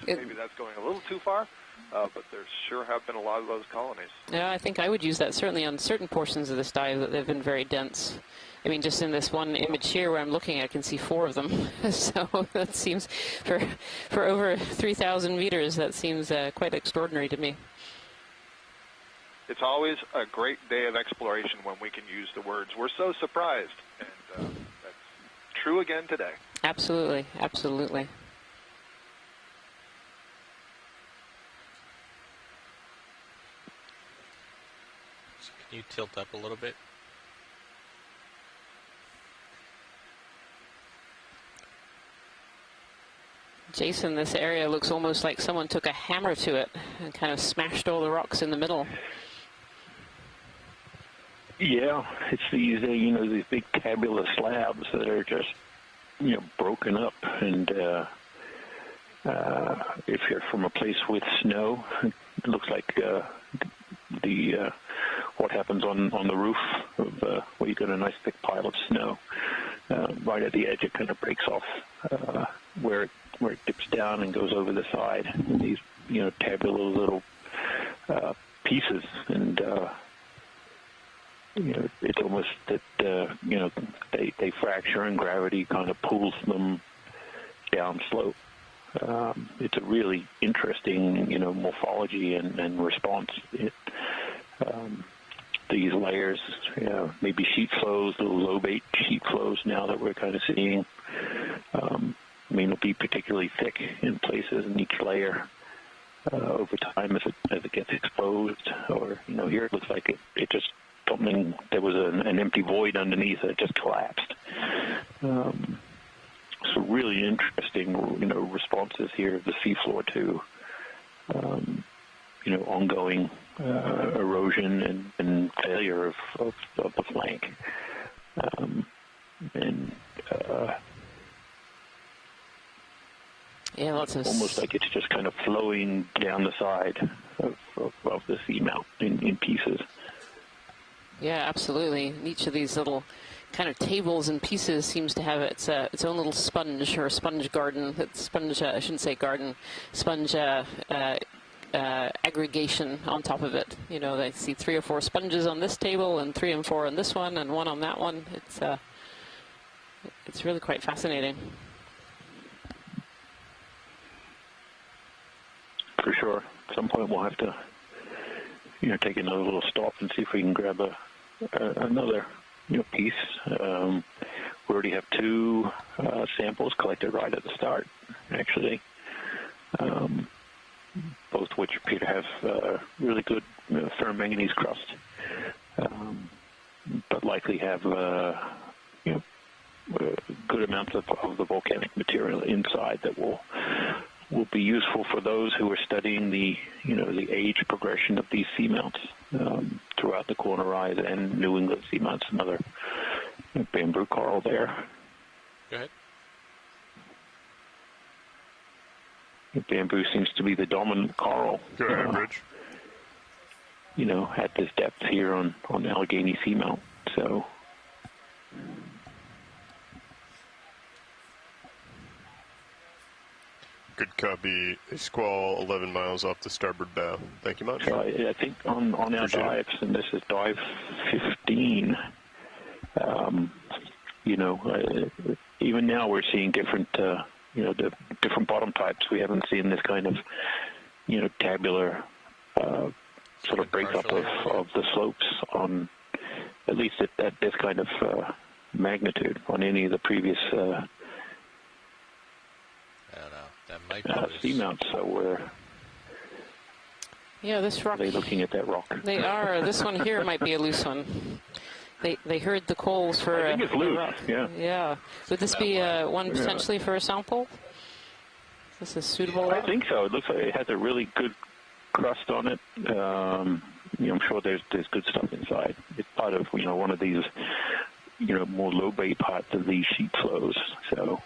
Maybe that's going a little too far, but there sure have been a lot of those colonies. Yeah, I think I would use that certainly on certain portions of this dive, that they've been very dense. I mean, just in this one image here where I'm looking, I can see 4 of them. So that seems, for over 3,000 meters, that seems quite extraordinary to me. It's always a great day of exploration when we can use the words, "We're so surprised," and that's true again today. Absolutely, absolutely. So can you tilt up a little bit? Jason, this area looks almost like someone took a hammer to it and kind of smashed all the rocks in the middle. Yeah, it's these, these big tabular slabs that are just, broken up. And if you're from a place with snow, it looks like what happens on the roof of where you got a nice thick pile of snow. Right at the edge, it kind of breaks off where it dips down and goes over the side. And these, tabular little pieces, and it's almost that they fracture and gravity kind of pulls them down slope. It's a really interesting morphology and response. These layers, maybe sheet flows, little low-bait sheet flows now that we're kind of seeing, it'll be particularly thick in places, and each layer over time as it gets exposed, or here it looks like it just something, there was an empty void underneath that just collapsed. So really interesting responses here of the seafloor to ongoing erosion and failure of the flank. Almost like it's just kind of flowing down the side of the seamount in pieces. Yeah, absolutely. Each of these little kind of tables and pieces seems to have its own little sponge, or sponge garden. Sponge, I shouldn't say garden, sponge aggregation on top of it. They see 3 or 4 sponges on this table, and 3 and 4 on this one, and 1 on that one. It's really quite fascinating. For sure. At some point we'll have to, take another little stop and see if we can grab another, piece. We already have 2 samples collected right at the start, actually. Both which appear to have really good firm manganese crust, but likely have good amounts of the volcanic material inside that will be useful for those who are studying the age progression of these seamounts throughout the Corner Rise and New England Seamounts, another bamboo coral there. Go ahead. Bamboo seems to be the dominant coral. Go ahead, Rich. At this depth here on Allegheny Seamount. So, good copy. A squall 11 miles off the starboard bow. Thank you much. I think on our dives, and this is dive 15, even now we're seeing different the different bottom types. We haven't seen this kind of, tabular sort of breakup of the slopes on, at least at this kind of magnitude on any of the previous I don't know. That might be seamounts. So we're this rock. They're looking at that rock. They are. This one here might be a loose one. They heard the calls for. I think it's loose. Yeah. Yeah. Would this be one potentially for a sample? Is this suitable? I think so. It looks like it has a really good crust on it. I'm sure there's good stuff inside. It's part of one of these more low bay parts of these sheet flows. So.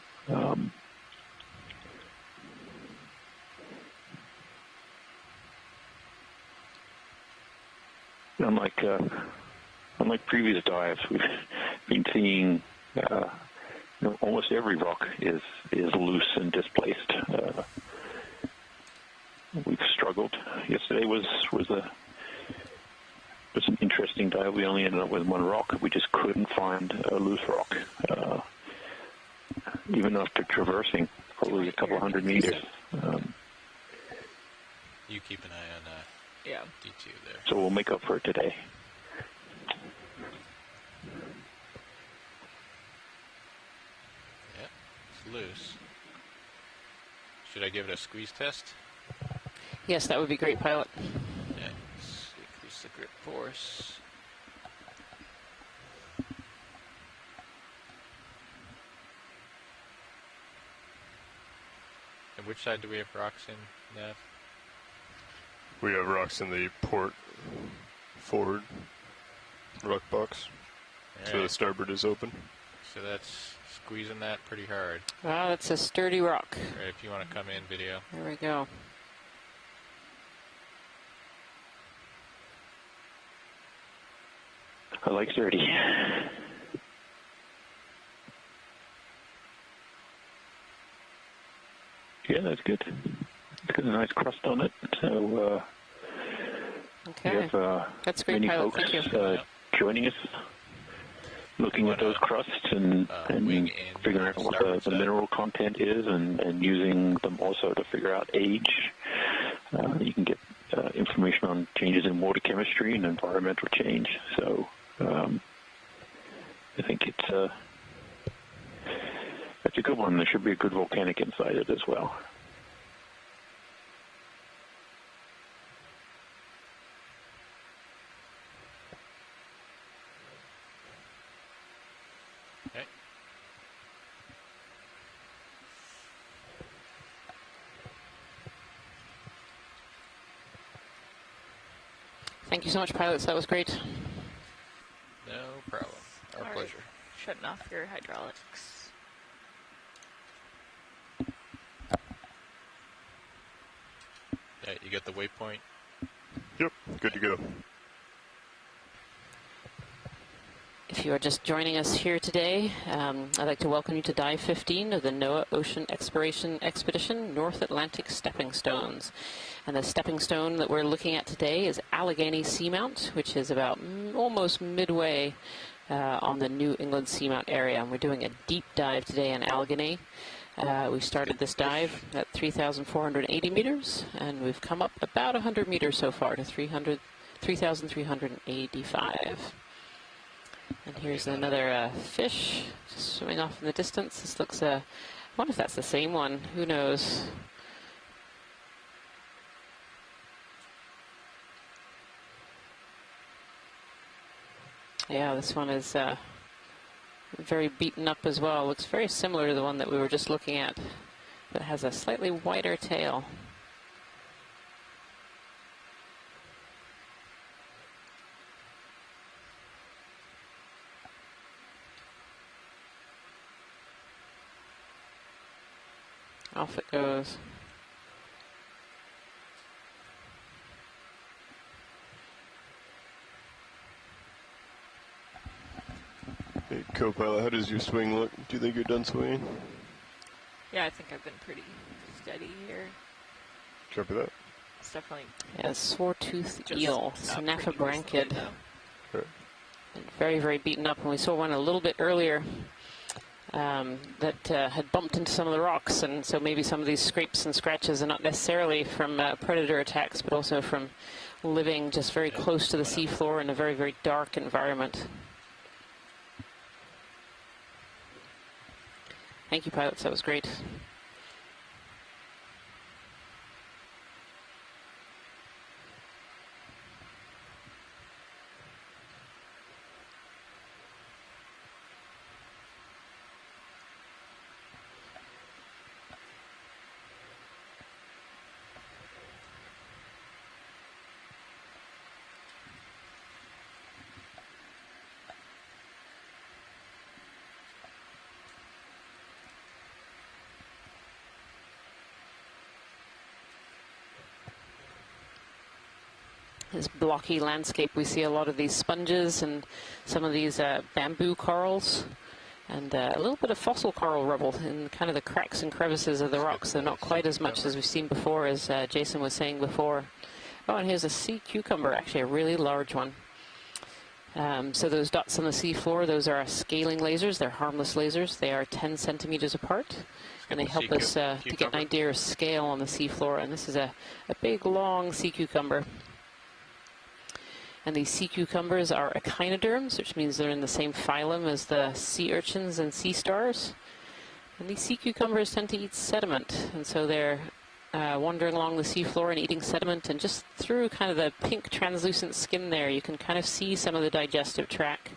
Unlike previous dives, we've been seeing almost every rock is loose and displaced. We've struggled. Yesterday was an interesting dive. We only ended up with 1 rock. We just couldn't find a loose rock, even after traversing probably a couple hundred meters. You keep an eye on D2 there. So we'll make up for it today. Yeah, it's loose. Should I give it a squeeze test? Yes, that would be great, pilot. Yeah, let's increase the grip force. And which side do we have rocks in, Nav? We have rocks in the port forward rock box. Right. So the starboard is open. So that's squeezing that pretty hard. Wow, that's a sturdy rock. Right, if you want to come in, video. There we go. I like sturdy. Yeah, that's good. It's got a nice crust on it. So Okay. We have That's great, many pilot. folks Thank you. joining us, looking at those crusts and figuring out what the mineral content is, and using them also to figure out age. You can get information on changes in water chemistry and environmental change. So I think it's a good one. There should be a good volcanic inside it as well. Okay. Thank you so much, pilots. That was great. No problem. Our pleasure. Shutting off your hydraulics. Yeah, you get the waypoint. Yep, good to go. If you are just joining us here today, I'd like to welcome you to Dive 15 of the NOAA Ocean Exploration Expedition North Atlantic Stepping Stones. And the stepping stone that we're looking at today is Allegheny Seamount, which is about almost midway on the New England Seamount area. And we're doing a deep dive today in Allegheny. We started this dive at 3,480 meters, and we've come up about 100 meters so far to 3,385. And here's another fish just swimming off in the distance. This looks, I wonder if that's the same one. Who knows? Yeah, this one is very beaten up as well. Looks very similar to the one that we were just looking at, but it has a slightly wider tail. Off it goes. Hey, co-pilot, how does your swing look? Do you think you're done swinging? Yeah, I think I've been pretty steady here. Copy that. It's definitely... Yeah, swordtooth eel, Snaphobranchid. Right. Very, very beaten up. And we saw one a little bit earlier that had bumped into some of the rocks, and so maybe some of these scrapes and scratches are not necessarily from predator attacks, but also from living just very close to the seafloor in a very, very dark environment. Thank you, pilots. That was great. This blocky landscape, we see a lot of these sponges and some of these bamboo corals, and a little bit of fossil coral rubble in kind of the cracks and crevices of the rocks. They're not quite as much as we've seen before, as Jason was saying before. Oh, and here's a sea cucumber, actually a really large one. So those dots on the seafloor, those are scaling lasers. They're harmless lasers. They are 10 centimeters apart, and they help us to get an idea of scale on the seafloor. And this is a big, long sea cucumber. And these sea cucumbers are echinoderms, which means they're in the same phylum as the sea urchins and sea stars. And these sea cucumbers tend to eat sediment, and so they're wandering along the seafloor and eating sediment, and just through kind of the pink translucent skin there, you can kind of see some of the digestive tract.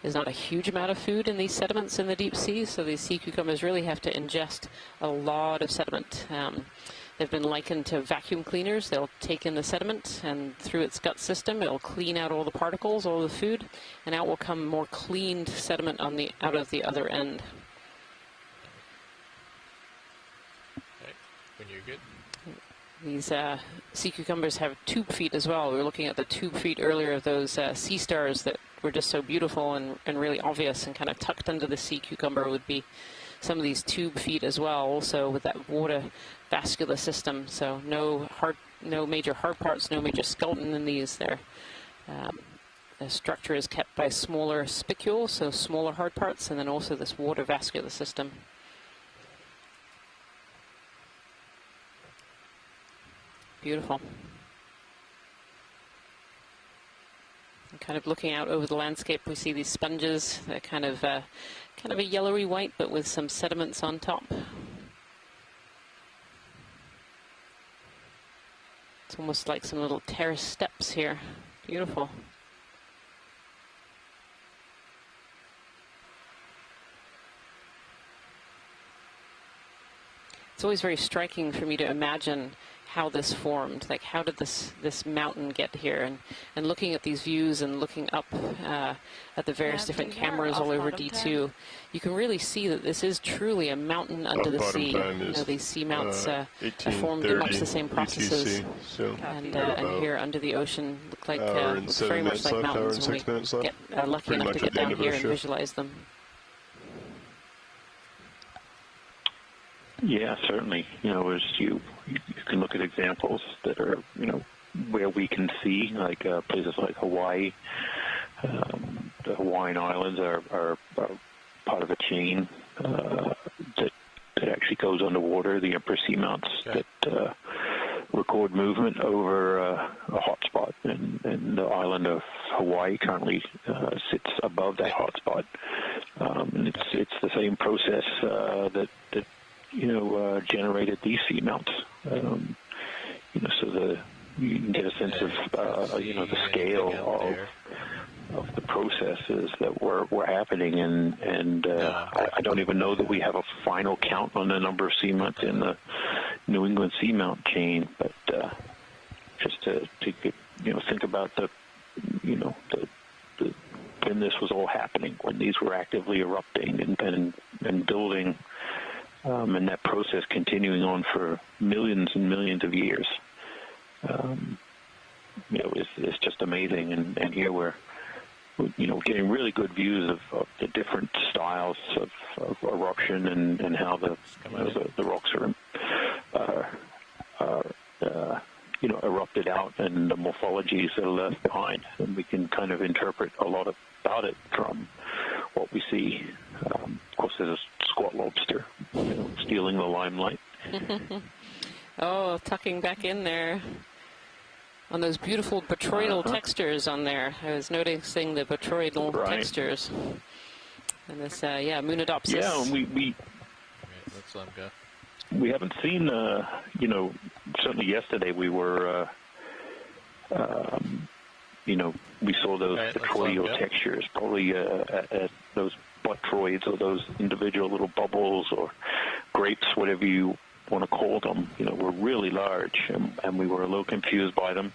There's not a huge amount of food in these sediments in the deep sea, so these sea cucumbers really have to ingest a lot of sediment. They've been likened to vacuum cleaners. They'll take in the sediment, and through its gut system, it'll clean out all the particles, all the food, and out will come more cleaned sediment out of the other end. Okay, when you're good. These sea cucumbers have tube feet as well. We were looking at the tube feet earlier of those sea stars that were just so beautiful and really obvious, and kind of tucked under the sea cucumber would be some of these tube feet as well, also with that water vascular system. So no no major hard parts, no major skeleton in these. The structure is kept by smaller spicules, so smaller hard parts, and then also this water vascular system. Beautiful. And kind of looking out over the landscape, we see these sponges. They're kind of a yellowy white, but with some sediments on top. It's almost like some little terrace steps here. Beautiful. It's always very striking for me to imagine how this formed. Like, how did this mountain get here? And looking at these views and looking up at the various different cameras all over D2, you can really see that this is truly a mountain under the sea. You know, these seamounts are formed in much the same processes. And here under the ocean look like very much like mountains when we get lucky enough to get down here and visualize them. Yeah, certainly. You know, as you can look at examples that are, you know, where we can see, like places like Hawaii. The Hawaiian Islands are part of a chain that actually goes underwater. The Emperor Seamounts that record movement over a hotspot, and the island of Hawaii currently sits above that hotspot. And it's the same process that generated these seamounts. You know, so you can get a sense of the scale of the processes that were happening, and I don't even know that we have a final count on the number of seamounts in the New England Seamount chain, but just to think about when this was all happening, when these were actively erupting and building. And that process continuing on for millions and millions of years, it's just amazing. And here we're getting really good views of the different styles of eruption and how the rocks are erupted out, and the morphologies that are left behind. And we can kind of interpret a lot about it from what we see. Of course, there's a squat lobster, stealing the limelight. Oh, tucking back in there on those beautiful botryoidal textures on there. I was noticing the botryoidal textures. And this, Munidopsis. Yeah, we let's let him go. We haven't seen, certainly yesterday we were, we saw those botryoidal textures, probably at those botroids or those individual little bubbles or grapes, whatever you want to call them, were really large, and we were a little confused by them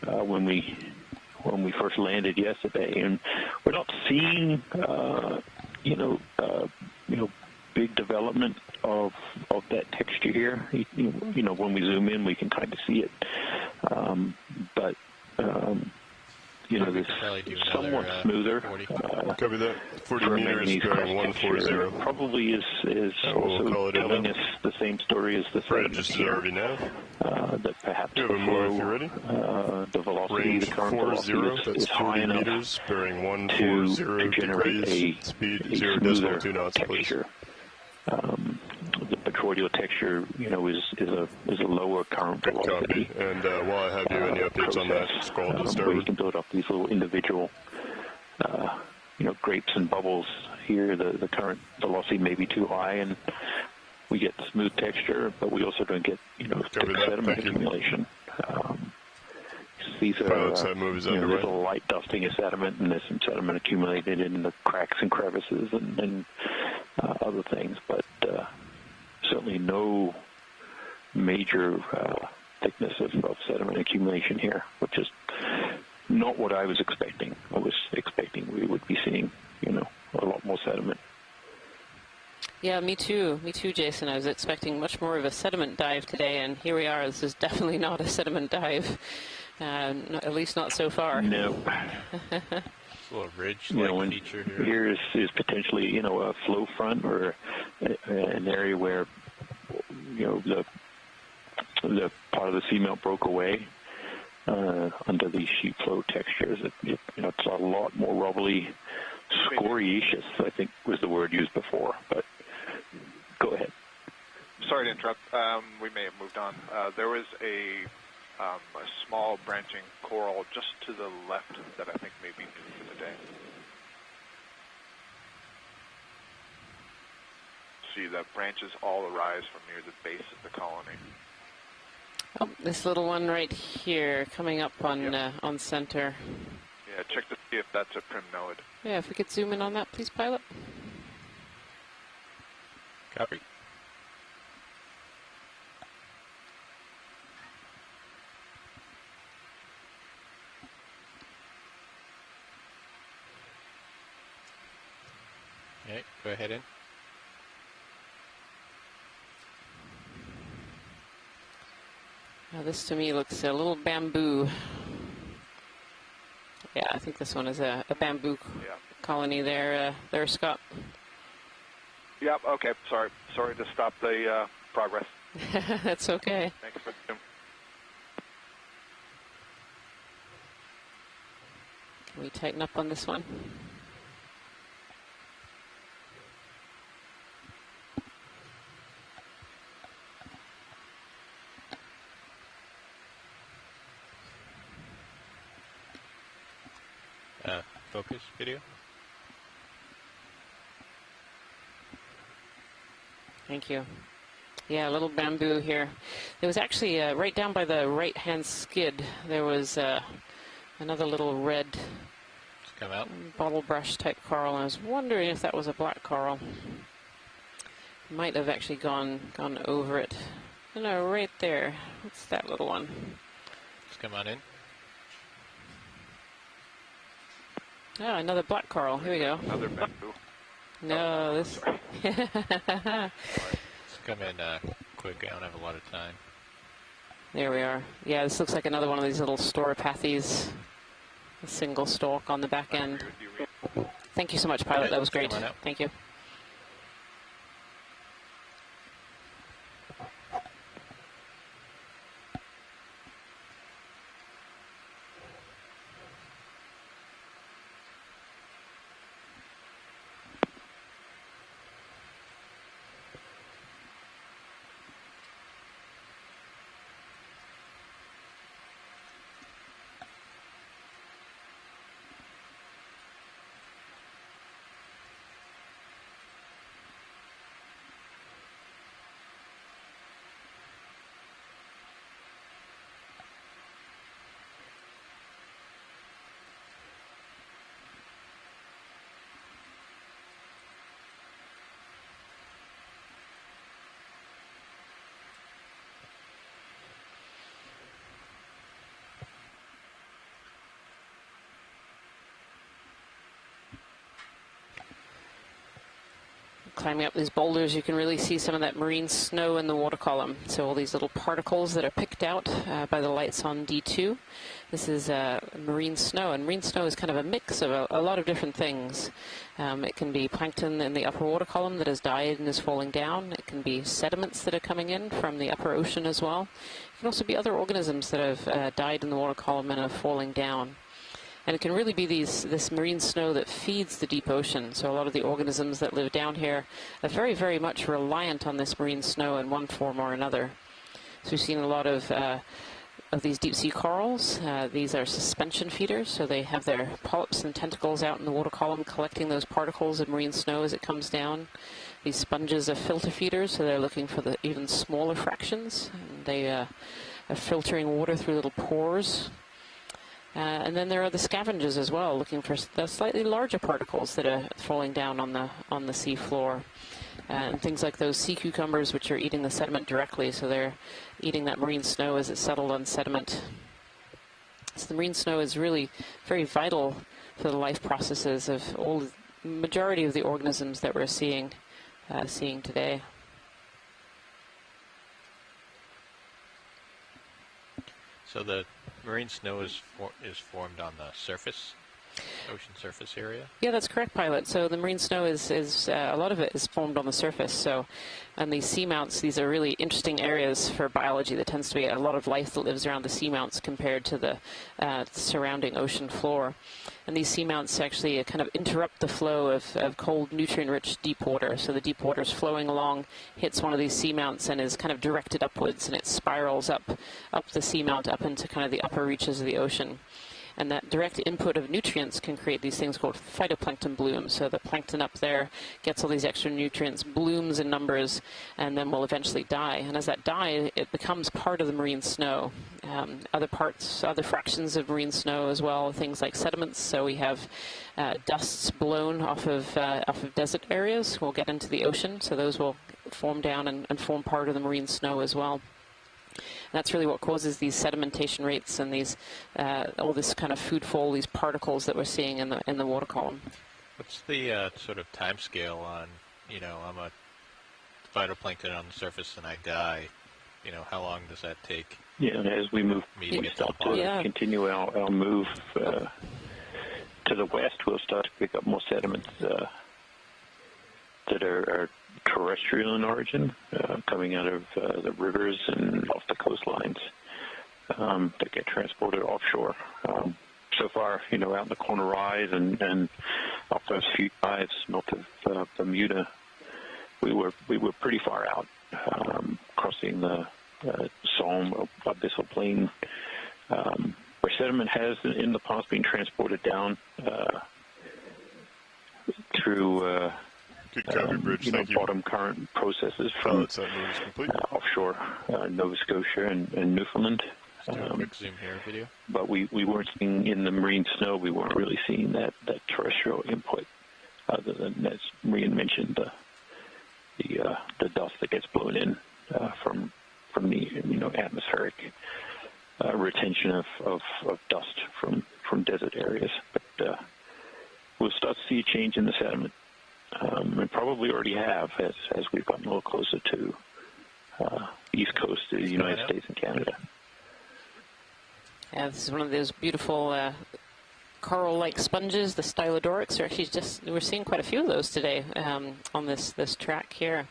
when we first landed yesterday. And we're not seeing, big development of that texture here. When we zoom in, we can kind of see it, but. This somewhat smoother. Copy that. 40 meters bearing 140. Probably is also telling us the same story as the Bridge is ROV now. That perhaps you have a move if you're ready. The velocity, range the current 40, velocity that's is high 40 enough meters bearing 140 to generate degrees. Speed 0.2 knots, please. The botryoidal texture, is a lower current velocity. Copy. And while I have you, any updates on that scroll to where you can build up these little individual, grapes and bubbles. Here, the current velocity may be too high, and we get smooth texture, but we also don't get, thick sediment accumulation. These are there's a light dusting of sediment, and there's some sediment accumulated in the cracks and crevices and other things, but certainly no major thickness of sediment accumulation here, which is not what I was expecting. I was expecting we would be seeing, a lot more sediment. Yeah, me too, Jason. I was expecting much more of a sediment dive today, and here we are. This is definitely not a sediment dive, at least not so far. No. It's a little ridge-like feature here. Here is potentially, a flow front or an area where, the the part of the seamount broke away under these sheet flow textures. It's a lot more rubbly, scoriaceous, I think was the word used before. But go ahead. Sorry to interrupt. We may have moved on. There was a small branching coral just to the left that I think may be new for the day. See, the branches all arise from near the base of the colony. Oh, this little one right here, coming up on on center. Yeah, check to see if that's a primnoid. Yeah, if we could zoom in on that, please, pilot. Copy. Okay, go ahead in. Now this to me looks a little bamboo. Yeah, I think this one is a bamboo colony there, Scott. Yep, okay, sorry to stop the progress. That's okay. Thanks for zoom. Can we tighten up on this one? Focus video. Thank you. Yeah, a little bamboo here. There was actually right down by the right-hand skid, there was another little red come out. Bottle brush type coral. I was wondering if that was a black coral. Might have actually gone over it. No, right there. What's that little one? Just come on in. Oh, another black coral. Here we go. Another bamboo. No, this. Let's come in quick. I don't have a lot of time. There we are. Yeah, this looks like another one of these little storopathes. A single stalk on the back end. Thank you so much, pilot. That was great. Thank you. Climbing up these boulders, you can really see some of that marine snow in the water column. So all these little particles that are picked out by the lights on D2. This is marine snow, and marine snow is kind of a mix of a lot of different things. It can be plankton in the upper water column that has died and is falling down. It can be sediments that are coming in from the upper ocean as well. It can also be other organisms that have died in the water column and are falling down. And it can really be this marine snow that feeds the deep ocean. So a lot of the organisms that live down here are very, very much reliant on this marine snow in one form or another. So we've seen a lot of these deep sea corals. These are suspension feeders, so they have their polyps and tentacles out in the water column collecting those particles of marine snow as it comes down. These sponges are filter feeders, so they're looking for the even smaller fractions. And they are filtering water through little pores. And then there are the scavengers as well, looking for the slightly larger particles that are falling down on the sea floor. And things like those sea cucumbers, which are eating the sediment directly, so they're eating that marine snow as it's settled on sediment. So the marine snow is really very vital for the life processes of the majority of the organisms that we're seeing today. So the marine snow is formed on the surface? ocean surface area? Yeah, that's correct, pilot. So the marine snow is a lot of it is formed on the surface. So, and these seamounts, these are really interesting areas for biology. There tends to be a lot of life that lives around the seamounts compared to the surrounding ocean floor. And these seamounts actually kind of interrupt the flow of cold, nutrient-rich deep water. So the deep water is flowing along, hits one of these seamounts, and is kind of directed upwards, and it spirals up the seamount, up into kind of the upper reaches of the ocean. And that direct input of nutrients can create these things called phytoplankton blooms. So the plankton up there gets all these extra nutrients, blooms in numbers, and then will eventually die. And as that dies, it becomes part of the marine snow. Other fractions of marine snow as well, things like sediments. So we have dusts blown off of desert areas will get into the ocean. So those will form down and form part of the marine snow as well. And that's really what causes these sedimentation rates and these all this kind of food fall, these particles that we're seeing in the water column. What's the sort of time scale on, I'm a phytoplankton on the surface and I die, how long does that take? Yeah, and as we start to continue our move to the west, we'll start to pick up more sediments that are terrestrial in origin, coming out of the rivers and off the coastlines that get transported offshore. So far, out in the Corner Rise and off those few dives north of Bermuda, we were pretty far out, crossing the Somme abyssal plain, where sediment has in the past been transported down through bridge, bottom current processes from offshore Nova Scotia and Newfoundland. Quick zoom here, video. But we weren't seeing in the marine snow. We weren't really seeing that terrestrial input, other than, as Marian mentioned, the dust that gets blown in from the atmospheric retention of dust from desert areas. But we'll start to see a change in the sediment. And probably already have as we've gotten a little closer to the east coast of the United States and Canada. Yeah, this is one of those beautiful coral-like sponges, the Stylodorics. We're seeing quite a few of those today on this track here.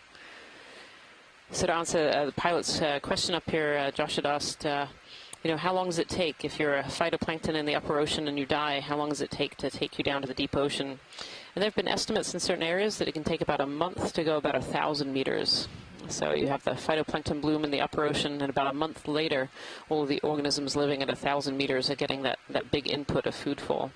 So to answer the pilot's question up here, Josh had asked, how long does it take if you're a phytoplankton in the upper ocean and you die? How long does it take to take you down to the deep ocean? And there have been estimates in certain areas that it can take about a month to go about 1,000 meters. So you have the phytoplankton bloom in the upper ocean, and about a month later, all of the organisms living at 1,000 meters are getting that big input of food fall.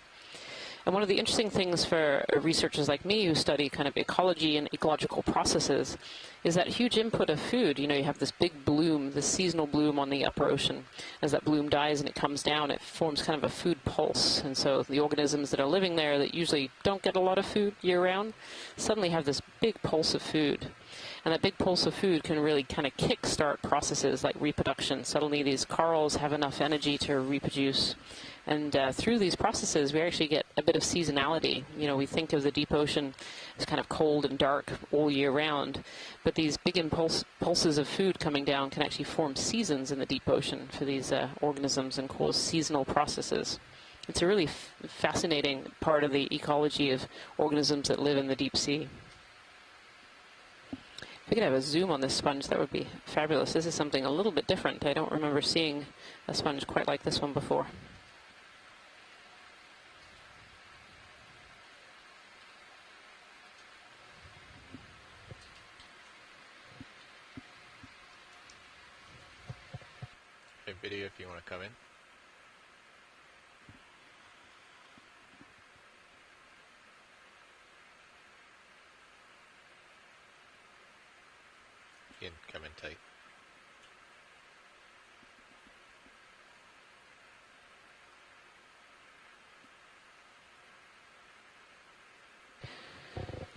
And one of the interesting things for researchers like me who study kind of ecology and ecological processes is that huge input of food. You have this big bloom, this seasonal bloom on the upper ocean. As that bloom dies and it comes down, it forms kind of a food pulse. And so the organisms that are living there that usually don't get a lot of food year-round suddenly have this big pulse of food. And that big pulse of food can really kind of kickstart processes like reproduction. Suddenly these corals have enough energy to reproduce. And through these processes, we actually get a bit of seasonality. We think of the deep ocean as kind of cold and dark all year round. But these big pulses of food coming down can actually form seasons in the deep ocean for these organisms and cause seasonal processes. It's a really fascinating part of the ecology of organisms that live in the deep sea. If we could have a zoom on this sponge, that would be fabulous. This is something a little bit different. I don't remember seeing a sponge quite like this one before. Hey, video, if you want to come in. You can come in tight.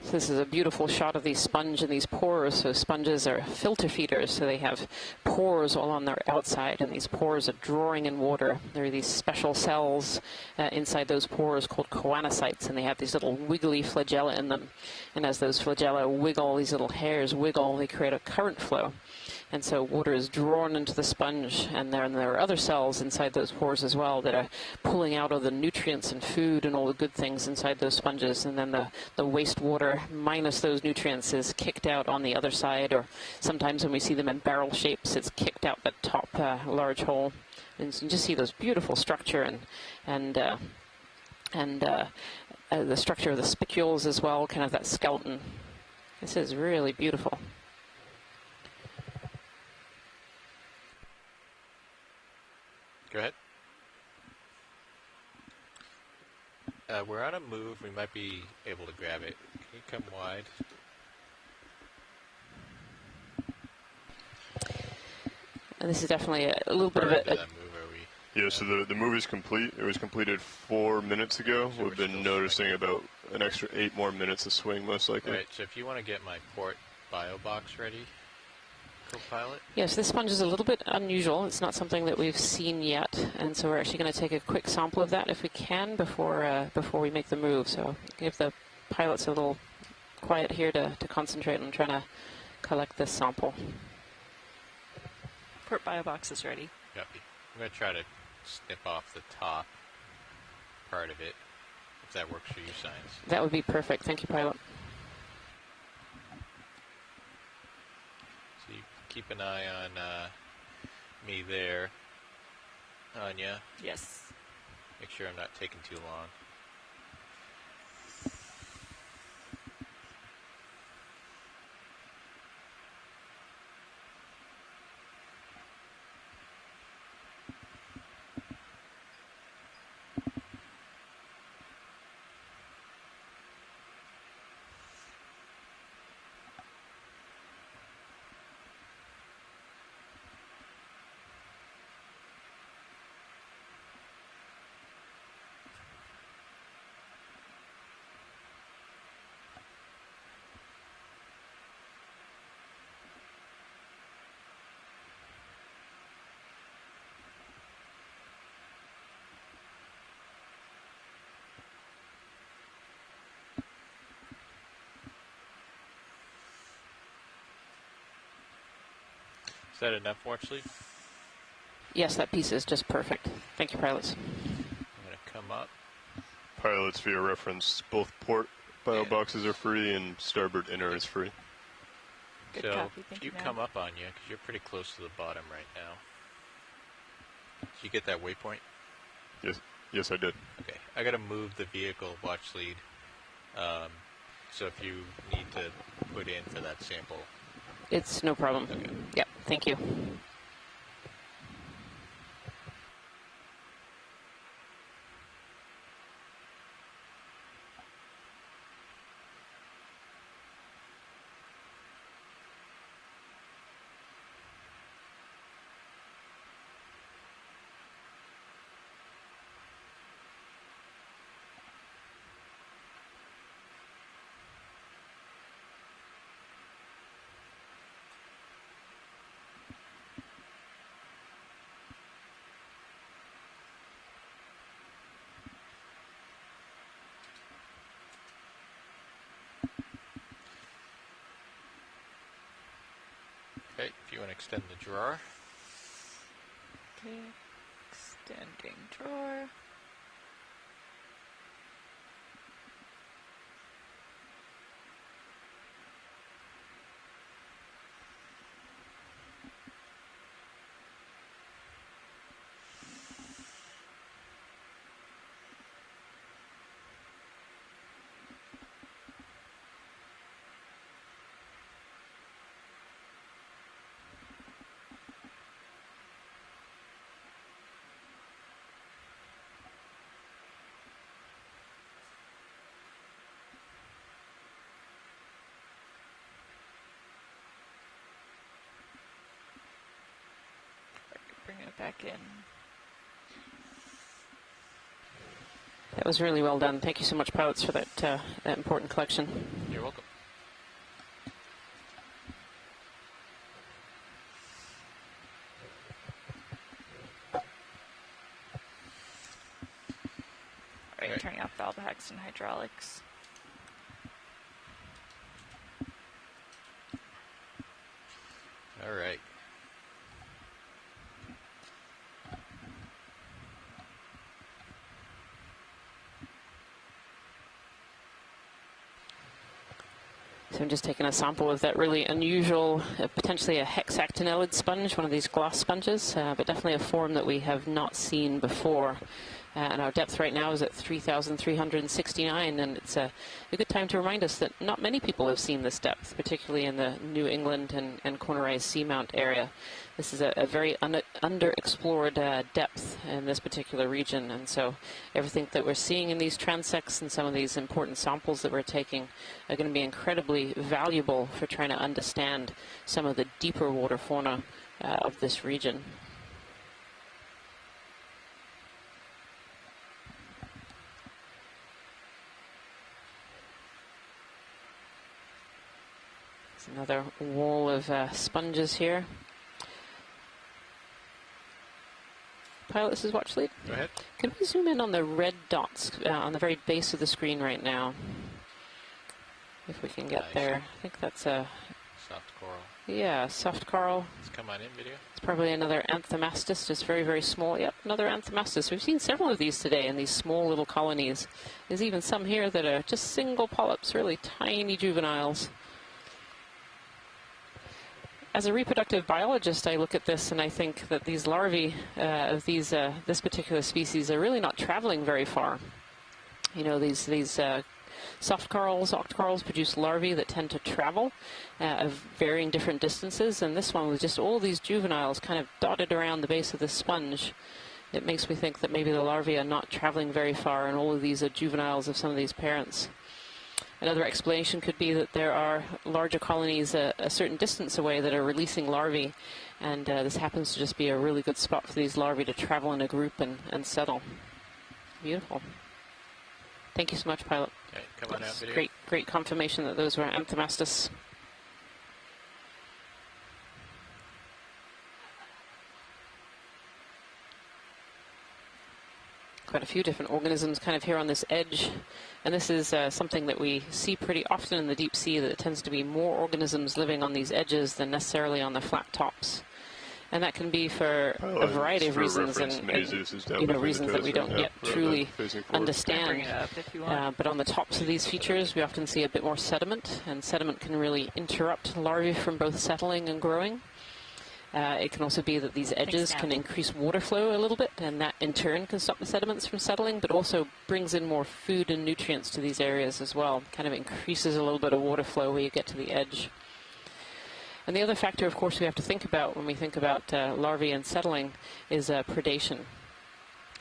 So this is a beautiful shot of these sponge and these pores. So sponges are filter feeders, so they have pores all on their outside, and these pores are drawing in water. There are these special cells inside those pores called choanocytes, and they have these little wiggly flagella in them. And as those flagella wiggle, these little hairs wiggle, they create a current flow. And so water is drawn into the sponge, and then there are other cells inside those pores as well that are pulling out all the nutrients and food and all the good things inside those sponges. And then the wastewater minus those nutrients is kicked out on the other side, or sometimes when we see them in barrel shapes, it's kicked out that top large hole. And you can just see those beautiful structure and the structure of the spicules as well, kind of that skeleton. This is really beautiful. Go ahead. We're on a move. We might be able to grab it. Can you come wide? And this is definitely a little bit of a... Yeah, so the move is complete. It was completed 4 minutes ago. So we've been noticing about an extra 8 more minutes of swing, most likely. All right, so if you want to get my port bio box ready, co-pilot. Yes, this sponge is a little bit unusual. It's not something that we've seen yet, and so we're actually going to take a quick sample of that if we can before we make the move. So give the pilots a little quiet here to concentrate on trying to collect this sample. Port bio box is ready. Yep. I'm going to try to snip off the top part of it, if that works for you, Science. That would be perfect. Thank you, pilot. So you keep an eye on me there. Anya? Yes. Make sure I'm not taking too long. Is that enough, Watchlead? Yes, that piece is just perfect. Thank you, pilots. I'm going to come up. Pilots, for your reference, both port bio boxes are free and starboard inner is free. Good so copy. Thank you you, come up on you, because you're pretty close to the bottom right now. Did you get that waypoint? Yes, I did. Okay, I got to move the vehicle, Watchlead. So if you need to put in for that sample. It's no problem. Okay. Yep, thank you. Okay, if you want to extend the drawer. Okay, extending drawer. Bring it back in. That was really well done. Thank you so much, pilots, for that that important collection. You're welcome. All right, turning off valve hacks and hydraulics. All right. So I'm just taking a sample of that really unusual, potentially a hexactinellid sponge, one of these glass sponges, but definitely a form that we have not seen before. And our depth right now is at 3,369, and it's a good time to remind us that not many people have seen this depth, particularly in the New England and cornerized seamount area. This is a very underexplored depth in this particular region, and so everything that we're seeing in these transects and some of these important samples that we're taking are going to be incredibly valuable for trying to understand some of the deeper water fauna of this region. Another wall of sponges here. Pilot, this is watch lead. Go ahead. Can we zoom in on the red dots on the very base of the screen right now? If we can get there. I think that's a... soft coral. Yeah, soft coral. Let's come on in video. It's probably another Anthomastus, just very, very small. Yep, another Anthomastus. We've seen several of these today in these small little colonies. There's even some here that are just single polyps, really tiny juveniles. As a reproductive biologist, I look at this and I think that these larvae of this particular species are really not traveling very far. You know, these soft corals, octocorals produce larvae that tend to travel of varying different distances, and this one with just all these juveniles kind of dotted around the base of the sponge, it makes me think that maybe the larvae are not traveling very far, and all of these are juveniles of some of these parents. Another explanation could be that there are larger colonies a certain distance away that are releasing larvae, and this happens to just be a really good spot for these larvae to travel in a group and settle. Beautiful. Thank you so much, pilot. Okay, come on out, video. Great confirmation that those were Anthomastus. Quite a few different organisms kind of here on this edge, and this is something that we see pretty often in the deep sea, that it tends to be more organisms living on these edges than necessarily on the flat tops. And that can be for a variety of reasons, and you know, reasons that we don't yet truly understand. But on the tops of these features, we often see a bit more sediment, and sediment can really interrupt larvae from both settling and growing. It can also be that these edges can increase water flow a little bit, and that in turn can stop the sediments from settling, but also brings in more food and nutrients to these areas as well. Kind of increases a little bit of water flow where you get to the edge. And the other factor, of course, we have to think about when we think about larvae and settling is predation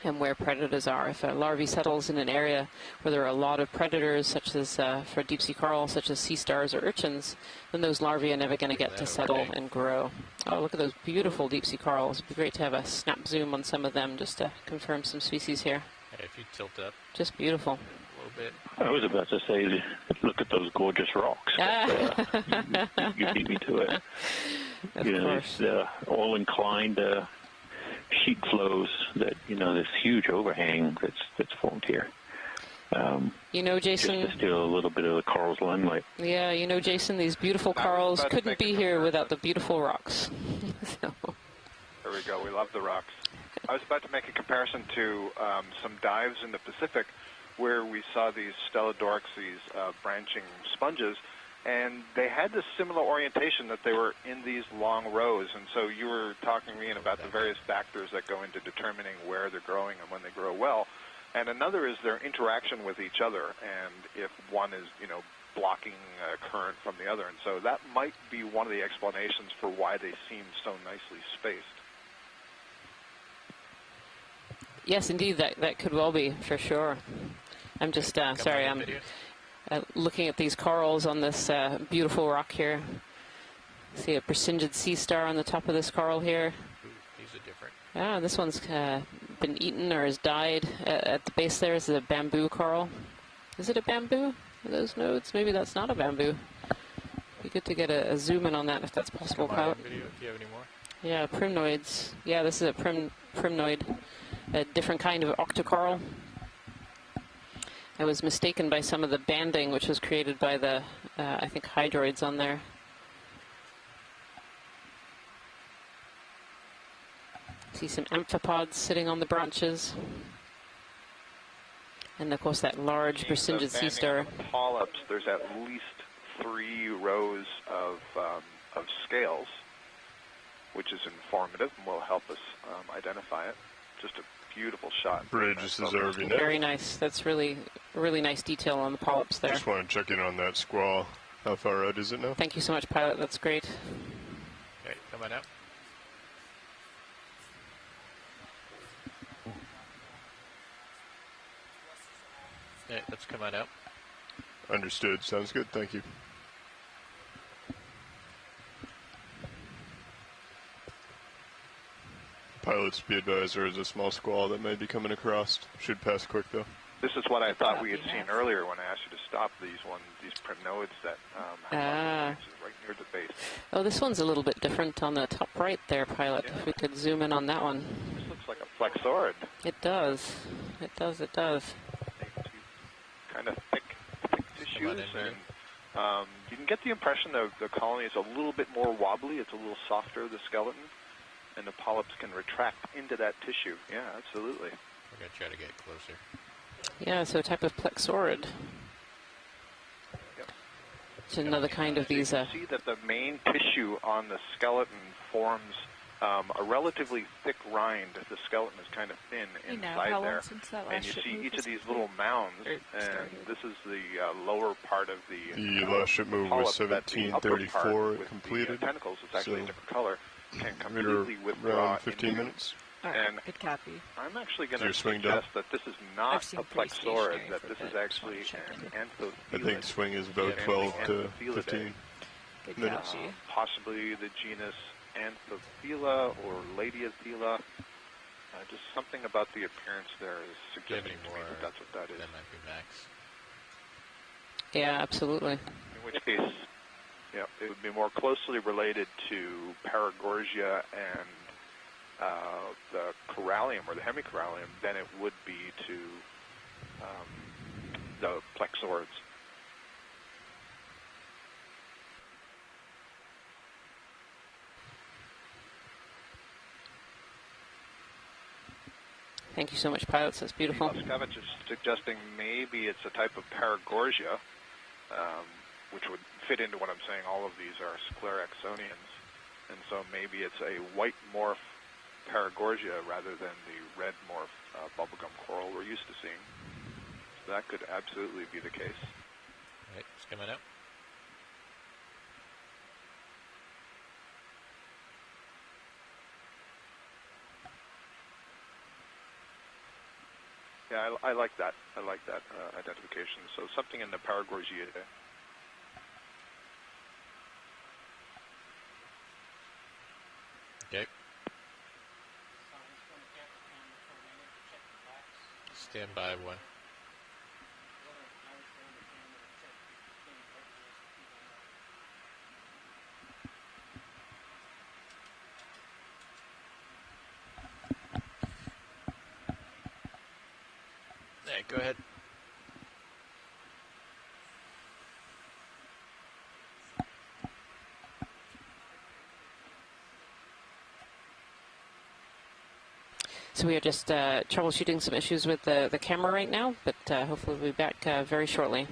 and where predators are. If a larvae settles in an area where there are a lot of predators, such as for deep sea coral, such as sea stars or urchins, then those larvae are never going to get to settle and grow. Oh, look at those beautiful deep sea corals. It'd be great to have a snap zoom on some of them just to confirm some species here. Hey, if you tilt up. Just beautiful. A little bit. I was about to say, look at those gorgeous rocks. You beat me to it. Of course. It's all inclined sheet flows that, you know, this huge overhang that's formed here. You know, Jason, just to steal a little bit of the coral's limelight. Yeah, you know, Jason, these beautiful corals couldn't be here without the beautiful rocks. So. There we go. We love the rocks. I was about to make a comparison to some dives in the Pacific where we saw these Stellodorks, these branching sponges, and they had this similar orientation that they were in these long rows. And so you were talking, Ian, about the various factors that go into determining where they're growing and when they grow well. And another is their interaction with each other, and if one is, you know, blocking a current from the other. And so that might be one of the explanations for why they seem so nicely spaced. Yes, indeed, that could well be, for sure. I'm just, sorry, I'm looking at these corals on this beautiful rock here. See a persingid sea star on the top of this coral here. Ooh, these are different. Ah, this one's been eaten or has died. At the base there is a bamboo coral. Is it a bamboo? Are those nodes? Maybe that's not a bamboo. Be good to get a zoom in on that if that's possible, Kyle. Video if you have any more. Yeah, primnoids. Yeah, this is a primnoid, a different kind of octocoral. I was mistaken by some of the banding, which was created by the, I think, hydroids on there. See some amphipods sitting on the branches. And, of course, that large persingid sea star. Polyps, there's at least 3 rows of scales, which is informative and will help us identify it. Just a beautiful shot. Bridge, this is ROV now. Very nice. That's really nice detail on the polyps there. Just want to check in on that squall. How far out is it now? Thank you so much, pilot. That's great. Okay, come on out. Okay, let's come on out. Understood. Sounds good. Thank you. Pilots, be advised, there is a small squall that may be coming across. Should pass quick, though. This is what I thought we had seen earlier when I asked you to stop these primnoids that have right near the base. Oh, this one's a little bit different on the top right there, pilot. Yeah. If we could zoom in on that one. This looks like a plexaurid. It does. It does. It does. Kind of thick tissues, and you can get the impression that the colony is a little bit more wobbly. It's a little softer, the skeleton, and the polyps can retract into that tissue. Yeah, absolutely. We're going to try to get closer. Yeah, so a type of plexaurid. Yep. It's another kind of these. You can see that the main tissue on the skeleton forms a relatively thick rind. The skeleton is kind of thin inside there. And you see each of these little mounds, and this is the lower part of the last ship move was 1734 completed. The tentacles is actually a different color. Can We're completely withdraw around 15 minutes. And good copy. I'm actually going to suggest that this is not a plexaurid, that this is actually an anthophilid. I think swing is about 12 to 15 minutes. Possibly the genus Anthophila or Ladiophila. Just something about the appearance there is suggesting to me that that's what that is. That might be Max. Yeah, absolutely. In which case, yeah, it would be more closely related to Paragorgia and the corallium or the hemicorallium than it would be to the plexaurids. Thank you so much, pilots. That's beautiful. Moskowitz is suggesting maybe it's a type of Paragorgia, which would fit into what I'm saying. All of these are Sclerexonians, and so maybe it's a white morph Paragorgia rather than the red morph bubblegum coral we're used to seeing. So that could absolutely be the case. All right, it's coming up. Yeah, I like that. I like that identification. So something in the Paragorgiidae. Okay. Stand by one. There, go ahead. So we are just troubleshooting some issues with the camera right now, but hopefully we'll be back very shortly.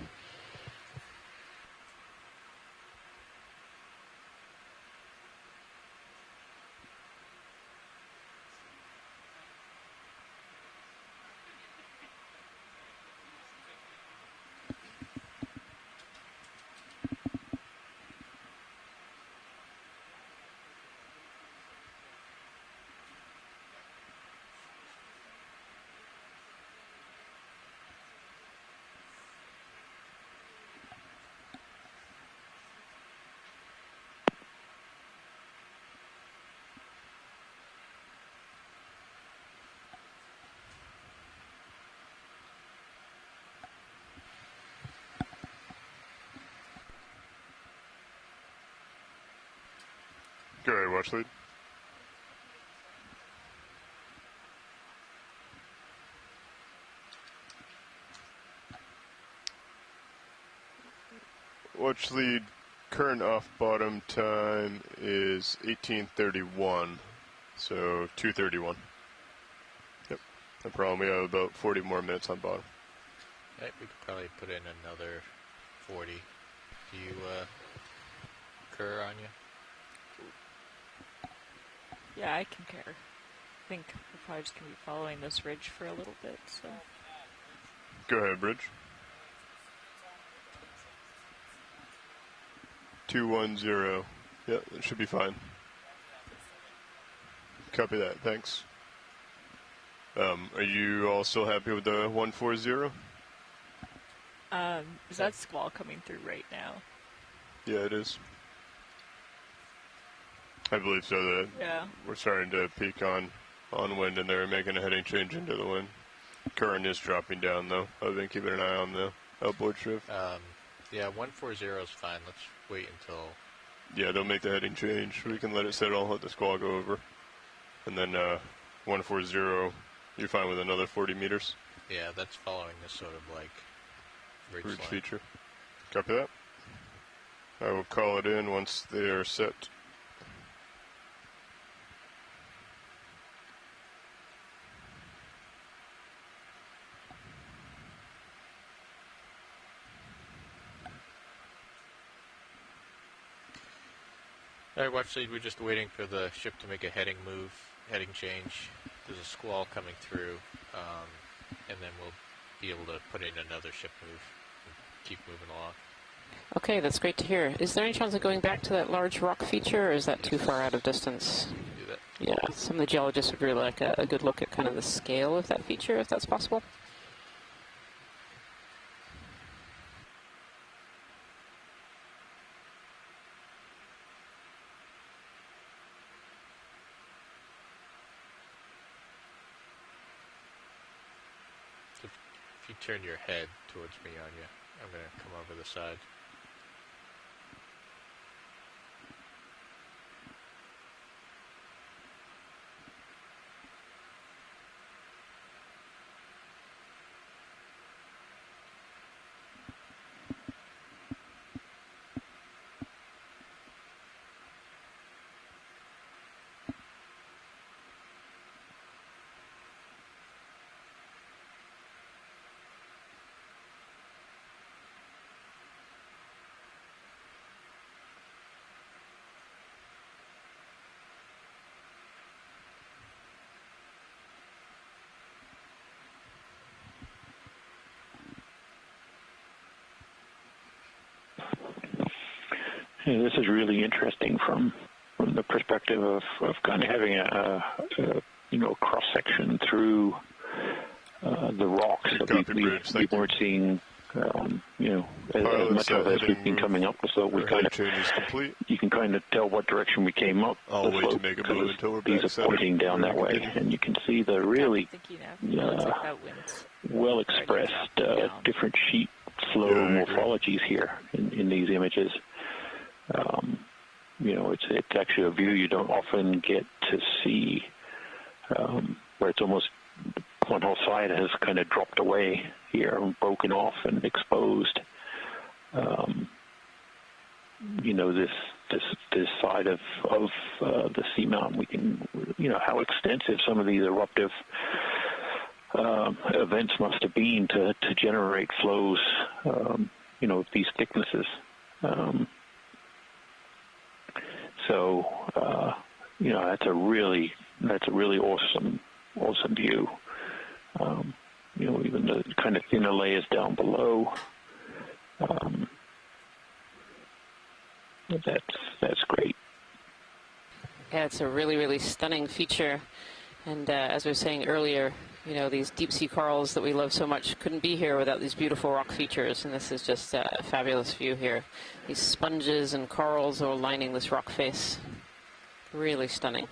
Go ahead, watch lead. Watch lead, current off bottom time is 18:31, so 2:31. Yep, no problem. We have about 40 more minutes on bottom. Right, we could probably put in another 40. Do you, Kerr, on you? Yeah, I concur. I think we're probably just going to be following this ridge for a little bit, so... Go ahead, Bridge. 210. Yeah, that should be fine. Copy that, thanks. Are you all still happy with the 140? Is that squall coming through right now? Yeah, it is. I believe so. Yeah. We're starting to peak on wind, and they're making a heading change into the wind. Current is dropping down, though. I've been keeping an eye on the outboard shift. Yeah, 140 is fine. Let's wait until... Yeah, they'll make the heading change. We can let it settle, let the squall go over. And then 140, you're fine with another 40 meters? Yeah, that's following this sort of like ridge feature. Copy that. I will call it in once they are set. All right, watch lead. We're just waiting for the ship to make a heading change. There's a squall coming through, and then we'll be able to put in another ship move and keep moving along. Okay, that's great to hear. Is there any chance of going back to that large rock feature, or is that too far out of distance? Do that. Yeah, some of the geologists would really like a good look at kind of the scale of that feature, if that's possible. If you turn your head towards me, Anya, I'm going to come over the side. Yeah, this is really interesting from the perspective of kind of having a cross section through the rocks that we weren't seeing. As much of as we've been coming up with, so we kind of you can kind of tell what direction we came up. I'll wait to make a move until we're back. These are pointing down that way, and you can see the really well expressed different sheet flow morphologies here in these images. It's actually a view you don't often get to see, where it's almost one whole side has kind of dropped away here and broken off and exposed. This side of the seamount, we can, how extensive some of these eruptive events must have been to generate flows, of these thicknesses. That's a really awesome view. Even the kind of thinner layers down below. That's great. Yeah, it's a really, really stunning feature. And as I was saying earlier, these deep sea corals that we love so much couldn't be here without these beautiful rock features. And this is just a fabulous view here. These sponges and corals all lining this rock face. Really stunning.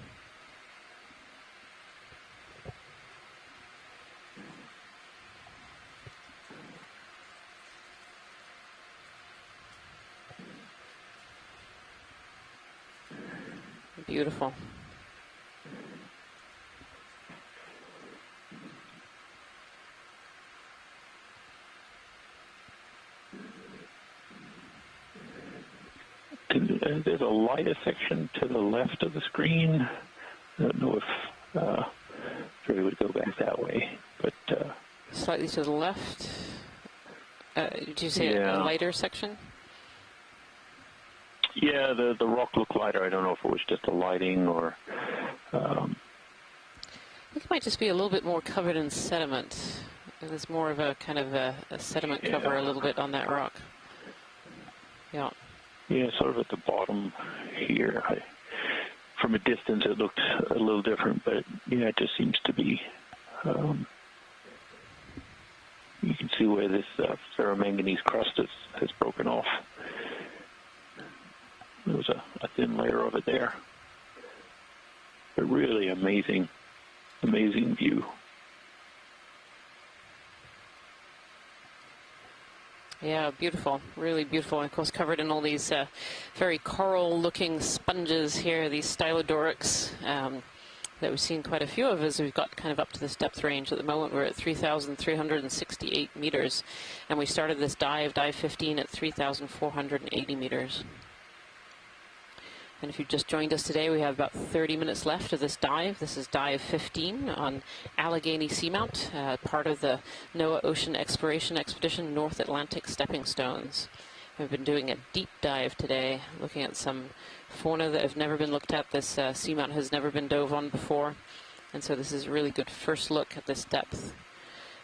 Beautiful. There's a lighter section to the left of the screen. I don't know if Jerry would go back that way, but slightly to the left. Did you say a lighter section? Yeah, the rock looked lighter. I don't know if it was just the lighting or... I think it might just be a little bit more covered in sediment. There's more of a kind of a sediment cover a little bit on that rock. Yeah. Yeah, sort of at the bottom here. From a distance, it looked a little different, but yeah, it just seems to be... you can see where this ferromanganese crust has broken off. There was a thin layer of it there. A really amazing view. Yeah, beautiful, really beautiful. And of course, covered in all these very coral-looking sponges here, these stylodorics that we've seen quite a few of as we've got kind of up to this depth range. At the moment, we're at 3,368 meters, and we started this dive 15, at 3,480 meters. And if you've just joined us today, we have about 30 minutes left of this dive. This is dive 15 on Allegheny Seamount, part of the NOAA Ocean Exploration Expedition North Atlantic Stepping Stones. We've been doing a deep dive today, looking at some fauna that have never been looked at. This seamount has never been dove on before, and so this is a really good first look at this depth.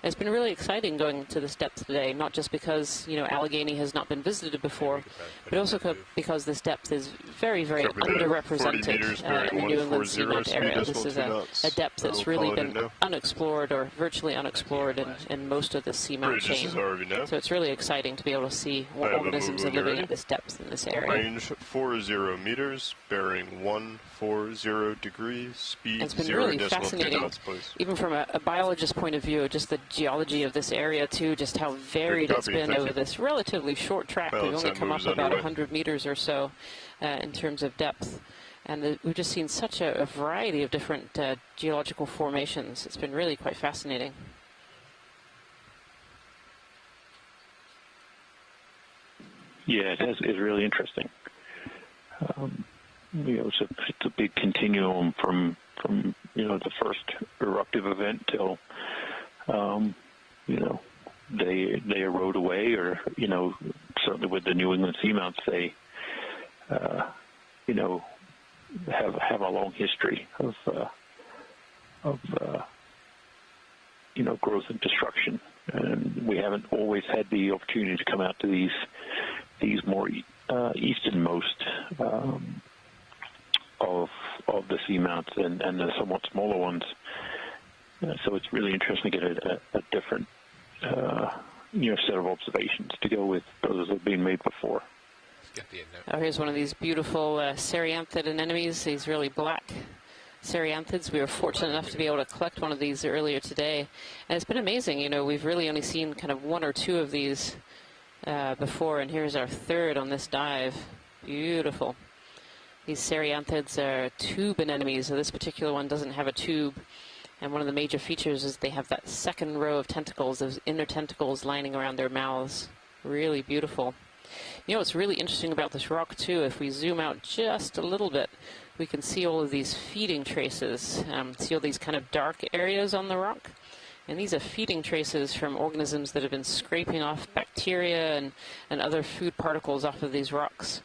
It's been really exciting going to this depth today, not just because, you know, Allegheny has not been visited before, but also because this depth is very, very underrepresented in the New England Seamount area. This is a depth that's really been unexplored or virtually unexplored in most of the Seamount Chain. So it's really exciting to be able to see what organisms are living at this depth in this area. Range 40 meters, bearing 140 degrees, speed it's been 0 really fascinating, knots, please. Even from a biologist point of view, just the geology of this area too, just how varied it's been over this relatively short track. We've only come up about 100 meters or so in terms of depth, and we've just seen such a variety of different geological formations. It's been really quite fascinating. Yeah, it's really interesting. You know, it's a big continuum from you know, the first eruptive event till you know, they erode away, or, you know, certainly with the New England Seamounts, they you know, have a long history of you know, growth and destruction, and we haven't always had the opportunity to come out to these more easternmost of the seamounts and the somewhat smaller ones. So it's really interesting to get a different you know, set of observations to go with those that have been made before. Oh, here's one of these beautiful Cereanthid anemones, these really black Cereanthids. We were fortunate enough to be able to collect one of these earlier today, and it's been amazing. You know, we've really only seen kind of one or two of these before, and here's our third on this dive. Beautiful. These Cereanthids are tube anemones, so this particular one doesn't have a tube. And one of the major features is they have that second row of tentacles, those inner tentacles lining around their mouths. Really beautiful. You know what's really interesting about this rock, too, if we zoom out just a little bit, we can see all of these feeding traces. See all these kind of dark areas on the rock? And these are feeding traces from organisms that have been scraping off bacteria and other food particles off of these rocks.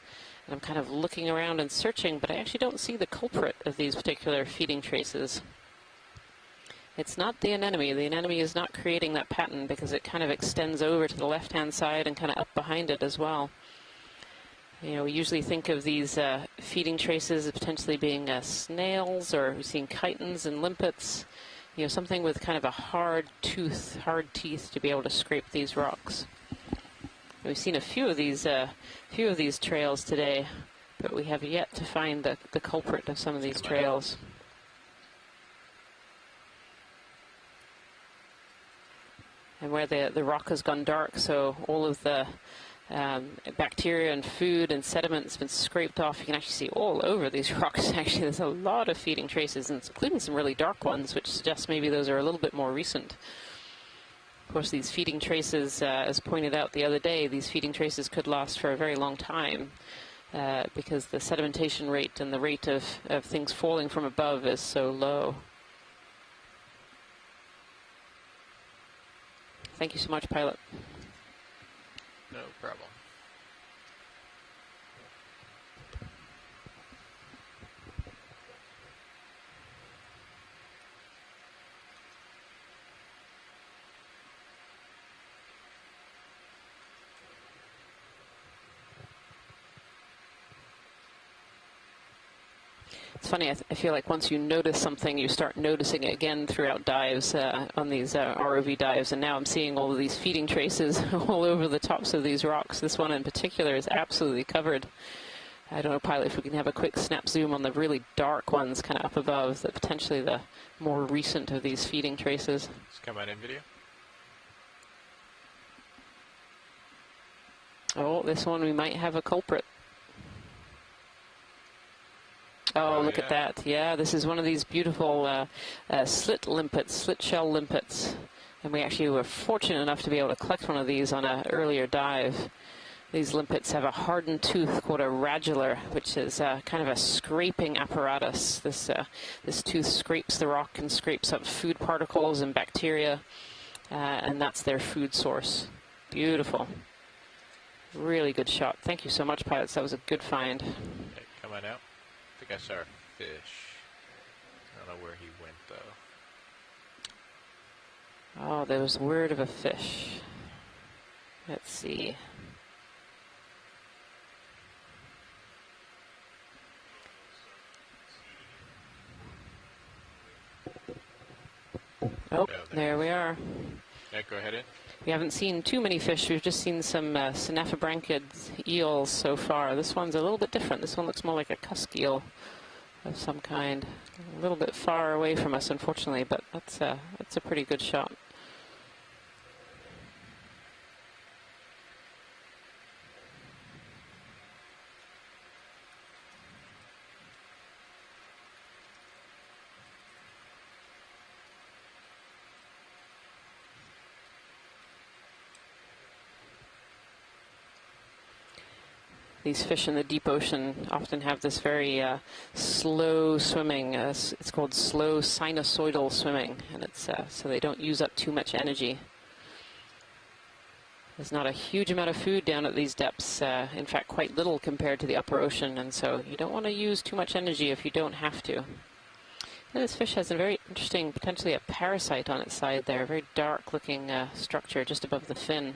And I'm kind of looking around and searching, but I actually don't see the culprit of these particular feeding traces. It's not the anemone. The anemone is not creating that pattern because it kind of extends over to the left-hand side and kind of up behind it as well. You know, we usually think of these feeding traces as potentially being snails, or we've seen chitons and limpets. You know, something with kind of a hard teeth to be able to scrape these rocks. We've seen a few of these trails today, but we have yet to find the culprit of some of these trails. And where the rock has gone dark, so all of the bacteria and food and sediment has been scraped off. You can actually see all over these rocks. Actually, there's a lot of feeding traces, and including some really dark ones, which suggests maybe those are a little bit more recent. Of course, these feeding traces, as pointed out the other day, these feeding traces could last for a very long time because the sedimentation rate and the rate of things falling from above is so low. Thank you so much, pilot. No problem. It's funny, I feel like once you notice something, you start noticing it again throughout dives, on these ROV dives, and now I'm seeing all of these feeding traces all over the tops of these rocks. This one in particular is absolutely covered. I don't know, Pilot, if we can have a quick snap zoom on the really dark ones kind of up above, that potentially the more recent of these feeding traces. It's come out in video. Oh, this one we might have a culprit. Oh, look at that. Yeah, this is one of these beautiful slit limpets, slit shell limpets. And we actually were fortunate enough to be able to collect one of these on an earlier dive. These limpets have a hardened tooth called a radular, which is kind of a scraping apparatus. This tooth scrapes the rock and scrapes up food particles and bacteria, and that's their food source. Beautiful. Really good shot. Thank you so much, pilots. That was a good find. Okay, come on out. I think I saw a fish. I don't know where he went, though. Oh, there was word of a fish. Let's see. Oh, there we are. Yeah, go ahead in. We haven't seen too many fish. We've just seen some synaphobranchid eels so far. This one's a little bit different. This one looks more like a cusk eel of some kind. A little bit far away from us, unfortunately, but that's a pretty good shot. These fish in the deep ocean often have this very slow swimming. It's called slow sinusoidal swimming, and it's so they don't use up too much energy. There's not a huge amount of food down at these depths. In fact, quite little compared to the upper ocean, and so you don't want to use too much energy if you don't have to. And this fish has a very interesting, potentially a parasite on its side there, a very dark-looking structure just above the fin.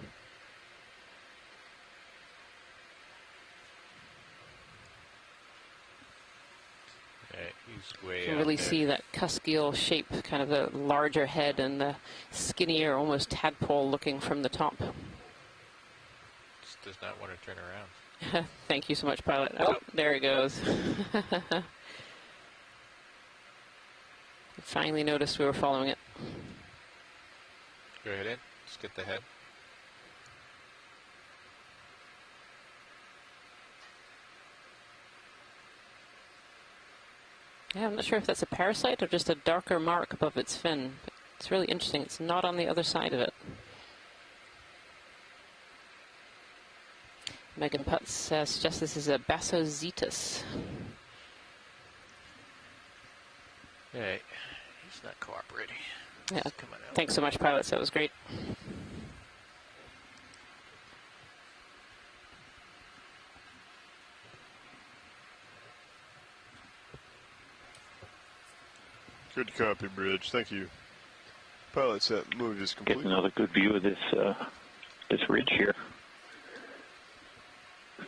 You can really see that cusk eel shape, kind of the larger head and the skinnier, almost tadpole looking from the top. Just does not want to turn around. Thank you so much, pilot. Oh, there it goes. Finally noticed we were following it. Go ahead in. Just get the head. Yeah, I'm not sure if that's a parasite or just a darker mark above its fin. But it's really interesting. It's not on the other side of it. Megan Putz suggests this is a Basozetus. Yeah, he's not cooperating. Yeah, thanks so much, pilots. That was great. Good copy, Bridge. Thank you. Pilot set move is complete. Get another good view of this this ridge here.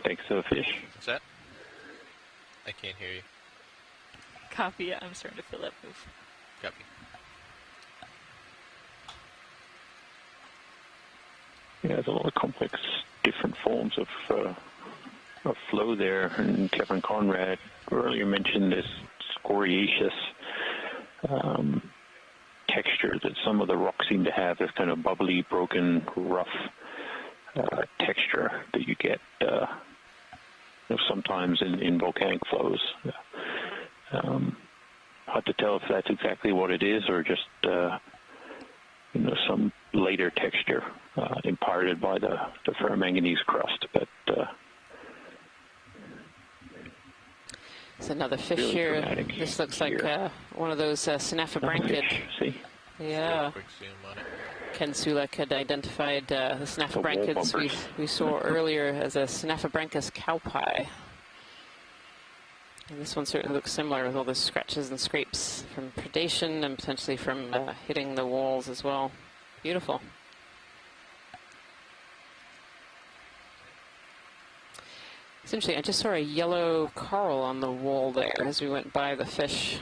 Thanks to the fish. What's that? I can't hear you. Copy. Yeah, I'm starting to feel that move. Copy. Yeah, there's a lot of complex, different forms of flow there. And Kevin Conrad earlier mentioned this scoriaceous texture that some of the rocks seem to have, this kind of bubbly, broken, rough texture that you get sometimes in volcanic flows. Hard to tell if that's exactly what it is or just some later texture imparted by the ferromanganese crust, but There's another fish really here. Dramatic. This looks like one of those synaphobranchid. See? Yeah. Quick zoom on it. Ken Sulek had identified the synaphobranchids we saw earlier as a Synaphobranchus cowpie. And this one certainly looks similar with all the scratches and scrapes from predation and potentially from hitting the walls as well. Beautiful. It's interesting. I just saw a yellow coral on the wall there as we went by the fish.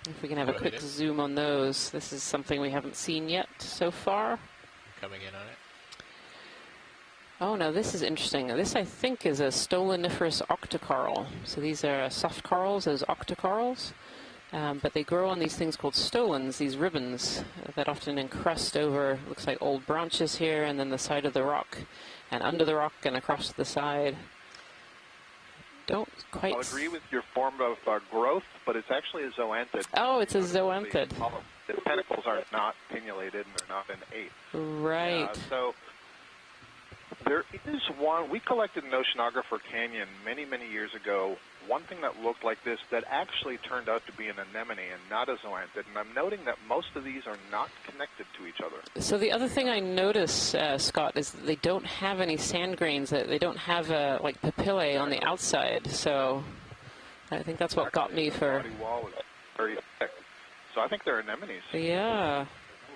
If we can have a quick zoom on those. This is something we haven't seen yet so far. Coming in on it. Oh no, this is interesting. This, I think, is a stoloniferous octocoral. So these are soft corals, those octocorals. But they grow on these things called stolons, these ribbons that often encrust over, looks like old branches here, and then the side of the rock, and under the rock and across the side. Don't quite... I'll agree with your form of growth, but it's actually a zoanthid. Oh, it's a zoanthid. The tentacles are not pinnulated, and they're not innate. Right. So there is one, we collected in Oceanographer Canyon many, many years ago, one thing that looked like this that actually turned out to be an anemone and not a zoanthid, and I'm noting that most of these are not connected to each other. So the other thing I notice, Scott, is that they don't have any sand grains, that they don't have like papillae on the outside, so I think that's what got me for... The body wall is very thick, so I think they're anemones. Yeah.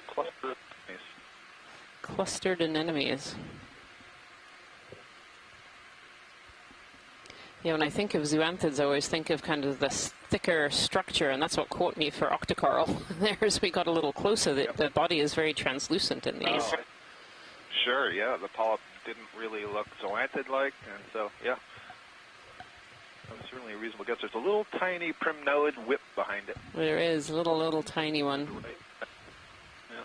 Clustered anemones. Clustered anemones. Yeah, when I think of zoanthids, I always think of kind of this thicker structure, and that's what caught me for octocoral. There, as we got a little closer, the body is very translucent in these. Oh, sure, yeah, the polyp didn't really look zoanthid-like, and so, yeah. That was certainly a reasonable guess. There's a little tiny primnoid whip behind it. There is, a little tiny one. Right. Yeah.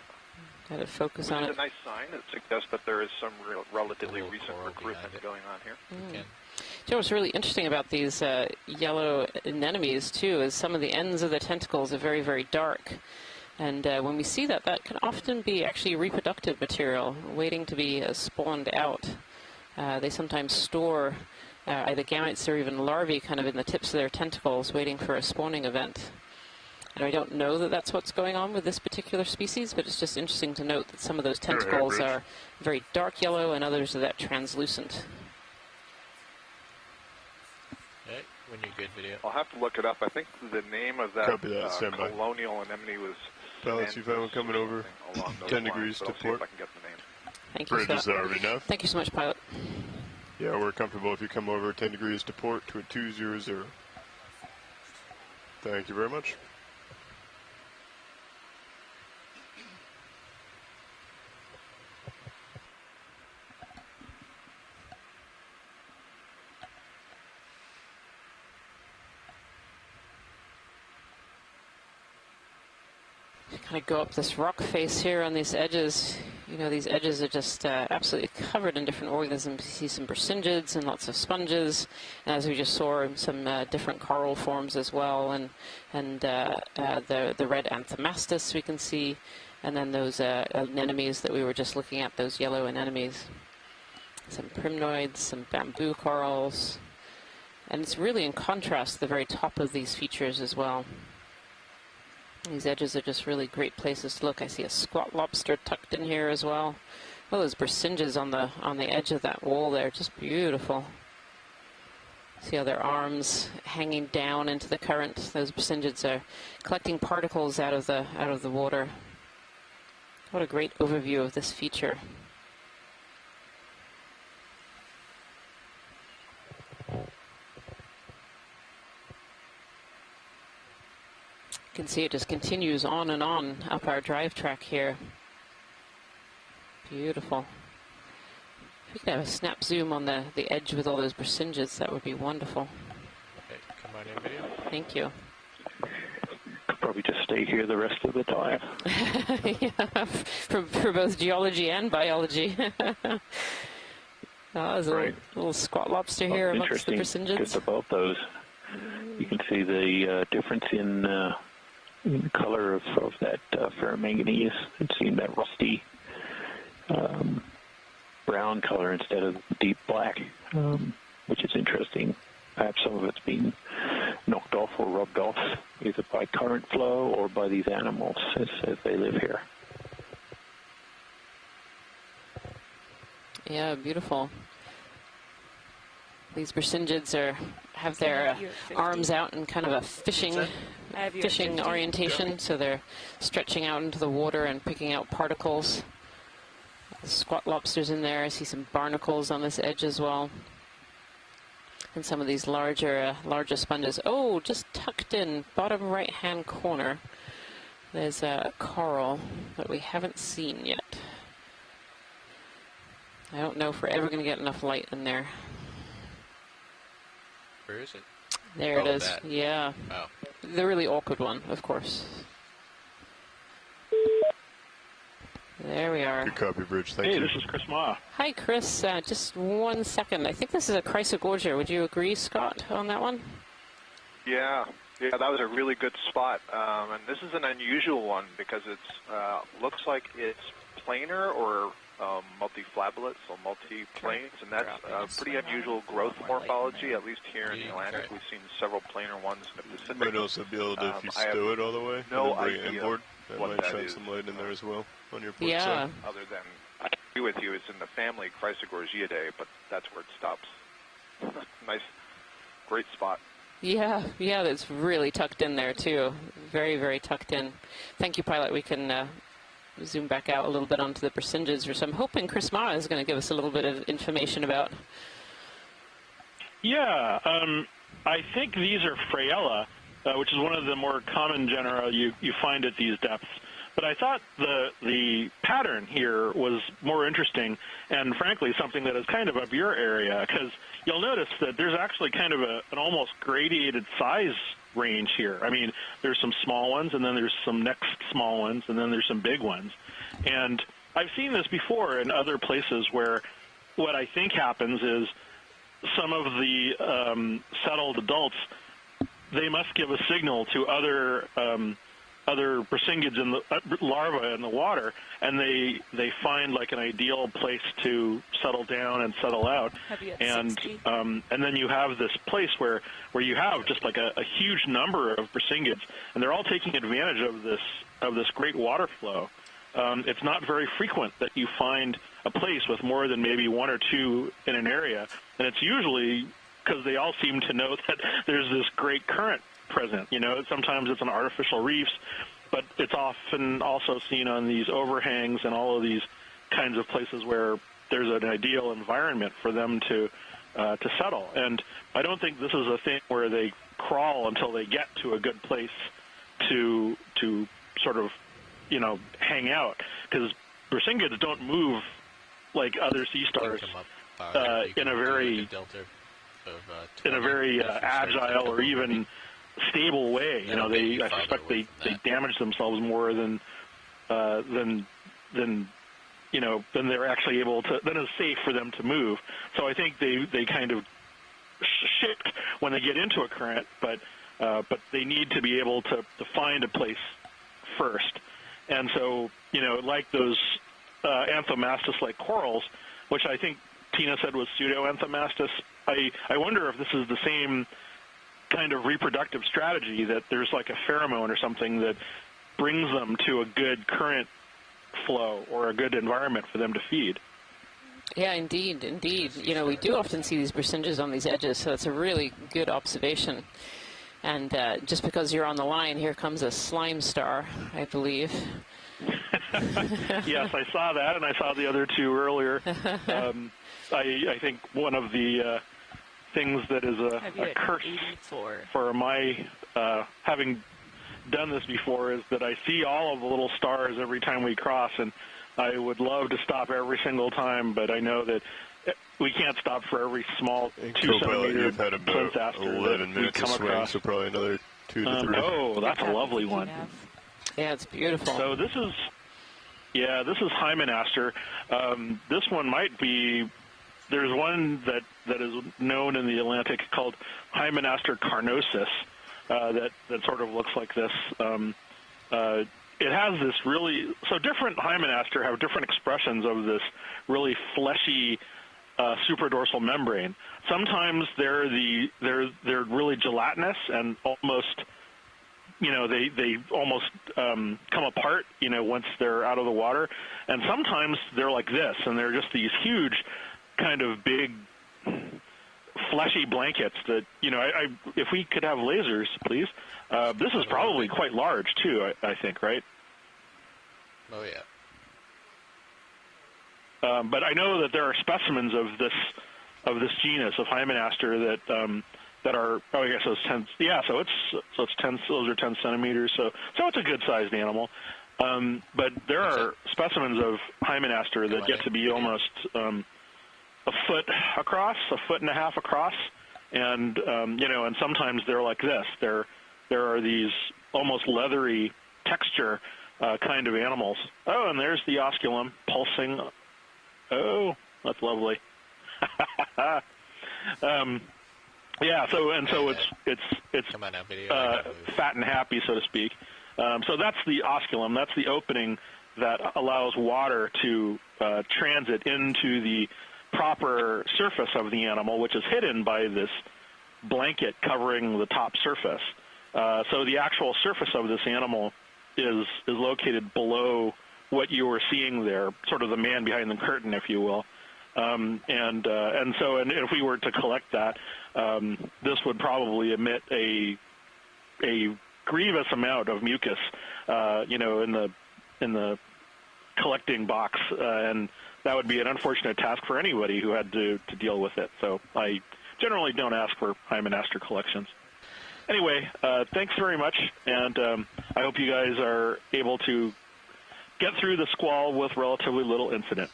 Got to focus on it. It's a nice sign. It suggests that there is some relatively recent recruitment going on here. Mm. You know what's really interesting about these yellow anemones, too, is some of the ends of the tentacles are very, very dark. And when we see that, that can often be actually reproductive material waiting to be spawned out. They sometimes store either gametes or even larvae kind of in the tips of their tentacles waiting for a spawning event. And I don't know that that's what's going on with this particular species, but it's just interesting to note that some of those tentacles are very dark yellow and others are that translucent. When you're good, video. I'll have to look it up. I think the name of that, colonial anemone was... Pellets, you found one coming over 10 degrees to port. Thank you, Bridge is already enough. Thank you so much, pilot. Yeah, we're comfortable if you come over 10 degrees to port to a 200. Thank you very much. Kind of go up this rock face here on these edges. You know, these edges are just absolutely covered in different organisms. You see some brachingids and lots of sponges, and as we just saw, some different coral forms as well, and the red Anthomastus we can see, and then those anemones that we were just looking at, those yellow anemones. Some primnoids, some bamboo corals, and it's really in contrast to the very top of these features as well. These edges are just really great places to look. I see a squat lobster tucked in here as well. Oh, those brachingids on the edge of that wall there, just beautiful. See how their arms hanging down into the current. Those brachingids are collecting particles out of the water. What a great overview of this feature. You can see it just continues on and on up our drive track here. Beautiful. If we could have a snap zoom on the edge with all those brachingids, that would be wonderful. Okay, come on in, video. Thank you. Could probably just stay here the rest of the time. Yeah, for both geology and biology. There's a little squat lobster here amongst the brachingids. Just above those, you can see the difference in the color of that ferromanganese. It's seen that rusty brown color instead of deep black, which is interesting. Perhaps some of it's been knocked off or rubbed off either by current flow or by these animals as they live here. Yeah, beautiful. These brachingids have their arms out in kind of a fishing orientation, so they're stretching out into the water and picking out particles. Squat lobsters in there. I see some barnacles on this edge as well. and some of these larger sponges. Oh, just tucked in, bottom right-hand corner, there's a coral that we haven't seen yet. I don't know if we're ever going to get enough light in there. Where is it? There it is. That. Yeah. Oh. The really awkward one, of course. There we are. Good copy, Bridge. Thank you. Hey, this is Chris Ma. Hi, Chris. Just 1 second. I think this is a chrysogorgia. Would you agree, Scott, on that one? Yeah, that was a really good spot. And this is an unusual one because it looks like it's planar or multi-flabellate, so multi-planes, and that's a pretty unusual growth morphology, at least here in the Atlantic. We've seen several planar ones in the Pacific. You might also be able to, if you stow it all the way, no and bring it idea inboard, that what might that shed is. some light in there as well on your port Yeah. side. Other than, I agree with you, it's in the family Chrysogorgiidae, but that's where it stops. Nice, great spot. Yeah, that's really tucked in there, too. Very, very tucked in. Thank you, Pilot. We can zoom back out a little bit onto the Brisingis, which I'm hoping Chris Ma is going to give us a little bit of information about. Yeah, I think these are Fraiella, which is one of the more common genera you find at these depths. But I thought the pattern here was more interesting, and frankly something that is kind of up your area, because you'll notice that there's actually kind of an almost gradiated size range here. I mean, there's some small ones, and then there's some next small ones, and then there's some big ones. And I've seen this before in other places where what I think happens is some of the settled adults, they must give a signal to other Brisingids in the larvae in the water, and they find like an ideal place to settle down and settle out. And then you have this place where you have just like a huge number of Brisingids, and they're all taking advantage of this great water flow. It's not very frequent that you find a place with more than maybe one or two in an area, and it's usually because they all seem to know that there's this great current present. You know, sometimes it's on artificial reefs, but it's often also seen on these overhangs and all of these kinds of places where there's an ideal environment for them to settle. And I don't think this is a thing where they crawl until they get to a good place to sort of, you know, hang out, because Brisingids don't move like other sea stars in a very agile or even stable way. You know, I suspect they damage themselves more than they're actually able to, than it's safe for them to move. So I think they kind of shift when they get into a current, but they need to be able to find a place first. And so, you know, like those Anthomastus-like corals, which I think Tina said was pseudo-Anthomastus, I wonder if this is the same kind of reproductive strategy, that there's like a pheromone or something that brings them to a good current flow or a good environment for them to feed. Yeah, indeed. You know, we do often see these Brisingis on these edges, so it's a really good observation. And just because you're on the line, here comes a slime star, I believe. Yes, I saw that, and I saw the other two earlier. I think one of the things that is a curse for my having done this before is that I see all of the little stars every time we cross, and I would love to stop every single time, but I know that we can't stop for every small 2-centimeter you've had about 11 minutes of swing, so probably another 2 to 3. Oh, that's a lovely one. Yeah, it's beautiful. So this is Hymenaster. This one might be. There's one that is known in the Atlantic called Hymenaster carnosus that sort of looks like this. It has this really, so different Hymenaster have different expressions of this really fleshy supradorsal membrane. Sometimes they're really gelatinous and almost, you know, they almost come apart, you know, once they're out of the water. And sometimes they're like this, and they're just these huge kind of big fleshy blankets that, you know, if we could have lasers, please. This is probably quite large too, I think, right? Oh yeah. But I know that there are specimens of this this genus of Hymenaster that are, oh, I guess it's 10. Yeah, so it's 10. Those are 10 centimeters. So it's a good-sized animal. But there are specimens of Hymenaster that get to be almost a foot across, a foot and a half across, and and sometimes they're like this. There are these almost leathery texture kind of animals. Oh, and there's the osculum pulsing. Oh, that's lovely. Yeah, so it's Come on now, video. fat and happy, so to speak. So that's the osculum. That's the opening that allows water to transit into the proper surface of the animal, which is hidden by this blanket covering the top surface. So the actual surface of this animal is located below what you were seeing there, sort of the man behind the curtain, if you will. And if we were to collect that, this would probably emit a grievous amount of mucus, in the collecting box, and that would be an unfortunate task for anybody who had to deal with it. So I generally don't ask for Hymenaster collections. Anyway, thanks very much, and I hope you guys are able to get through the squall with relatively little incident.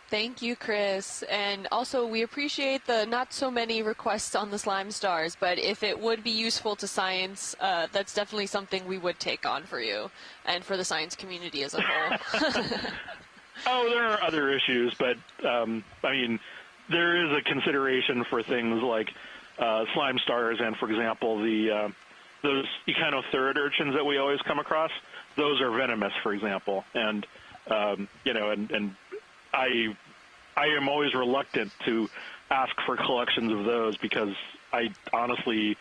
Thank you, Chris. And also, we appreciate the not so many requests on the slime stars, but if it would be useful to science, that's definitely something we would take on for you and for the science community as a whole. Oh, there are other issues, but, there is a consideration for things like slime stars and, for example, those echinotherid urchins that we always come across. Those are venomous, for example, and I am always reluctant to ask for collections of those because I honestly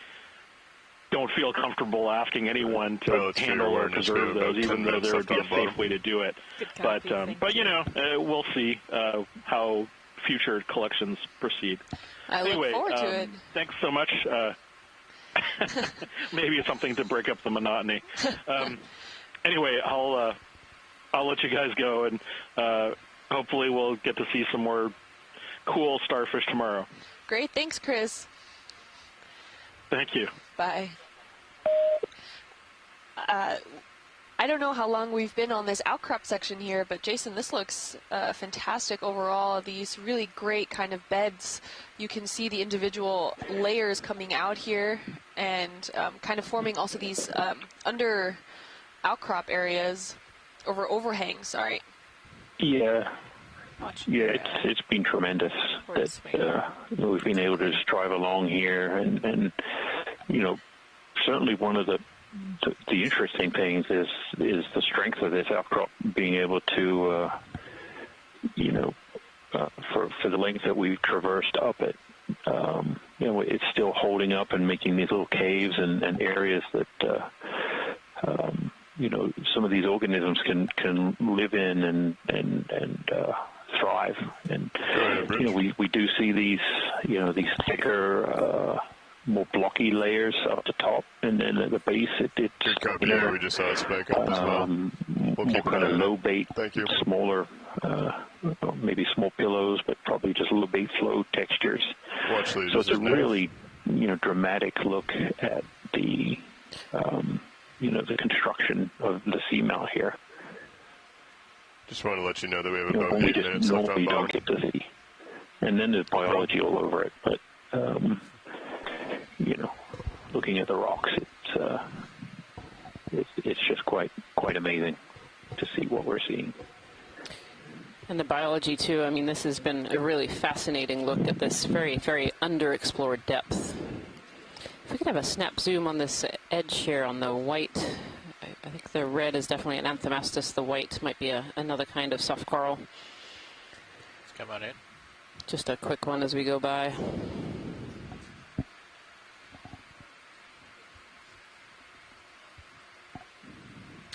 don't feel comfortable asking anyone to handle or preserve those, even though there would be a safe way to do it. But we'll see how future collections proceed. I look forward to it. Thanks so much. Maybe it's something to break up the monotony. Anyway, I'll let you guys go, and hopefully we'll get to see some more cool starfish tomorrow. Great. Thanks, Chris. Thank you. Bye. I don't know how long we've been on this outcrop section here, but Jason, this looks fantastic overall. These really great kind of beds. You can see the individual layers coming out here and kind of forming also these under outcrop areas, overhangs, sorry. Yeah. Yeah, it's been tremendous that we've been able to just drive along here, and certainly one of the interesting things is the strength of this outcrop being able to, for the length that we've traversed up it, it's still holding up and making these little caves and areas that, some of these organisms can live in and thrive. And we do see these thicker, more blocky layers up the top, and then at the base it's we just saw a spike up as well. We'll more kind of low bait, Thank you. Smaller, maybe small pillows, but probably just low bait flow textures. Watch these. So it's a really dramatic look at the the construction of the seamount here. Just want to let you know that we have about 8 minutes left on don't get to see. And then there's biology all over it, but looking at the rocks, it's just quite amazing to see what we're seeing. And the biology too. I mean, this has been a really fascinating look at this very, very underexplored depth. If we could have a snap zoom on this edge here on the white, I think the red is definitely an Anthomastus. The white might be another kind of soft coral. Let's come on in. Just a quick one as we go by.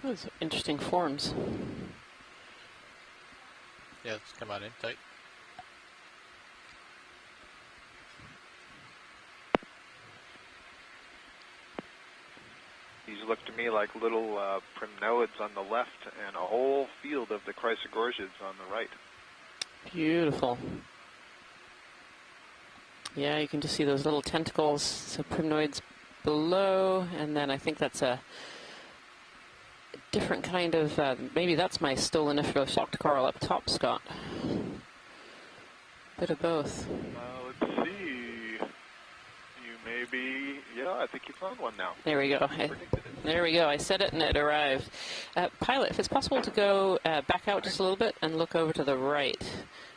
Those interesting forms. Yeah, let's come on in tight. These look to me like little primnoids on the left and a whole field of the chrysogorgiids on the right. Beautiful. Yeah, you can just see those little tentacles, so primnoids below, and then I think that's a different kind of, maybe that's my stoloniferous shocked coral up top, Scott. Bit of both. Let's see. You may be, yeah, I think you found one now. There we go. There we go. I said it and it arrived. Pilot, if it's possible to go back out just a little bit and look over to the right.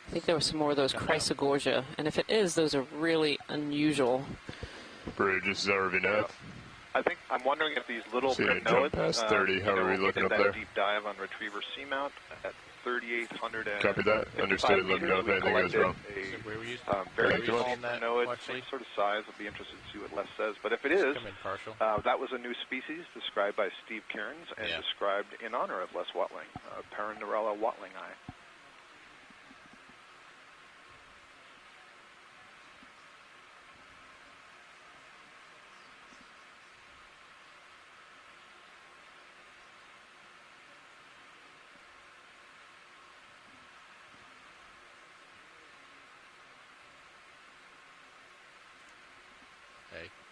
I think there were some more of those Chrysogorgia, and if it is, those are really unusual. Bridge, this is ROV nav. I think I'm wondering if these little jump past 30. How are we looking up there? Deep dive on Retriever Seamount at 3,800. Copy that. Understood. Let me know if anything goes wrong. Very small node, same sort of size. I'll be interested to see what Les says. But if it is, that was a new species described by Steve Cairns and described in honor of Les Watling, Paranurella watlingi.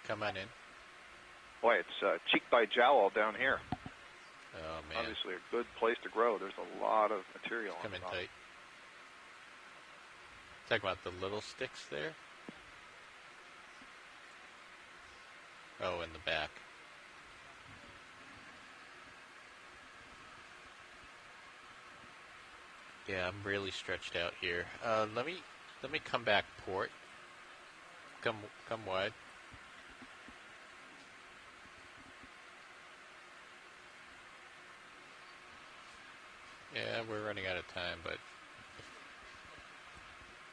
Come on in. Boy, it's cheek by jowl down here. Oh, man. Obviously a good place to grow. There's a lot of material. Come in tight. Talk about the little sticks there. Oh, in the back. Yeah, I'm really stretched out here. Let me come back port. Come wide. Yeah, we're running out of time, but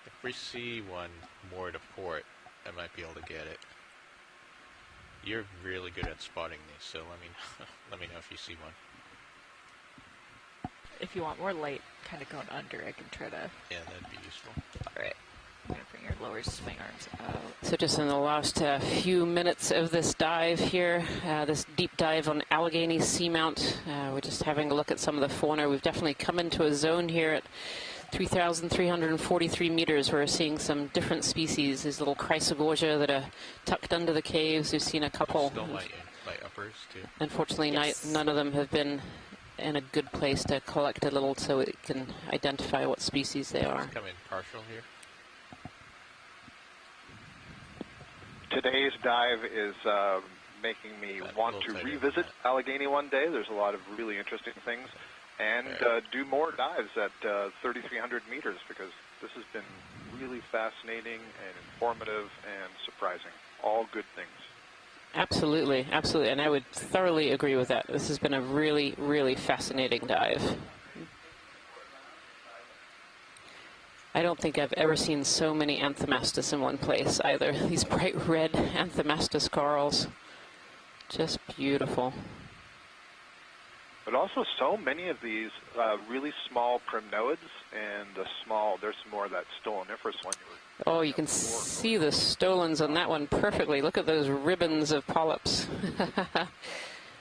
if we see one more to port, I might be able to get it. You're really good at spotting these, so let me know if you see one. If you want more light kind of going under, I can try to... Yeah, that'd be useful. All right. I'm going to bring your lower swing arms out. So just in the last few minutes of this dive here, this deep dive on Allegheny Seamount, we're just having a look at some of the fauna. We've definitely come into a zone here at 3,343 meters where we're seeing some different species. These little Chrysogorgia that are tucked under the caves. We've seen a couple. Still light uppers, too. Unfortunately, none of them have been in a good place to collect a little so it can identify what species they are. Come in partial here. Today's dive is making me want to revisit Allegheny one day. There's a lot of really interesting things. And do more dives at 3,300 meters because this has been really fascinating and informative and surprising. All good things. Absolutely, absolutely. And I would thoroughly agree with that. This has been a really, really fascinating dive. I don't think I've ever seen so many Anthomastus in one place either. These bright red Anthomastus corals. Just beautiful. But also so many of these really small primnoids and there's more of that stoloniferous one. Oh, you can see the stolons on that one perfectly. Look at those ribbons of polyps.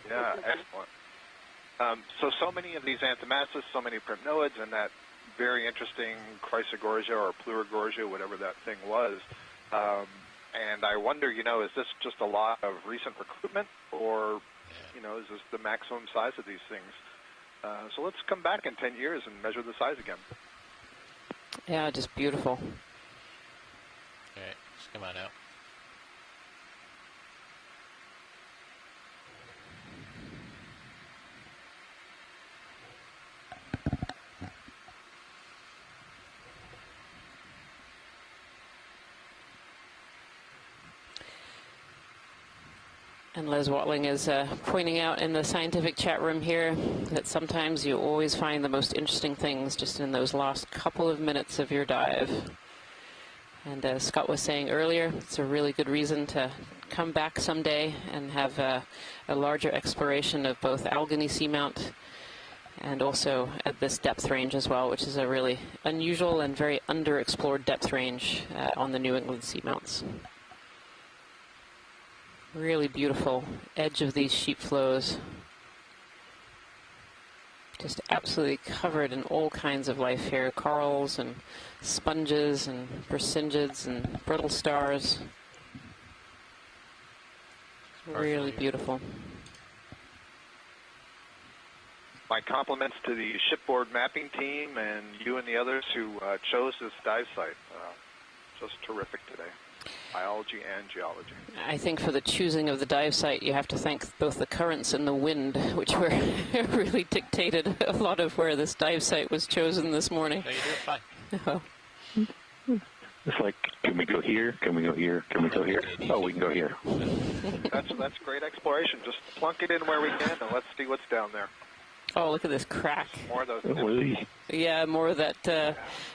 Yeah, excellent. So many of these Anthomastus, so many primnoids, and that very interesting Chrysogorgia or Pleurogorgia, whatever that thing was. And I wonder, is this just a lot of recent recruitment, or, is this the maximum size of these things? So let's come back in 10 years and measure the size again. Yeah, just beautiful. All right, just come on out. And Les Watling is pointing out in the scientific chat room here that sometimes you always find the most interesting things just in those last couple of minutes of your dive. And as Scott was saying earlier, it's a really good reason to come back someday and have a larger exploration of both Allegheny Seamount and also at this depth range as well, which is a really unusual and very underexplored depth range on the New England Seamounts. Really beautiful edge of these sheep flows. Just absolutely covered in all kinds of life here. Corals and sponges and persingids and brittle stars. Really beautiful. My compliments to the shipboard mapping team and you and the others who chose this dive site. Just terrific today. Biology and geology. I think for the choosing of the dive site, you have to thank both the currents and the wind, which were really dictated a lot of where this dive site was chosen this morning. No, you do it fine. It's like, can we go here? Can we go here? Can we go here? Oh, we can go here. That's great exploration. Just plunk it in where we can, and let's see what's down there. Oh, look at this crack. More of those. Yeah, more of that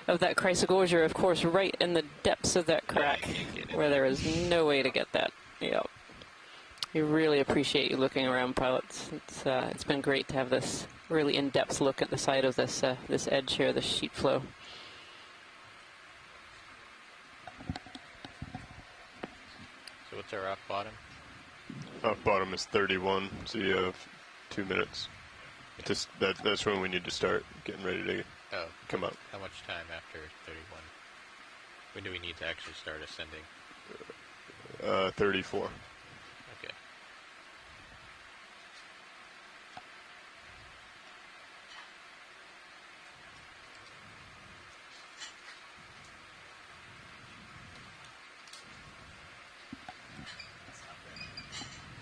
chrysogorgia, of course, right in the depths of that crack, where there is no way to get that. Yeah. We really appreciate you looking around, pilots. It's been great to have this really in-depth look at the side of this this edge here, this sheet flow. So what's our rock bottom? Rock bottom is 31, so you have 2 minutes. That's when we need to start getting ready to come up. How much time after 31? When do we need to actually start ascending? 34. Okay.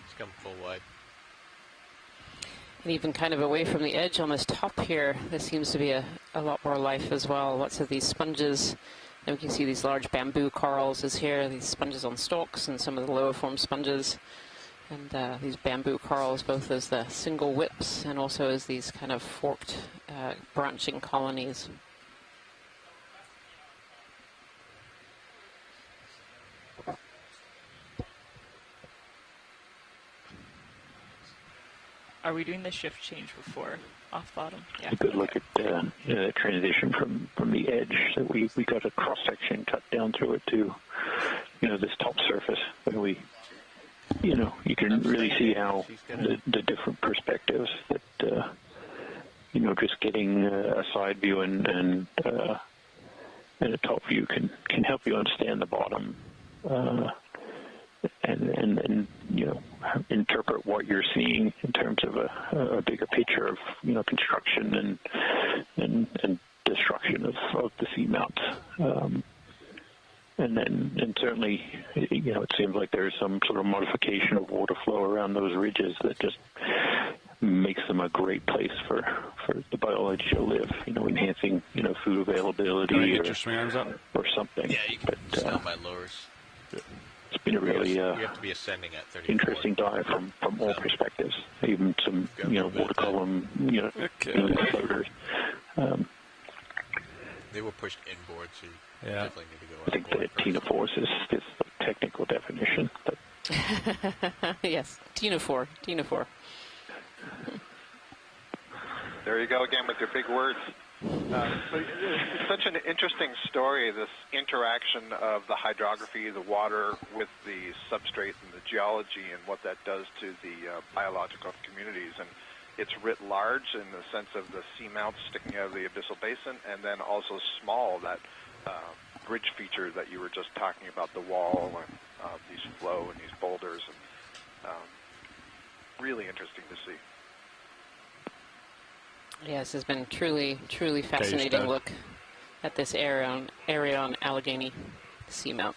Let's come full wide. And even kind of away from the edge on this top here, there seems to be a lot more life as well. Lots of these sponges. And we can see these large bamboo corals is here, these sponges on stalks and some of the lower form sponges. And these bamboo corals, both as the single whips and also as these kind of forked branching colonies. Are we doing the shift change before off bottom? Yeah. A good look at the transition from the edge that we got a cross section cut down through it to this top surface, and we you can really see how the different perspectives that just getting a side view and a top view can help you understand the bottom. And interpret what you're seeing in terms of a bigger picture of construction and destruction of the seamount, and certainly it seems like there's some sort of modification of water flow around those ridges that just makes them a great place for the biology to live. Enhancing food availability or something. Yeah, you can smell my lowers. It's been a really you have to be ascending at 34. Interesting dive from all perspectives, even some water column floaters. They were pushed inboard, so you definitely need to go. I think the ctenophores is the technical definition. Yes, ctenophore. There you go again with your big words. It's such an interesting story, this interaction of the hydrography, the water with the substrate and the geology and what that does to the biological communities. And it's writ large in the sense of the seamounts sticking out of the abyssal basin, and then also small, that bridge feature that you were just talking about, the wall and these flow and these boulders. And, really interesting to see. Yes, it's been truly fascinating look at this area on Allegheny Seamount.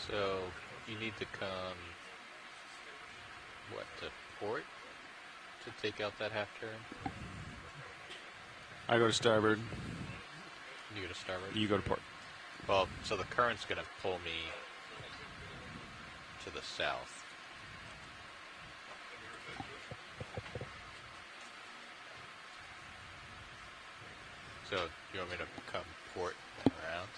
So you need to come, to port to take out that half turn? I go to starboard. You go to starboard? You go to port. Well, so the current's going to pull me to the south. So, you want me to come port and around?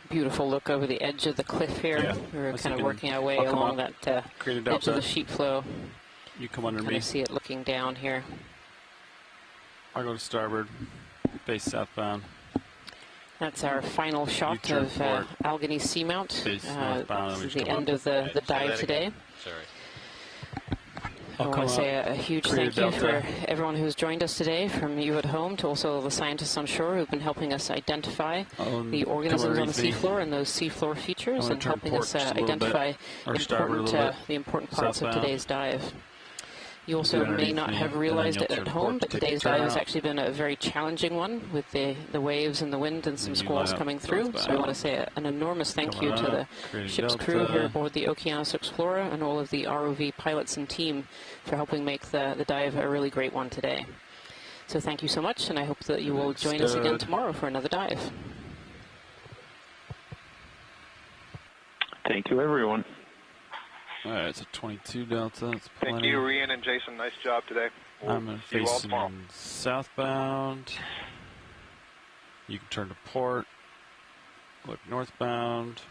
Beautiful look over the edge of the cliff here. Yeah. We're kind of working our way along that edge of the sheet flow. You come under me. You see it looking down here. I go to starboard, face southbound. That's our final shot of Allegheny Seamount. This is the end of the dive today. Sorry. I want to say a huge thank you for everyone who's joined us today, from you at home to also the scientists on shore who've been helping us identify the organisms on the seafloor and those seafloor features, and helping us identify the important parts of today's dive. You also may not have realized it at home, but today's dive has actually been a very challenging one, with the waves and the wind and some squalls coming through. So I want to say an enormous thank you to the ship's crew here aboard the Okeanos Explorer and all of the ROV pilots and team for helping make the dive a really great one today. So thank you so much, and I hope that you will join us again tomorrow for another dive. Thank you, everyone. All right, it's a 22 delta. That's plenty. Thank you, Rian and Jason. Nice job today. I'm facing southbound. You can turn to port. Look northbound.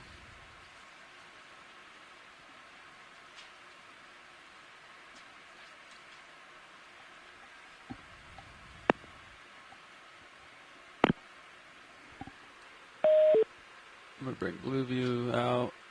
I'm going to bring blue view out.